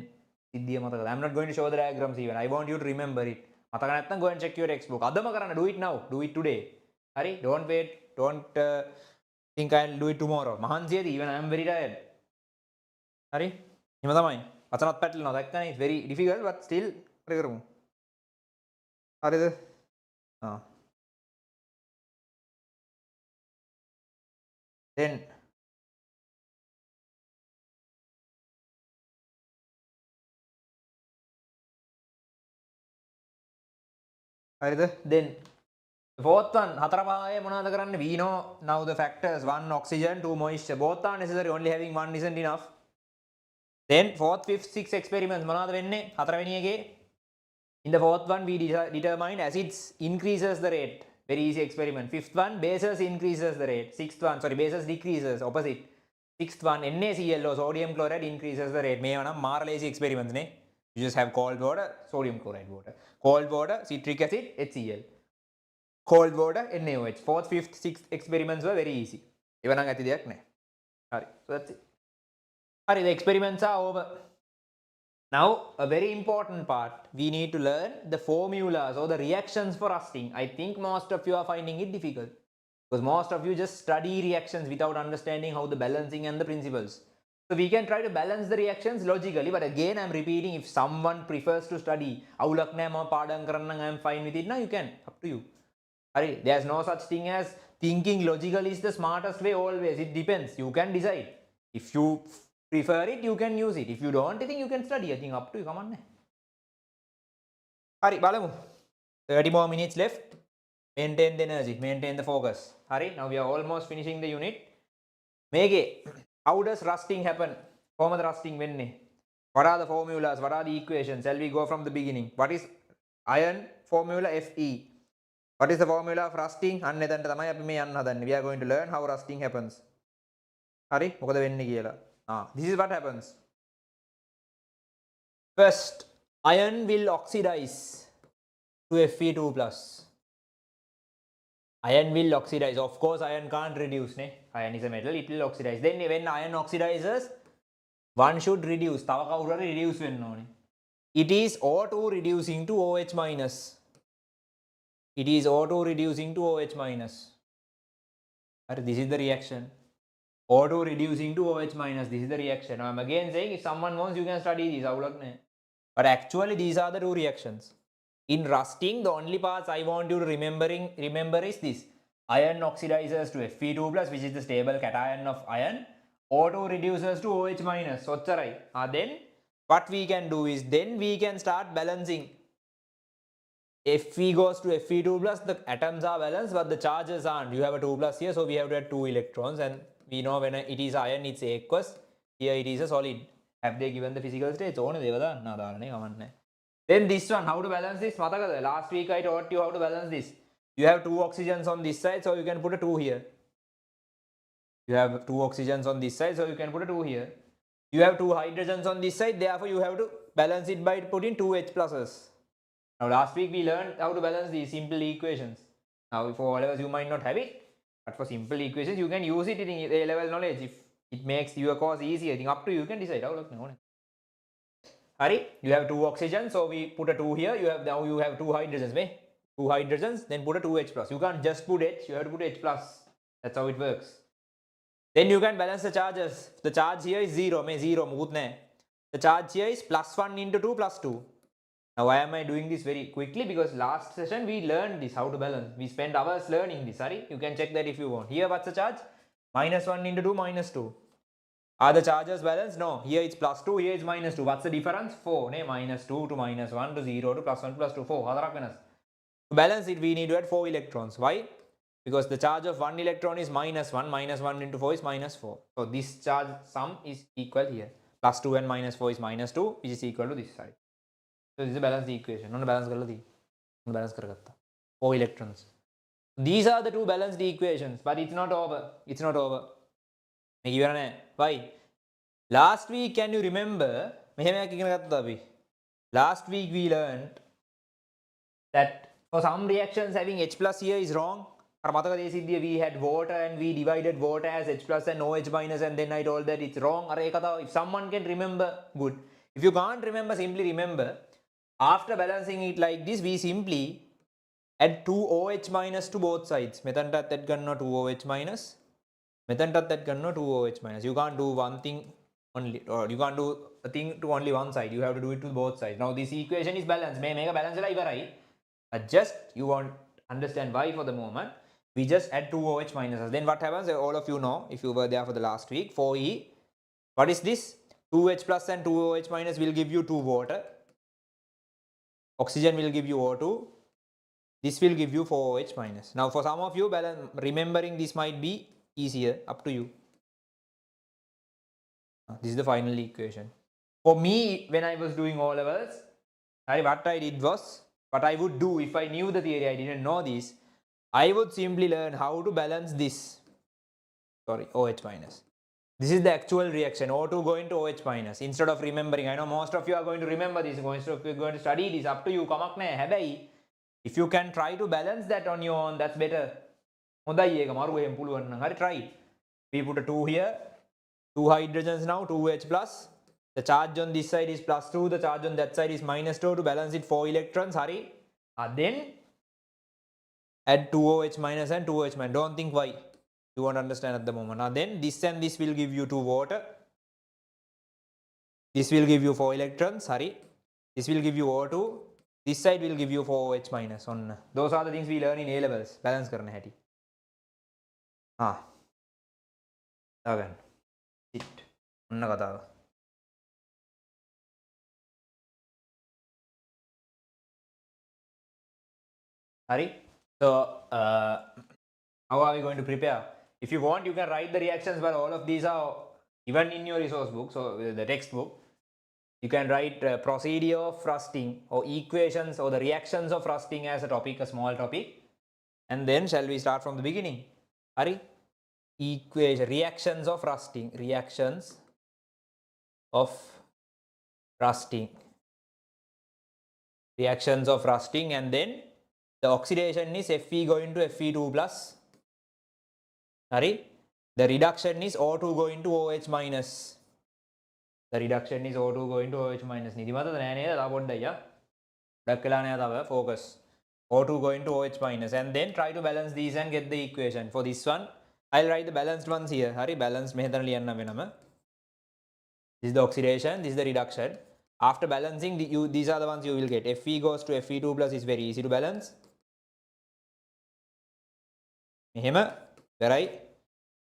[SPEAKER 1] සිද්ධිය මතකද? I'm not going to show the diagrams even. I want you to remember it. මතක නැත්නම් go and check your textbook. අදම කරන්න, do it now. Do it today. හරි? Don't wait. Don't think I'll do it tomorrow. මහන්සියද? Even I am very tired. හරි? එහෙම තමයි. වචනත් පැටලෙනවා. දැක්කනේ? It's very difficult but still හරි කරමු. හරිද? Then then the fourth one, we know now the factors 1 oxygen, 2 moisture. Both are necessary, only having one isn't enough. Then fourth, fifth, sixth experiments. In the fourth one, we determined acids increases the rate. Very easy experiment. Fifth one, bases increases the rate. Sixth one, sorry, bases decreases, opposite. Sixth one, NaCl, sodium chloride increases the rate. May one more lazy experiments. You just have cold water, sodium chloride water. Cold water, citric acid, HCl. Cold water, NaOH. Fourth, fifth, sixth experiments were very easy. So that's it. The experiments are over. Now, a very important part, we need to learn the formulas or the reactions for rusting. I think most of you are finding it difficult because most of you just study reactions without understanding how the balancing and the principles. So we can try to balance the reactions logically, but again I'm repeating, if someone prefers to study, I'm fine with it, now you can, up to you. There's no such thing as thinking logical is the smartest way always. It depends. You can decide. If you prefer it, you can use it. If you don't, I think you can study. I think up to you. Come on. 30 more minutes left. Maintain the energy. Maintain the focus. Now we are almost finishing the unit. How does rusting happen? Form the rusting when? What are the formulas? What are the equations? Shall we go from the beginning? What is iron formula Fe? What is the formula of rusting? We are going to learn how rusting happens. This is what happens. First, iron will oxidize to Fe2+. Iron will oxidize. Of course, iron can't reduce. Iron is a metal, it will oxidize. Then when iron oxidizes, one should reduce. It is O2 reducing to OH-. It is O2 reducing to OH-. This is the reaction. O2 reducing to OH-. This is the reaction. Now I'm again saying, if someone wants, you can study this. But actually, these are the two reactions. In rusting, the only parts I want you to remember is this. Iron oxidizes to Fe2+, which is the stable cation of iron. O2 reduces to OH-. Then what we can do is, then we can start balancing. Fe goes to Fe2+, the atoms are balanced, but the charges aren't. You have a 2+ here, so we have to add 2 electrons. And we know when it is iron, it's aqueous. Here it is a solid. Have they given the physical states? Then this one, how to balance this? Last week I taught you how to balance this. You have 2 oxygens on this side, so you can put a 2 here. You have 2 oxygens on this side, so you can put a 2 here. You have 2 hydrogens on this side, therefore you have to balance it by putting 2 H+s. Now last week we learned how to balance these simple equations. Now for O-levels you might not have it, but for simple equations you can use it in A-level knowledge. If it makes your course easier, I think up to you can decide. You have 2 oxygens, so we put a 2 here. Now you have 2 hydrogens. 2 hydrogens, then put a 2 H+. You can't just put H, you have to put H+. That's how it works. Then you can balance the charges. The charge here is 0. The charge here is +1 into 2 +2. Now why am I doing this very quickly? Because last session we learned this, how to balance. We spent hours learning this. You can check that if you want. Here what's the charge? -1 into 2 -2. Are the charges balanced? No. Here it's +2, here it's -2. What's the difference? 4. -2 to -1 to 0 to +1 +2. 4. To balance it, we need to add 4 electrons. Why? Because the charge of 1 electron is -1. -1 into 4 is -4. So this charge sum is equal here. Plus 2 and minus 4 is minus 2, which is equal to this side. So this is a balanced equation. No balance karala thi. Balance karagatta. 4 electrons. These are the two balanced equations, but it's not over. It's not over. Why? Last week, can you remember? Last week we learned that for some reactions having H plus here is wrong. We had water and we divided water as H plus and OH minus, and then I told that it's wrong. If someone can remember, good. If you can't remember, simply remember. After balancing it like this, we simply add 2 OH minus to both sides. Methantat that ganna 2 OH minus. Methantat that ganna 2 OH minus. You can't do one thing only, or you can't do a thing to only one side. You have to do it to both sides. Now this equation is balanced. May make a balance right? Just you want understand why for the moment. We just add 2 OH minuses. Then what happens? All of you know, if you were there for the last week, 4E. What is this? 2H plus and 2 OH minus will give you 2 water. Oxygen will give you O2. This will give you 4 OH minus. Now for some of you, remembering this might be easier. Up to you. This is the final equation. For me, when I was doing O levels, what I did was, what I would do if I knew the theory, I didn't know this, I would simply learn how to balance this. Sorry, OH minus. This is the actual reaction, O2 going to OH minus. Instead of remembering, I know most of you are going to remember this, most of you are going to study this, up to you. If you can try to balance that on your own, that's better. Try. We put a 2 here, 2 hydrogens now, 2H plus. The charge on this side is plus 2, the charge on that side is minus 2. To balance it, 4 electrons, hurry. Then add 2 OH minus and 2 OH minus. Don't think why. You won't understand at the moment. Then this and this will give you 2 water. This will give you 4 electrons, hurry. This will give you O2. This side will give you 4 OH minus. Those are the things we learn in A levels. Balance karna hai. Again. Sit. Hurry. So, how are we going to prepare? If you want, you can write the reactions, but all of these are even in your resource book, so the textbook. You can write procedure of rusting or equations or the reactions of rusting as a topic, a small topic. And then shall we start from the beginning? Hurry. Equation, reactions of rusting, reactions of rusting. Reactions of rusting, and then the oxidation is Fe going to Fe2 plus. Hurry. The reduction is O2 going to OH minus. The reduction is O2 going to OH minus. Focus. O2 going to OH minus. And then try to balance these and get the equation. For this one, I'll write the balanced ones here. Hurry, balanced. This is the oxidation, this is the reduction. After balancing, these are the ones you will get. Fe goes to Fe2 plus is very easy to balance.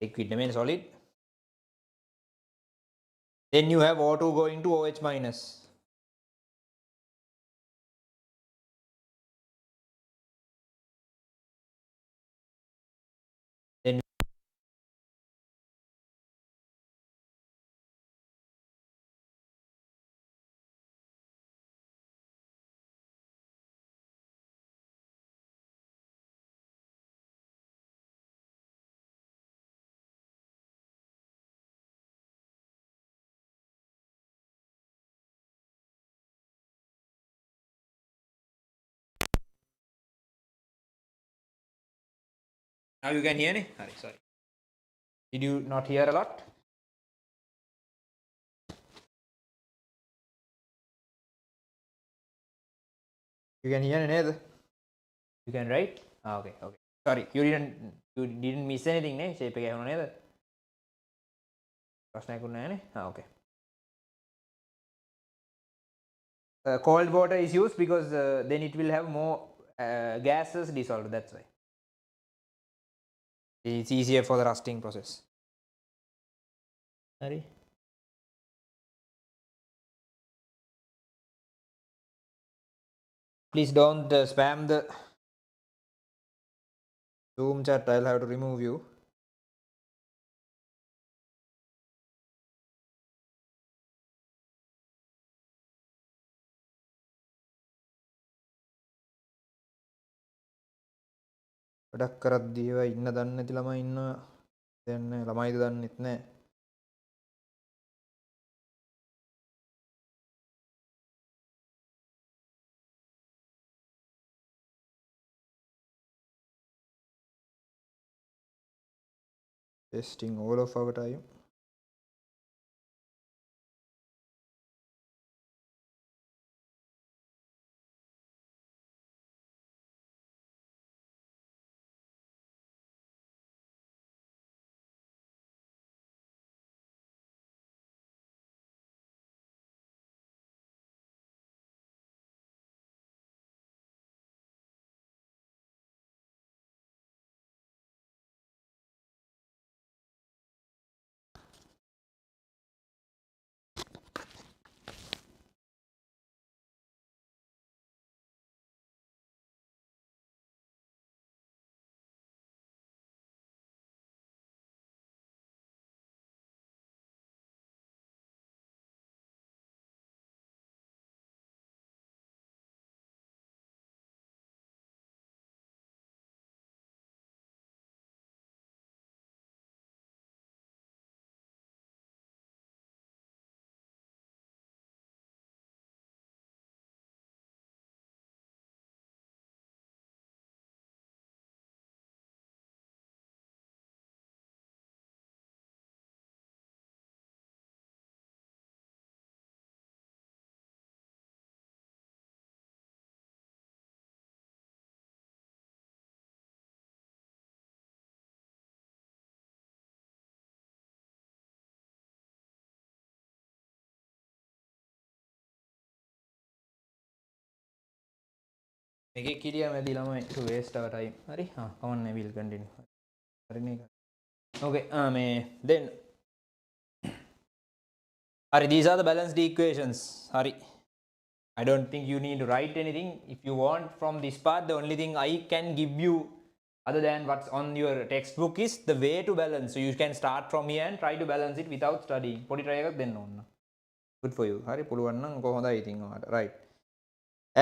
[SPEAKER 1] Liquid solid. Then you have O2 going to OH minus. Then now you can hear me? Sorry. Did you not hear a lot? You can hear neither. You can write? Okay. Sorry, you didn't miss anything, ne? Shape එක ඇහුණා නේද? ප්‍රශ්නයක් උන්නේ නැහැ නේ? Okay. Cold water is used because then it will have more gases dissolved, that's why. It's easier for the rusting process. Sorry. Please don't spam the Zoom chat. I'll have to remove you. වැඩක් කරද්දී ඒවා ඉන්න දන්නේ නැති ළමයි ඉන්නවා. දැන් ළමයිද දන්නෙත් නැහැ. Testing all of our time. මේකේ කිරියා මැදි ළමයි to waste our time. හරි. කවන්න will continue. හරිනේ. Okay. Then හරි, these are the balanced equations. හරි. I don't think you need to write anything. If you want from this part, the only thing I can give you other than what's on your textbook is the way to balance. So you can start from here and try to balance it without studying. පොඩි try එකක් දෙන්න ඕන. Good for you. හරි, පුළුවන් නම් කොහොමදයි ඉතින් ඔයාලට. Right.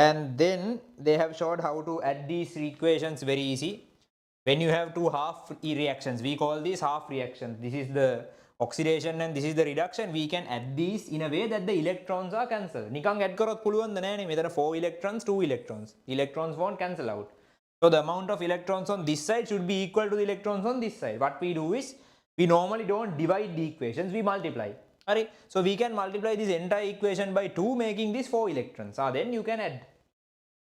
[SPEAKER 1] And then they have showed how to add these equations very easy. When you have two half reactions, we call these half reactions. This is the oxidation and this is the reduction. We can add these in a way that the electrons are cancelled. නිකන් add කරොත් පුළුවන් ද නෑනේ. මෙතන 4 electrons, 2 electrons. Electrons won't cancel out. So the amount of electrons on this side should be equal to the electrons on this side. What we do is, we normally don't divide the equations, we multiply. Alright, so we can multiply this entire equation by 2, making this 4 electrons. Then you can add.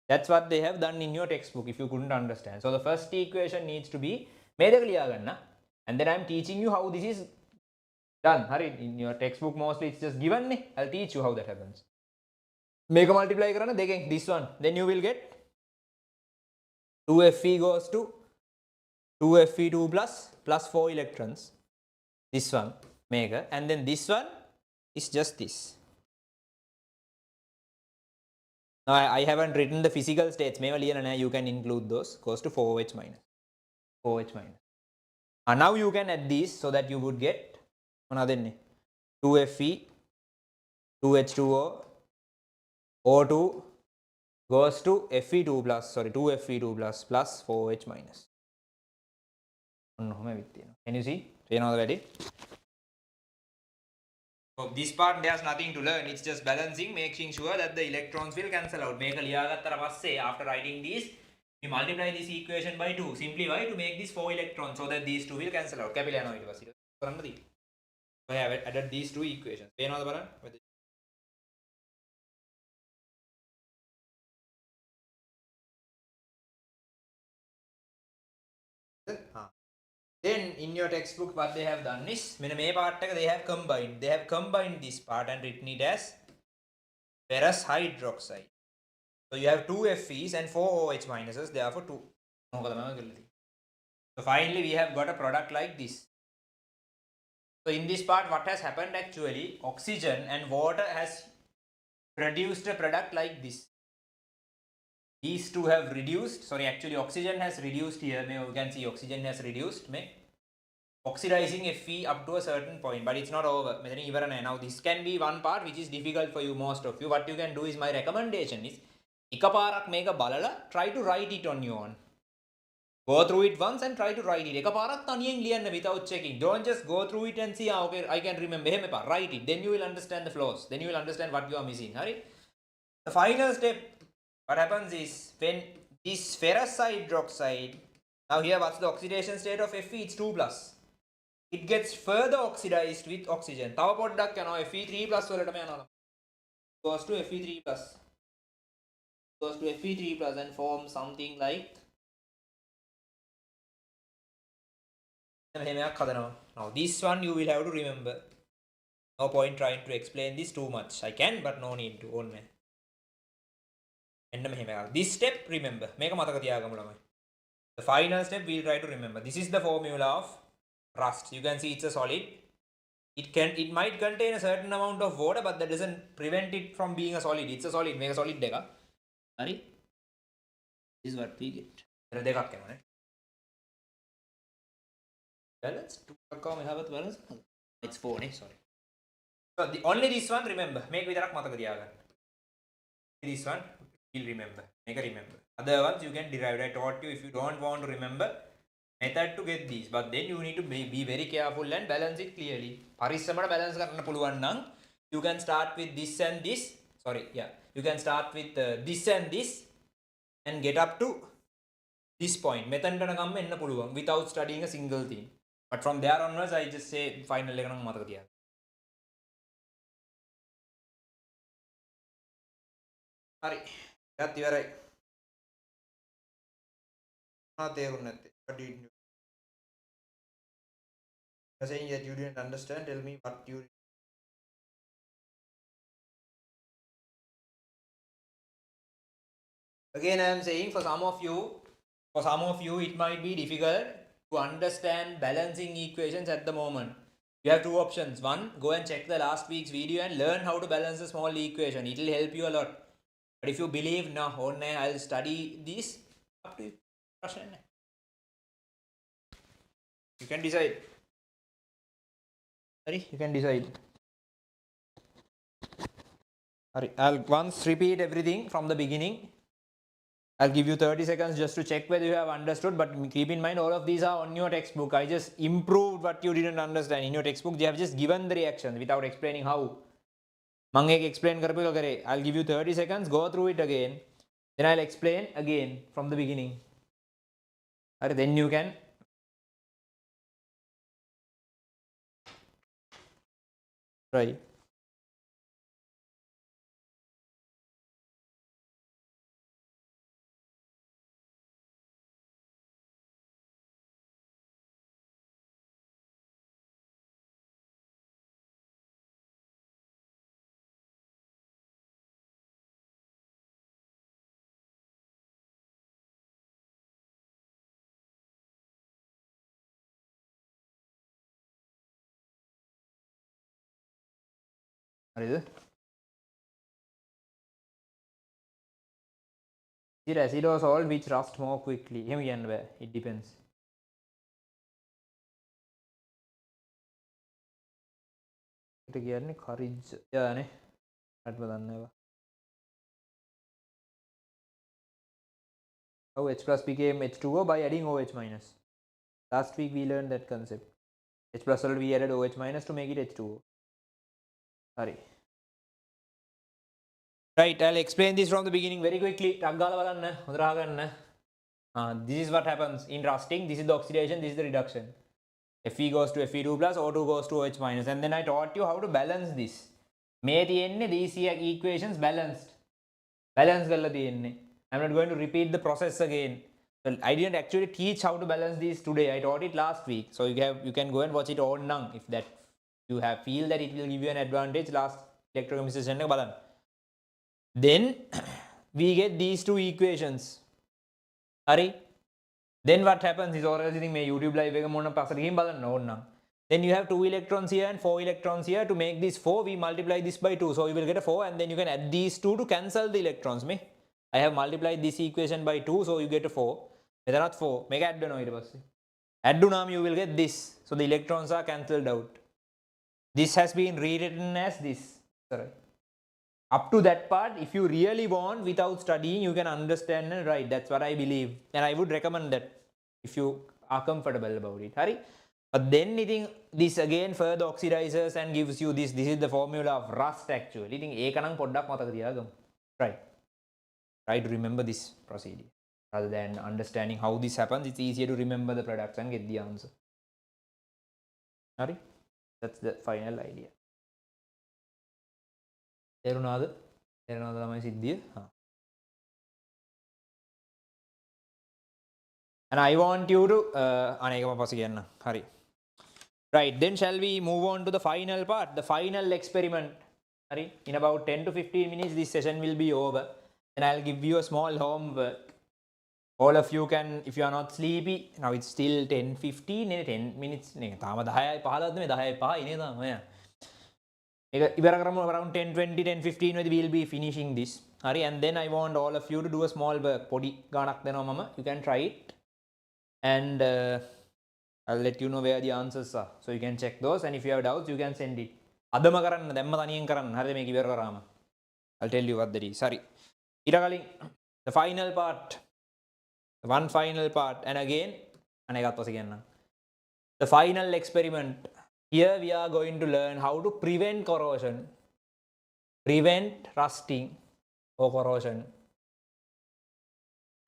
[SPEAKER 1] That's what they have done in your textbook if you couldn't understand. So the first equation needs to be මේ දෙක ලියා ගන්න. And then I'm teaching you how this is done. Hurry, in your textbook mostly it's just given. I'll teach you how that happens. Make a multiply කරන්න දෙකෙන් this one. Then you will get 2Fe goes to 2Fe2 plus 4 electrons. This one. Mega, and then this one is just this. Now I haven't written the physical states. You can include those. Goes to 4H minus. 4H minus. And now you can add these so that you would get another 2Fe, 2H2O, O2 goes to Fe2 plus, sorry, 2Fe2 plus 4H minus. Can you see? You know already? So this part there's nothing to learn, it's just balancing, making sure that the electrons will cancel out. මේක ලියාගත්තට පස්සේ after writing these, we multiply this equation by 2. Simply why? To make this 4 electrons so that these two will cancel out. කැපිලා යනවා ඊට පස්සේ. කරන්න තියෙන්නේ. So I have added these two equations. පේනවද බලන්න? Then in your textbook what they have done is, මෙන්න මේ part එක they have combined this part and written it as ferrous hydroxide. So you have 2 Fe's and 4 OH minuses, therefore 2. So finally we have got a product like this. So in this part what has happened actually, oxygen and water has produced a product like this. These two have reduced, sorry, actually oxygen has reduced here. You can see oxygen has reduced, oxidizing Fe up to a certain point, but it's not over. Now this can be one part which is difficult for you, most of you. What you can do is, my recommendation is, ikaparak meka balala, try to write it on your own. Go through it once and try to write it. එකපාරක් තනියෙන් ලියන්න without checking. Don't just go through it and see, okay, I can remember. එහෙම එපා. Write it. Then you will understand the flaws. Then you will understand what you are missing. හරි? The final step, what happens is when this ferrous hydroxide, now here what's the oxidation state of Fe? It's 2 plus. It gets further oxidized with oxygen. තව පොඩ්ඩක් යනවා Fe3 plus වලටම යනවා. Goes to Fe3 plus. Goes to Fe3 plus and forms something like now this one you will have to remember. No point trying to explain this too much. I can, but no need to. This step, remember. The final step we'll try to remember. This is the formula of rust. You can see it's a solid. It might contain a certain amount of water, but that doesn't prevent it from being a solid. It's a solid. Make a solid deka. This is what we get. Balance? Balance? It's 4, sorry. So only this one, remember. Make vidarak mataka tiyagan. This one, you'll remember. Make a remember. Other ones you can derive. I taught you if you don't want to remember method to get these. But then you need to be very careful and balance it clearly. Parissamata balance karanna puluwan nan you can start with this and this. Sorry, yeah. You can start with this and this and get up to this point. Methandana kamma enna puluwan without studying a single thing. But from there onwards, I just say final එක නම් මතක තියාගන්න. හරි. ඒත් ඉවරයි. තේරුන්නේ නැත්තේ. What did you? You're saying that you didn't understand. Tell me what you. Again, I am saying for some of you, it might be difficult to understand balancing equations at the moment. You have two options. One, go and check the last week's video and learn how to balance a small equation. It will help you a lot. But if you believe, no, I'll study this, up to you. You can decide. Sorry, you can decide. Sorry, I'll once repeat everything from the beginning. I'll give you 30 seconds just to check whether you have understood, but keep in mind all of these are on your textbook. I just improved what you didn't understand. In your textbook, they have just given the reaction without explaining how. Mang ek explain karpe kare. I'll give you 30 seconds, go through it again. Then I'll explain again from the beginning. Then you can. Try. Is it acid or salt which rust more quickly? It depends. Courage. Yeah, how H plus became H2O by adding OH minus. Last week we learned that concept. H plus we added OH minus to make it H2O. Sorry. Right, I'll explain this from the beginning very quickly. This is what happens in rusting. This is the oxidation, this is the reduction. Fe goes to Fe2 plus, O2 goes to OH minus. And then I taught you how to balance this. These equations balanced. Balance I'm not going to repeat the process again. Well, I didn't actually teach how to balance these today. I taught it last week. So you can go and watch it all now if that you feel that it will give you an advantage. Last electrochemistry session balan. Then we get these two equations. Hurry. Then what happens is YouTube live. Then you have 2 electrons here and 4 electrons here. To make this 4, we multiply this by 2. So you will get a 4 and then you can add these 2 to cancel the electrons. I have multiplied this equation by 2, so you get a 4. Whether not 4, make add now you will get this. So the electrons are cancelled out. This has been rewritten as this. Sorry. Up to that part, if you really want, without studying, you can understand and write. That's what I believe. And I would recommend that. if you are comfortable about it. Hari? But then I think this again further oxidizes and gives you this. This is the formula of rust actually. I think ඒක නම් පොඩ්ඩක් මතක තියාගමු. Right. Try to remember this procedure. Rather than understanding how this happens, it's easier to remember the products and get the answer. Hari? That's the final idea. තේරුණාද? තේරුණාද තමයි සිද්ධිය? And I want you to අනේකම පස්සේ කියන්න. හරි. Right, then shall we move on to the final part, the final experiment. Hari? In about 10 to 15 minutes this session will be over and I'll give you a small homework. All of you can, if you are not sleepy, now it's still 10:15 10 minutes නේ. තාම 10යි 15ද මේ 10යි 5යි නේ තාම. ඒක ඉවර කරමු around 10:20 10:15 වෙදී we'll be finishing this. Hari, and then I want all of you to do a small work. පොඩි ගාණක් දෙනවා මම. You can try it and I'll let you know where the answers are. So you can check those and if you have doubts you can send it. අදම කරන්න දැම්ම තනියෙන් කරන්න. හරිද මේක ඉවර කරාම. I'll tell you what that is. Sorry. ඊට කලින් the final part. One final part and again අනේකත් පස්සේ කියන්නම්. The final experiment. Here we are going to learn how to prevent corrosion, prevent rusting or corrosion.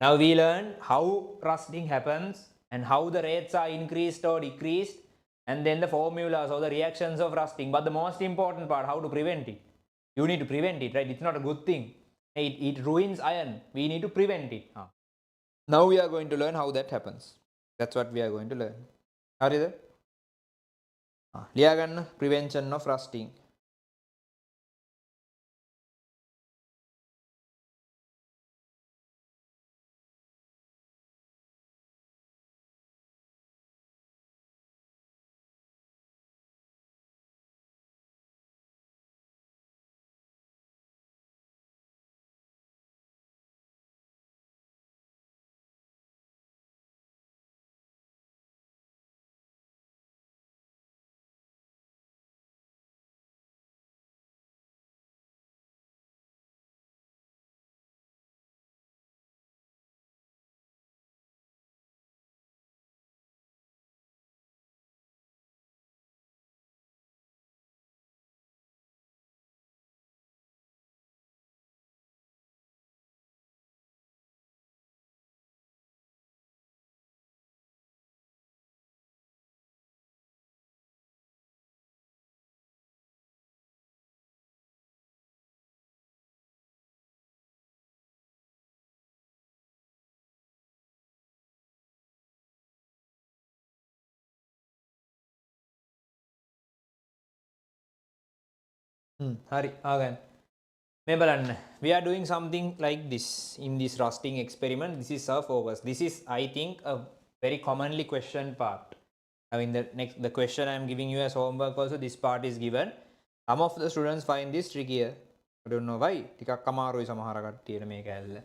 [SPEAKER 1] Now we learn how rusting happens and how the rates are increased or decreased and then the formulas or the reactions of rusting. But the most important part, how to prevent it. You need to prevent it, right? It's not a good thing. It ruins iron. We need to prevent it. Now we are going to learn how that happens. That's what we are going to learn. හරිද? ලියා ගන්න prevention of rusting. Hari, again. We are doing something like this in this rusting experiment. This is our focus. This is, I think, a very commonly questioned part. I mean, the question I am giving you as homework also, this part is given. Some of the students find this trickier. I don't know why. ටිකක් අමාරුයි සමහර කට්ටියට මේක ඇල්ල.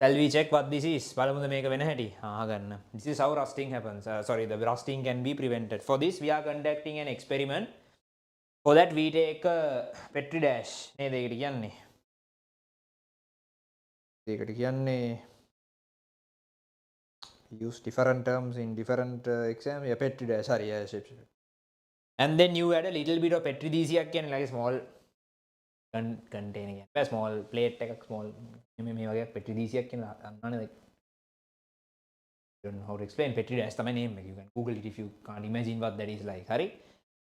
[SPEAKER 1] Shall we check what this is? බලමුද මේක වෙන හැටි? අහගන්න. This is how rusting happens. Sorry, the rusting can be prevented. For this, we are conducting an experiment. For that, we take a petri dash. නේද ඒකට කියන්නේ? ඒකට කියන්නේ use different terms in different exams. Yeah, petri dash. Sorry, yeah, sure. And then you add a little bit of petri දීසියක් කියන්නේ like a small container. A small plate එකක් small මේ වගේ petri දීසියක් කියන අන්නනේ. I don't know how to explain. Petri dash තමයි name එක. You can Google it if you can't imagine what that is like. Hari?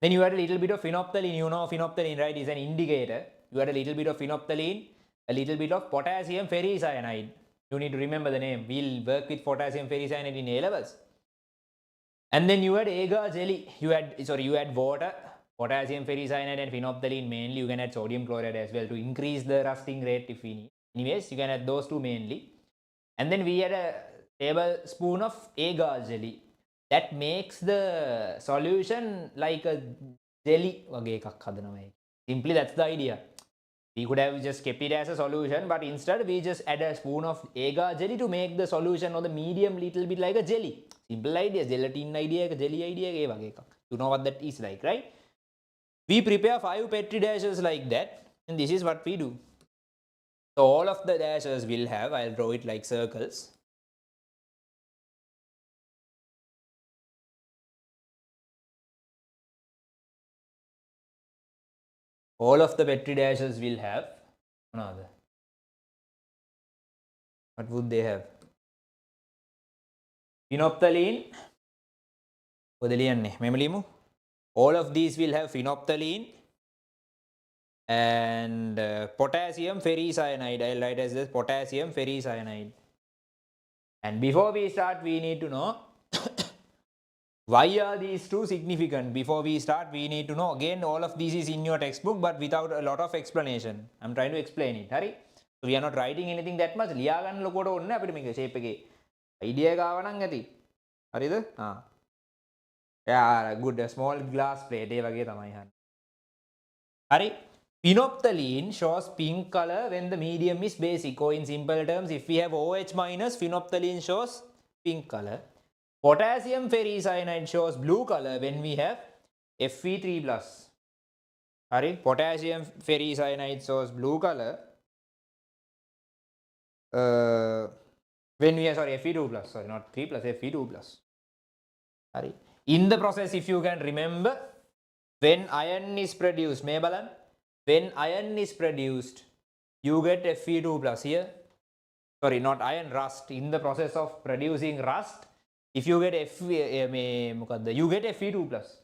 [SPEAKER 1] Then you add a little bit of phenolphthalein. You know phenolphthalein, right? Is an indicator. You add a little bit of phenolphthalein, a little bit of potassium ferricyanide. You need to remember the name. We'll work with potassium ferricyanide in A levels. And then you add agar jelly. You add water, potassium ferricyanide and phenolphthalein mainly. You can add sodium chloride as well to increase the rusting rate if we need. Anyways, you can add those two mainly. And then we add a tablespoon of agar jelly. That makes the solution like a jelly. Simply, that's the idea. We could have just kept it as a solution, but instead we just add a spoon of agar jelly to make the solution or the medium little bit like a jelly. Simple idea, gelatin idea, jelly idea. You know what that is like, right? We prepare 5 petri dashes like that, and this is what we do. So all of the dashes will have, I'll draw it like circles. All of the petri dashes will have another. What would they have? Phenolphthalein. All of these will have phenolphthalein and potassium ferricyanide. I'll write as this potassium ferricyanide. And before we start, we need to know why are these two significant. Before we start, we need to know. Again, all of this is in your textbook, but without a lot of explanation. I'm trying to explain it. Hari? So we are not writing anything that much. ලියා ගන්න ලොකුවට ඕනේ අපිට මේක shape එකේ. idea එක ආව නම් ඇති. හරිද? Yeah, good. A small glass plate ඒ වගේ තමයි හන්නේ. හරි? Phenolphthalein shows pink color when the medium is basic, or in simple terms, if we have OH minus, phenolphthalein shows pink color. Potassium ferricyanide shows blue color when we have Fe3 plus. Sorry, potassium ferricyanide shows blue color when we have, sorry, Fe2 plus, sorry, not 3 plus, Fe2 plus. Sorry. In the process, if you can remember, when iron is produced, when iron is produced, you get Fe2 plus here. Sorry, not iron, rust. In the process of producing rust, if you get you get Fe2 plus.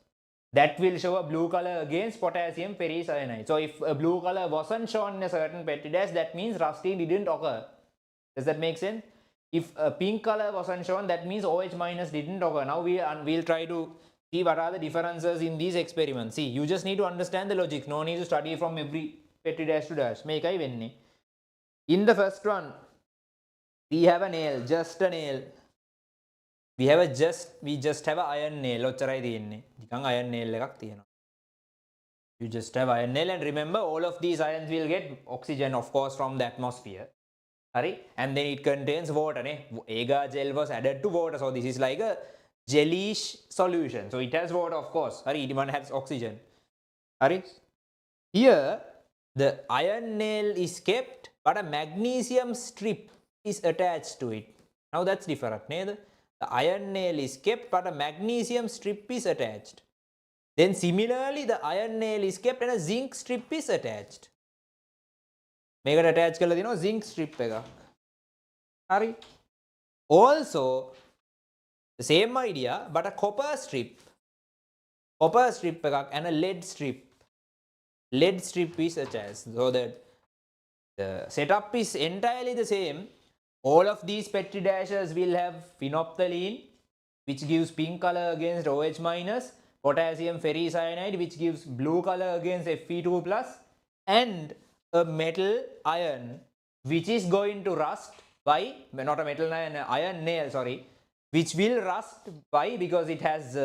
[SPEAKER 1] That will show a blue color against potassium ferricyanide. So if a blue color wasn't shown in a certain petri dash, that means rusting didn't occur. Does that make sense? If a pink color wasn't shown, that means OH minus didn't occur. Now we'll try to see what are the differences in these experiments. See, you just need to understand the logic. No need to study from every petri dash to dash. In the first one, we have a nail, just a nail. We just have an iron nail. Iron nail. You just have iron nail, and remember, all of these ions will get oxygen, of course, from the atmosphere. And then it contains water. Agar gel was added to water, so this is like a jellish solution. So it has water, of course. It even has oxygen. Here, the iron nail is kept, but a magnesium strip is attached to it. Now that's different. The iron nail is kept, but a magnesium strip is attached. Then similarly, the iron nail is kept and a zinc strip is attached. Make it attach kala zinc strip pega. Also, the same idea, but a copper strip pega and a lead strip. Lead strip is attached, so that the setup is entirely the same. All of these petri dashes will have phenolphthalein, which gives pink color against OH minus, potassium ferricyanide, which gives blue color against Fe2 plus, and a metal iron, which is going to rust by, not a metal iron, iron nail, sorry, which will rust by, because it has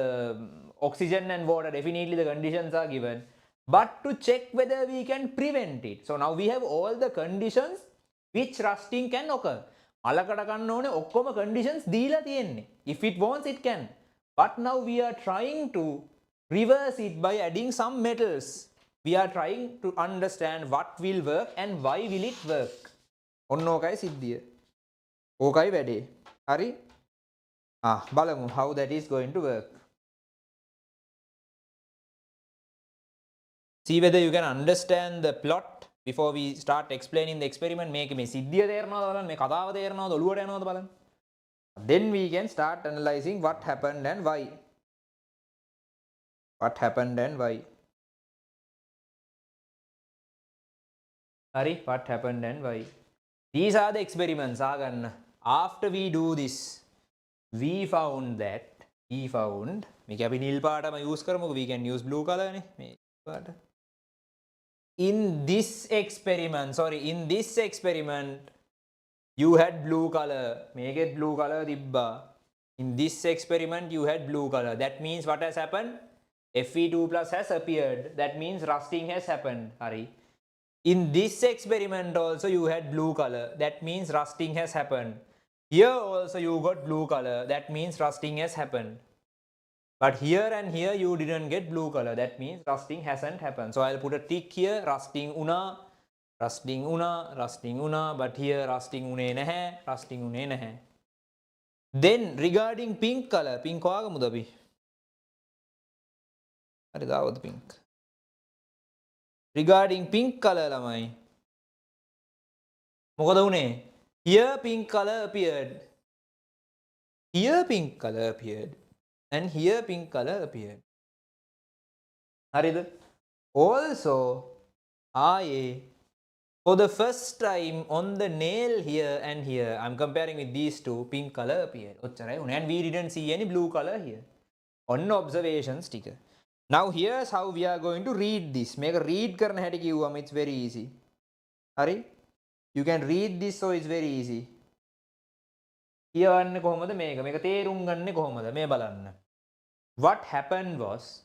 [SPEAKER 1] oxygen and water. Definitely the conditions are given, but to check whether we can prevent it. So now we have all the conditions which rusting can occur. Conditions if it wants, it can. But now we are trying to reverse it by adding some metals. We are trying to understand what will work and why will it work. Onnokai siddhiya. Okai vede. Hari? Balamu how that is going to work. See whether you can understand the plot before we start explaining the experiment. Make me siddhiya thernaada balan, me kadawa thernaada, oluwata yanaada balan. Then we can start analyzing what happened and why. What happened and why. What happened and why. These are the experiments. After we do this, we found that we can use blue color. In this experiment, you had blue color. Make it blue color. In this experiment, you had blue color. That means what has happened? Fe2 plus has appeared. That means rusting has happened. In this experiment also you had blue color. That means rusting has happened. Here also you got blue color. That means rusting has happened. But here and here you didn't get blue color. That means rusting hasn't happened. So I'll put a tick here. Rusting una. But here rusting une nahe. Then regarding pink color. Pink ko aga mudabi. Pink. regarding pink color lamai මොකද උනේ here pink color appeared, here pink color appeared, and here pink color appeared. හරිද? Also ආයේ for the first time on the nail here and here, I'm comparing with these two, pink color appeared. ඔච්චරයි උනේ. And we didn't see any blue color here. On observations ටික. Now here's how we are going to read this. මේක read කරන හැටි කිව්වම it's very easy. හරි? You can read this, so it's very easy. කියවන්නේ කොහොමද මේක? මේක තේරුම් ගන්නේ කොහොමද? මේ බලන්න. What happened was,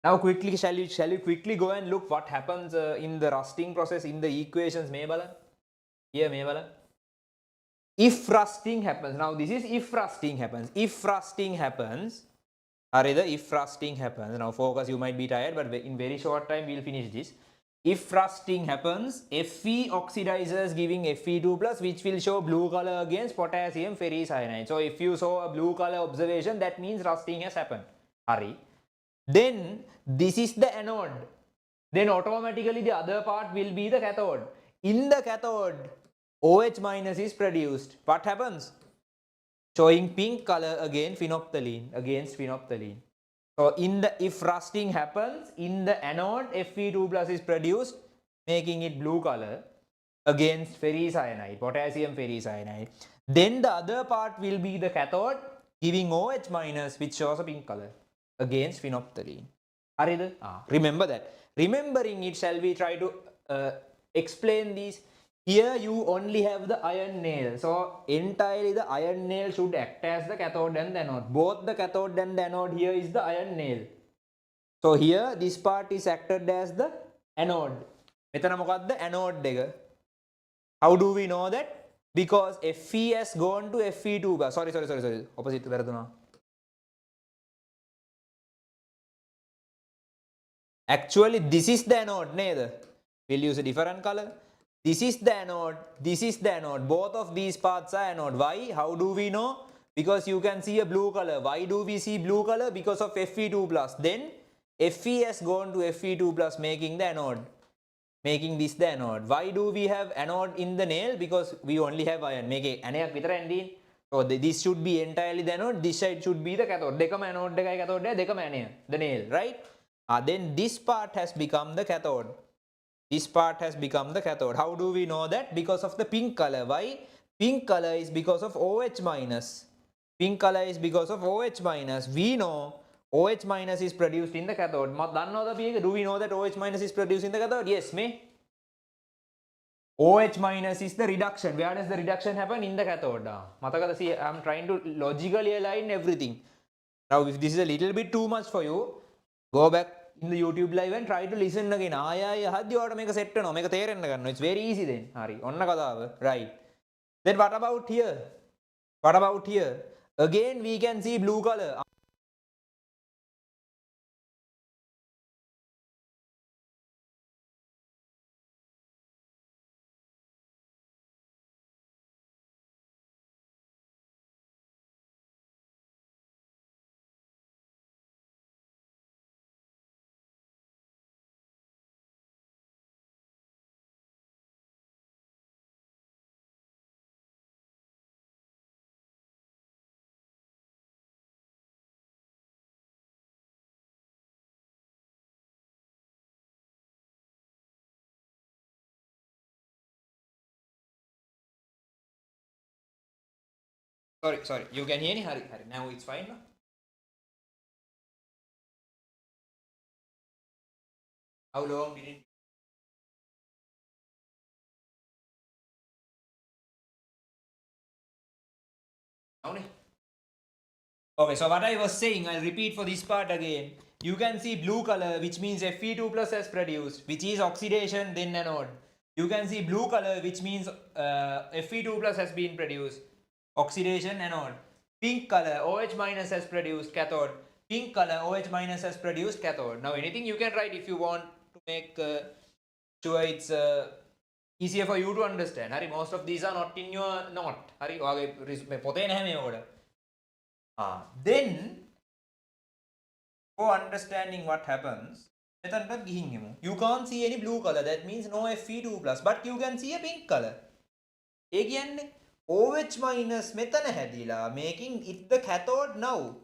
[SPEAKER 1] now quickly shall you quickly go and look what happens in the rusting process in the equations. මේ බලන්න. Here මේ බලන්න. If rusting happens. Now this is if rusting happens. If rusting happens, if rusting happens. Now focus, you might be tired, but in very short time we'll finish this. If rusting happens, Fe oxidizes giving Fe2 plus, which will show blue color against potassium ferricyanide. So if you saw a blue color observation, that means rusting has happened. Hurry. Then this is the anode. Then automatically the other part will be the cathode. In the cathode, OH minus is produced. What happens? Showing pink color against phenolphthalein. So if rusting happens, in the anode Fe2 plus is produced, making it blue color against ferricyanide, potassium ferricyanide. Then the other part will be the cathode, giving OH minus, which shows a pink color against phenolphthalein. Remember that. Remembering it, shall we try to explain these? Here you only have the iron nail. So entirely the iron nail should act as the cathode and the anode. Both the cathode and the anode here is the iron nail. So here this part is acted as the anode. මෙතන මොකක්ද anode එක? How do we know that? Because Fe has gone to Fe2. Sorry. Opposite වැරදුනා. Actually this is the anode නේද? We'll use a different color. This is the anode, this is the anode. Both of these parts are anode. Why? How do we know? Because you can see a blue color. Why do we see blue color? Because of Fe2 plus. Then Fe has gone to Fe2 plus, making the anode. Making this the anode. Why do we have anode in the nail? Because we only have iron. Make it අනයක් විතර ඇන්ඩීන්. So this should be entirely the anode. This side should be the cathode. දෙකම anode දෙකයි cathode දෙකම ඇනය. The nail, right? Then this part has become the cathode. This part has become the cathode. How do we know that? Because of the pink color. Why? Pink color is because of OH minus. Pink color is because of OH minus. We know OH minus is produced in the cathode. Do we know that OH minus is produced in the cathode? Yes, me. OH minus is the reduction. Where does the reduction happen? In the cathode. See, I'm trying to logically align everything. Now, if this is a little bit too much for you, go back in the YouTube live and try to listen again. හද්දි ඔයාලට මේක set වෙනවා. මේක තේරෙන්න ගන්නවා. It's very easy then. හරි. ඔන්න කතාව. Right. Then what about here? What about here? Again we can see blue color. Sorry. You can hear me? Hurry. Now it's fine. No? How long did it? Okay, so what I was saying, I'll repeat for this part again. You can see blue color, which means Fe2 plus has produced, which is oxidation, then anode. You can see blue color, which means Fe2 plus has been produced, oxidation, anode. Pink color, OH minus has produced, cathode. Pink color, OH minus has produced, cathode. Now anything you can write if you want to make sure it's easier for you to understand. Hari, most of these are not in your note. Hari, then for understanding what happens, You can't see any blue color. That means no Fe2 plus. But you can see a pink color. Again, OH minus metana hadila, making it the cathode now.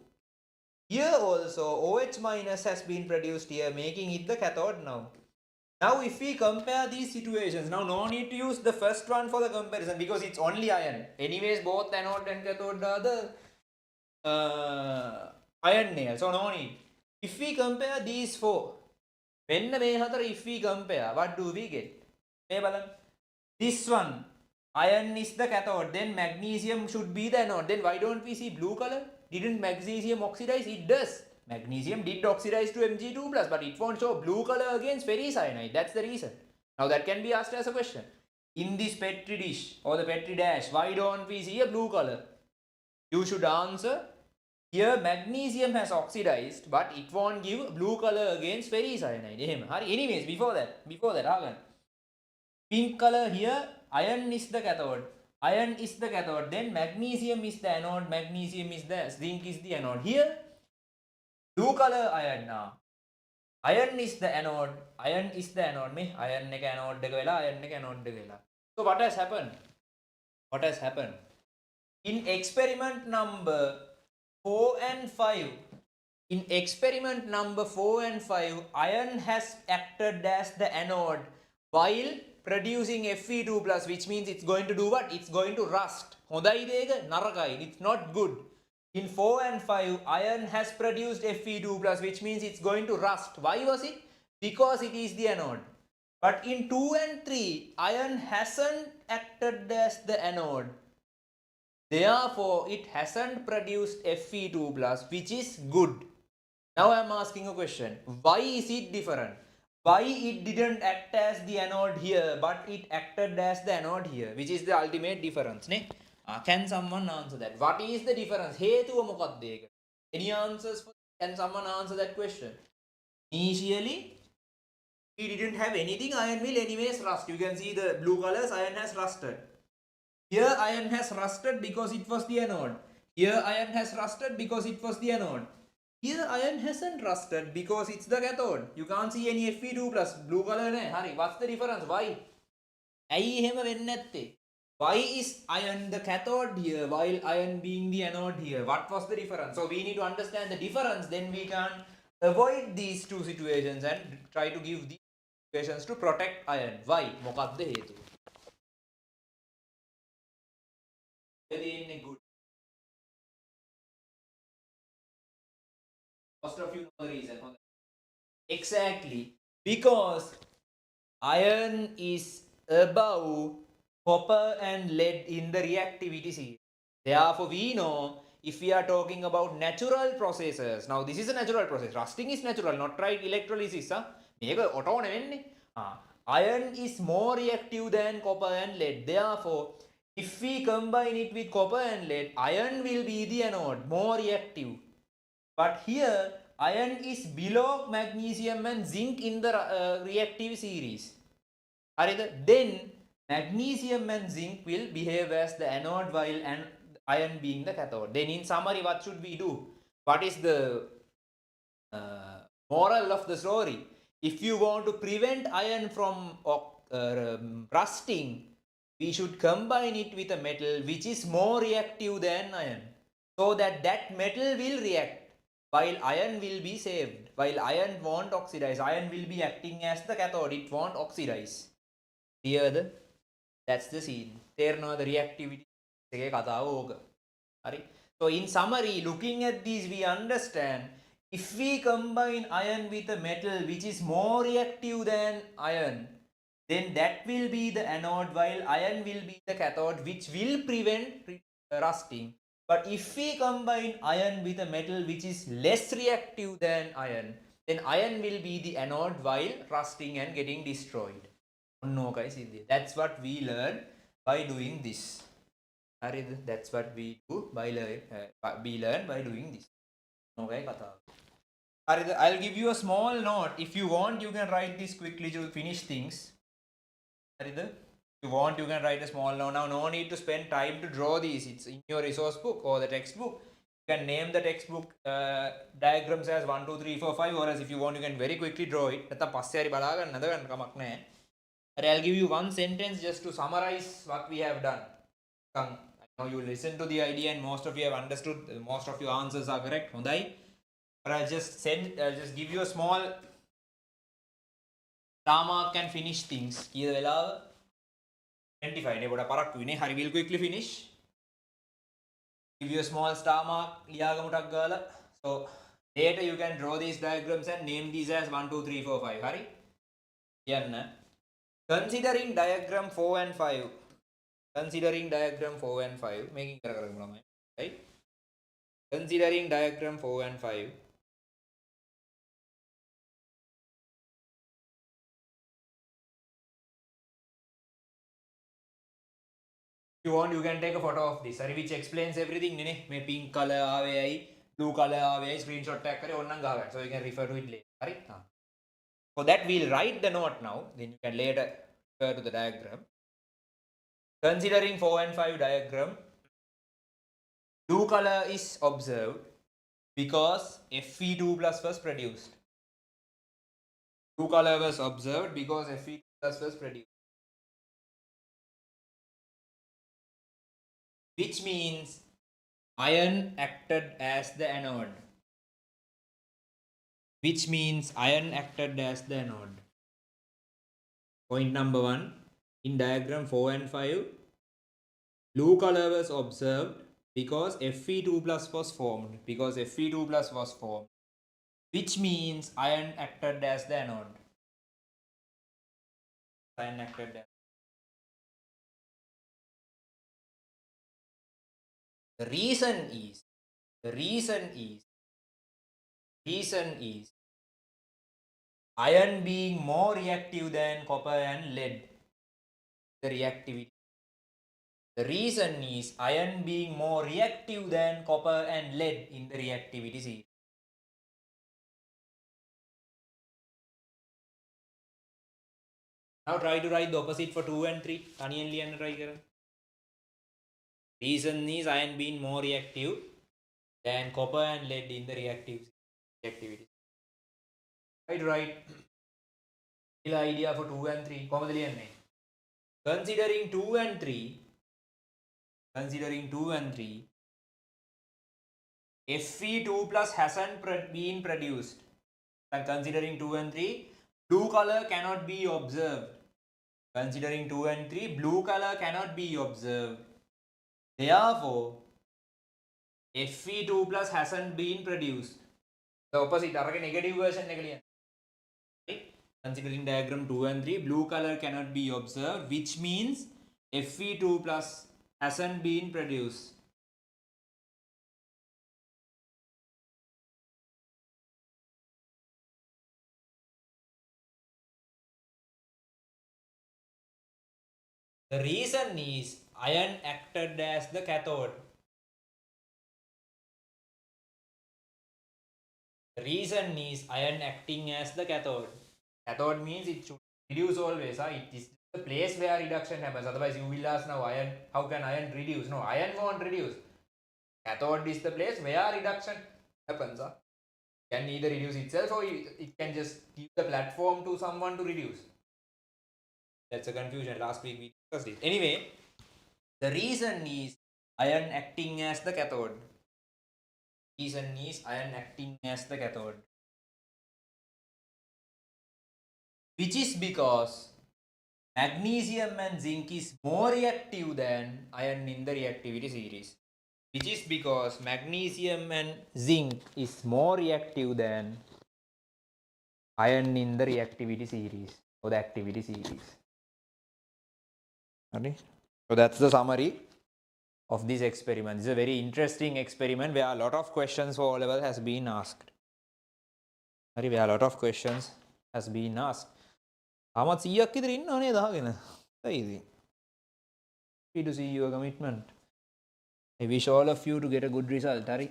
[SPEAKER 1] Here also OH minus has been produced here, making it the cathode now. Now if we compare these situations, now no need to use the first one for the comparison because it's only iron. Anyways, both anode and cathode are the iron nail, so no need. If we compare these four, if we compare, what do we get? This one, iron is the cathode, then magnesium should be the anode. Then why don't we see blue color? Didn't magnesium oxidize? It does. Magnesium did oxidize to Mg2+, but it won't show blue color against ferricyanide. That's the reason. Now that can be asked as a question. In this Petri dish or the Petri dash, why don't we see a blue color? You should answer, here magnesium has oxidized, but it won't give blue color against ferricyanide. Anyways, before that, pink color here, iron is the cathode. Iron is the cathode. Then magnesium is the anode. Magnesium is the zinc is the anode. Here, blue color iron now. Iron is the anode. Iron is the anode. Iron is the anode. Iron is the anode. So what has happened? What has happened? In experiment number 4 and 5, iron has acted as the anode while producing Fe2+, which means it's going to do what? It's going to rust. It's not good. In 4 and 5, iron has produced Fe2+, which means it's going to rust. Why was it? Because it is the anode. But in 2 and 3, iron hasn't acted as the anode. Therefore, it hasn't produced Fe2+, which is good. Now I am asking a question. Why is it different? Why it didn't act as the anode here, but it acted as the anode here, which is the ultimate difference? Can someone answer that? What is the difference? Any answers? Can someone answer that question? Initially, we didn't have anything. Iron will anyways rust. You can see the blue colors. Iron has rusted. Here iron has rusted because it was the anode. Here iron has rusted because it was the anode. Here iron hasn't rusted because it's the cathode. You can't see any Fe2+. Blue color. What's the difference? Why? Why is iron the cathode here while iron being the anode here? What was the difference? So we need to understand the difference. Then we can avoid these two situations and try to give these situations to protect iron. Why? Mokadda hetu. Good. Most of you know the reason. Exactly. Because iron is above copper and lead in the reactivity series. Therefore, we know if we are talking about natural processes. Now, this is a natural process. Rusting is natural, not right electrolysis. Iron is more reactive than copper and lead. Therefore, if we combine it with copper and lead, iron will be the anode, more reactive. But here, iron is below magnesium and zinc in the reactive series. Then, magnesium and zinc will behave as the anode while iron being the cathode. Then in summary, what should we do? What is the moral of the story? If you want to prevent iron from rusting, we should combine it with a metal which is more reactive than iron, so that metal will react while iron will be saved. While iron won't oxidize, iron will be acting as the cathode, it won't oxidize. Here, that's the scene. There no the reactivity. So in summary, looking at these, we understand if we combine iron with a metal which is more reactive than iron, then that will be the anode while iron will be the cathode, which will prevent rusting. But if we combine iron with a metal which is less reactive than iron, then iron will be the anode while rusting and getting destroyed. No, guys, that's what we learn by doing this. That's what we do by learn by doing this. Okay, I'll give you a small note. If you want, you can write this quickly to finish things. If you want, you can write a small note. Now, no need to spend time to draw these. It's in your resource book or the textbook. You can name the textbook diagrams as 1, 2, 3, 4, 5, or as if you want you can very quickly draw it. නැත්නම් පස්සේ හරි බලා ගන්න නේද ගන්න කමක් නැහැ. But I'll give you one sentence just to summarize what we have done. I know you listen to the idea and most of you have understood, most of your answers are correct. හොඳයි. But I'll just give you a small star mark and finish things. කීයද වෙලාව? 25 නේ පොඩ පරක්කු විනේ. හරි we'll quickly finish. Give you a small star mark ලියාගමුටක් ගාලා. So later you can draw these diagrams and name these as 1, 2, 3, 4, 5. හරි? කියන්න. Considering diagram 4 and 5. Considering diagram 4 and 5. Making කරගමු ළමයි. Right? Considering diagram 4 and 5. If you want, you can take a photo of this, which explains everything. May pink color aave, blue color aave, screenshot tag kare onnan gawa. So you can refer to it later. For that, we'll write the note now. Then you can later refer to the diagram. Considering 4 and 5 diagram, blue color is observed because Fe2 plus was produced. Blue color was observed because Fe2 plus was produced. Which means iron acted as the anode. Which means iron acted as the anode. Point number 1. In diagram 4 and 5, blue color was observed because Fe2 plus was formed. Because Fe2 plus was formed. Which means iron acted as the anode. Iron acted as. The reason is iron being more reactive than copper and lead. The reactivity. The reason is iron being more reactive than copper and lead in the reactivity series. Now try to write the opposite for 2 and 3. Taniyanli and try kara. Reason is iron being more reactive than copper and lead in the reactivity. Try to write the idea for 2 and 3. Considering 2 and 3, Fe2 plus hasn't been produced. And considering 2 and 3, blue color cannot be observed. Considering 2 and 3, blue color cannot be observed. Therefore, Fe2 plus hasn't been produced. The opposite, negative version. Right? Considering diagram 2 and 3, blue color cannot be observed, which means Fe2 plus hasn't been produced. The reason is iron acted as the cathode. The reason is iron acting as the cathode. Cathode means it should reduce always. It is the place where reduction happens. Otherwise, you will ask now, iron, how can iron reduce? No, iron won't reduce. Cathode is the place where reduction happens. It can either reduce itself or it can just give the platform to someone to reduce. That's a confusion. Last week we discussed it. Anyway, the reason is iron acting as the cathode. Reason is iron acting as the cathode. Which is because magnesium and zinc is more reactive than iron in the reactivity series. Which is because magnesium and zinc is more reactive than iron in the reactivity series or the activity series. Okay. So that's the summary of this experiment. This is a very interesting experiment where a lot of questions for O-level has been asked. Where a lot of questions has been asked. Amat 100ක් විතර ඉන්නවනේ දාගෙන. Easy. Happy to see your commitment. I wish all of you to get a good result. හරි.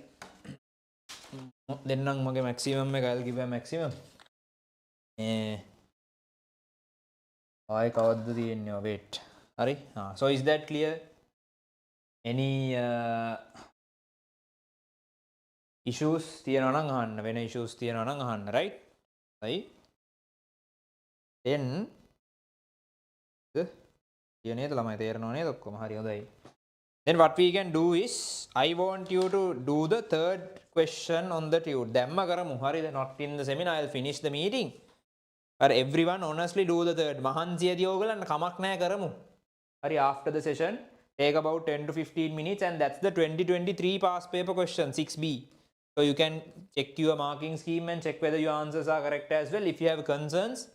[SPEAKER 1] දෙන්නම් මගේ maximum එක I'll give a maximum. ආයි කවද්ද තියෙන්නේ? Wait. Hurry. So is that clear? Any issues තියෙනවා නම් අහන්න, වෙන issues තියෙනවා නම් අහන්න, right? right? then නේද ළමයි තේරෙනව නේද ඔක්කොම? හරි හොඳයි. Then what we can do is, I want you to do the third question on the tube. දැම්ම කරමු. හරිද? Not in the seminar, I'll finish the meeting. But everyone honestly do the third. මහන්සියදී ඕගලන්ට කමක් නැහැ කරමු. හරි, after the session, take about 10 to 15 minutes, and that's the 2023 past paper question, 6B. So you can check your marking scheme and check whether your answers are correct as well. If you have concerns,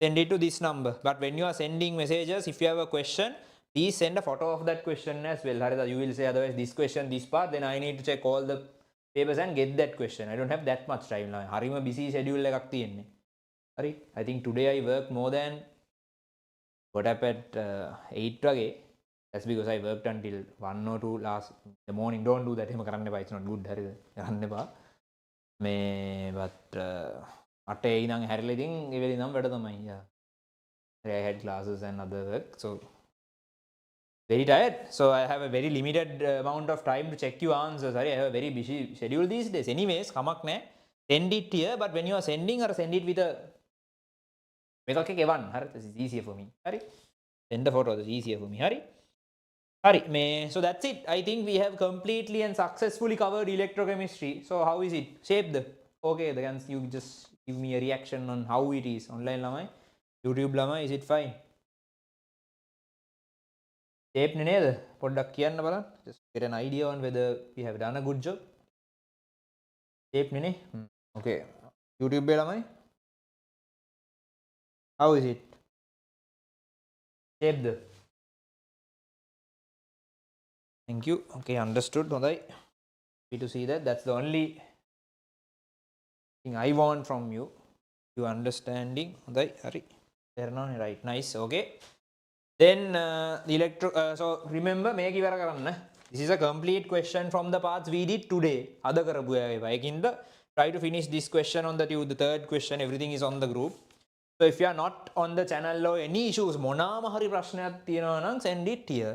[SPEAKER 1] send it to this number. But when you are sending messages, if you have a question, please send a photo of that question as well. Harida, you will say otherwise this question, this part, then I need to check all the papers and get that question. I don't have that much time now. Harima busy schedule එකක් තියෙන්නේ. Hari, I think today I worked more than got up at 8 වගේ. That's because I worked until 1 or 2 last the morning. Don't do that. එහෙම කරන්න එපා. It's not good. හරිද? කරන්න එපා. මේ but 8 ඉඳන් හැරිලා ඉතින් ඒ වෙලේ ඉඳන් වැඩ තමයි. Yeah. I had classes and other work. So very tired. So I have a very limited amount of time to check your answers. Sorry, I have a very busy schedule these days. Anyways, kamak naha. Send it here, but when you are sending, or send it with a මේකක් එක එවන්න. හරි, this is easier for me. හරි. Send the photo, this is easier for me. හරි. හරි. So that's it. I think we have completely and successfully covered electrochemistry. So how is it? Shape the. Okay, then you just give me a reaction on how it is. Online lamai, YouTube lamai, is it fine? Shape නේ නේද? පොඩ්ඩක් කියන්න බලන්න. Just get an idea on whether we have done a good job. Shape නේ. Okay. YouTube එකේ ළමයි. How is it? Shape the. Thank you. Okay, understood. හොඳයි. Happy to see that. That's the only thing I want from you. You understanding. හොඳයි. හරි. තේරෙනවනේ, right. Nice. Okay. Then the electro. So remember, මේක ඉවර කරන්න. This is a complete question from the parts we did today. අද කරපු ඒවා. ඒකින්ද try to finish this question on the tube. The third question, everything is on the group. So if you are not on the channel or any issues, මොනාම හරි ප්‍රශ්නයක් තියෙනවා නම් send it here.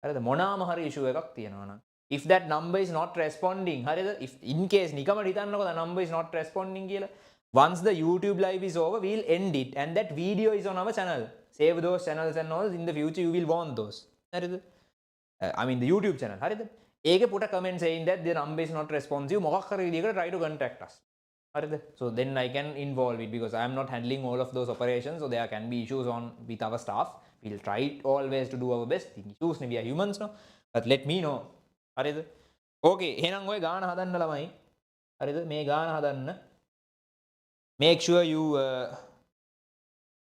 [SPEAKER 1] හරිද? මොනාම හරි issue එකක් තියෙනවා නම්. If that number is not responding, හරිද? If in case නිකමට හිතන්නකො the number is not responding කියලා. Once the YouTube live is over, we'll end it, and that video is on our channel. Save those channels and all. In the future, you will want those. හරිද? I mean the YouTube channel. හරිද? ඒකේ put a comment saying that the number is not responsive. මොකක් හරි විදිහකට try to contact us. So then I can involve it, because I am not handling all of those operations, so there can be issues on with our staff. We'll try always to do our best. Issues ne, we are humans, no, but let me know. Okay, එහෙනම් ඔය ගාන හදන්න ළමයි. හරිද? මේ ගාන හදන්න. Make sure you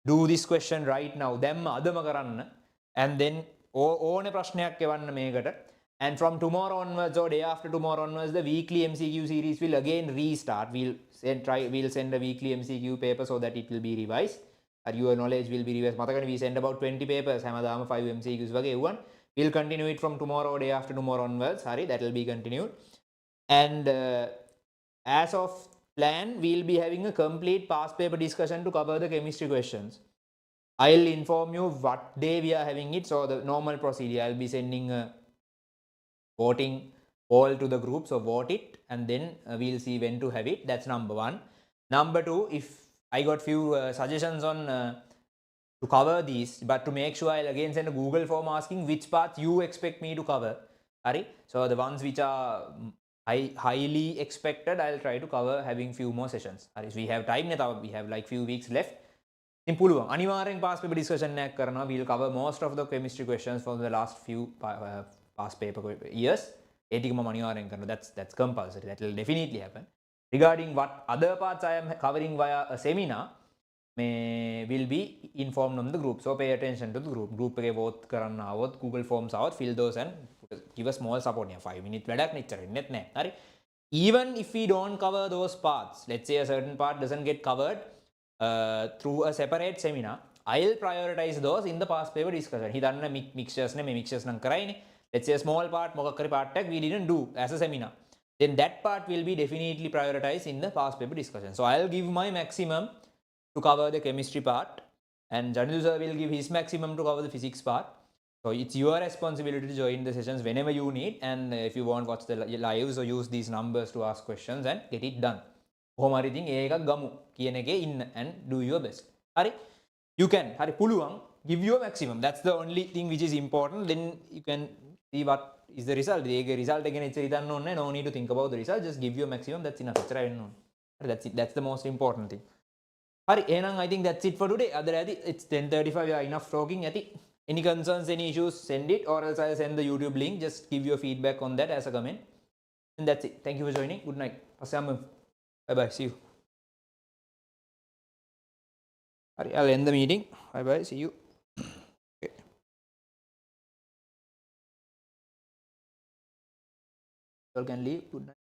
[SPEAKER 1] do this question right now. දැම්ම අදම කරන්න. And then ඕනේ ප්‍රශ්නයක් එවන්න මේකට. And from tomorrow onwards or day after tomorrow onwards, the weekly MCQ series will again restart. We'll send a weekly MCQ paper so that it will be revised. Your knowledge will be revised. මතකනේ, we send about 20 papers. හැමදාම 5 MCQs වගේ එවුවන්. We'll continue it from tomorrow or day after tomorrow onwards. Hari, that will be continued. And as of plan, we'll be having a complete past paper discussion to cover the chemistry questions. I'll inform you what day we are having it. So the normal procedure, I'll be sending a voting poll to the group, so vote it, and then we'll see when to have it. That's number one. Number two, if I got few suggestions on to cover these, but to make sure, I'll again send a Google form asking which parts you expect me to cover. Hari? So the ones which are highly expected, I'll try to cover having few more sessions. Hari? So we have time now, we have like few weeks left. In පුළුවන් අනිවාර්යෙන් past paper discussion එකක් කරනවා. We'll cover most of the chemistry questions from the last few past paper years. ඒ ටික මම අනිවාර්යෙන් කරනවා. That's compulsory. That will definitely happen. Regarding what other parts I am covering via a seminar, will be informed on the group. So pay attention to the group. Group එකේ vote කරන්න આવොත්, Google forms આવොත්, fill those and give a small support. 5 minutes වැඩක් නෙච්චර ඉන්නෙත් නෑ. හරි? Even if we don't cover those parts, let's say a certain part doesn't get covered through a separate seminar, I'll prioritize those in the past paper discussion. හිතන්න mixtures නේ, මේ mixtures නම් කරයිනේ. Let's say a small part, මොකක් හරි part එකක් we didn't do as a seminar. Then that part will be definitely prioritized in the past paper discussion. So I'll give my maximum to cover the chemistry part, and Janidu sir will give his maximum to cover the physics part. So it's your responsibility to join the sessions whenever you need, and if you want, watch the lives or use these numbers to ask questions and get it done. කොහොම හරි ඉතින් ඒ එකක් ගමු කියන එකේ ඉන්න and do your best. හරි, you can හරි පුළුවන්, give your maximum. That's the only thing which is important. Then you can see what is the result. ඒකේ result එක ගැන ඉතින් හිතන්න ඕනේ, no need to think about the result, just give your maximum. That's enough. එච්චරයි වෙන්න ඕනේ. හරි, that's it. That's the most important thing. හරි, එහෙනම් I think that's it for today. අද රැදි it's 10:35. We are enough talking. ඇති. Any concerns, any issues, send it, or else I'll send the YouTube link. Just give your feedback on that as a comment. And that's it. Thank you for joining. Good night. Bye bye. See you. I'll end the meeting. Bye bye. See you. Okay. You all can leave. Good night.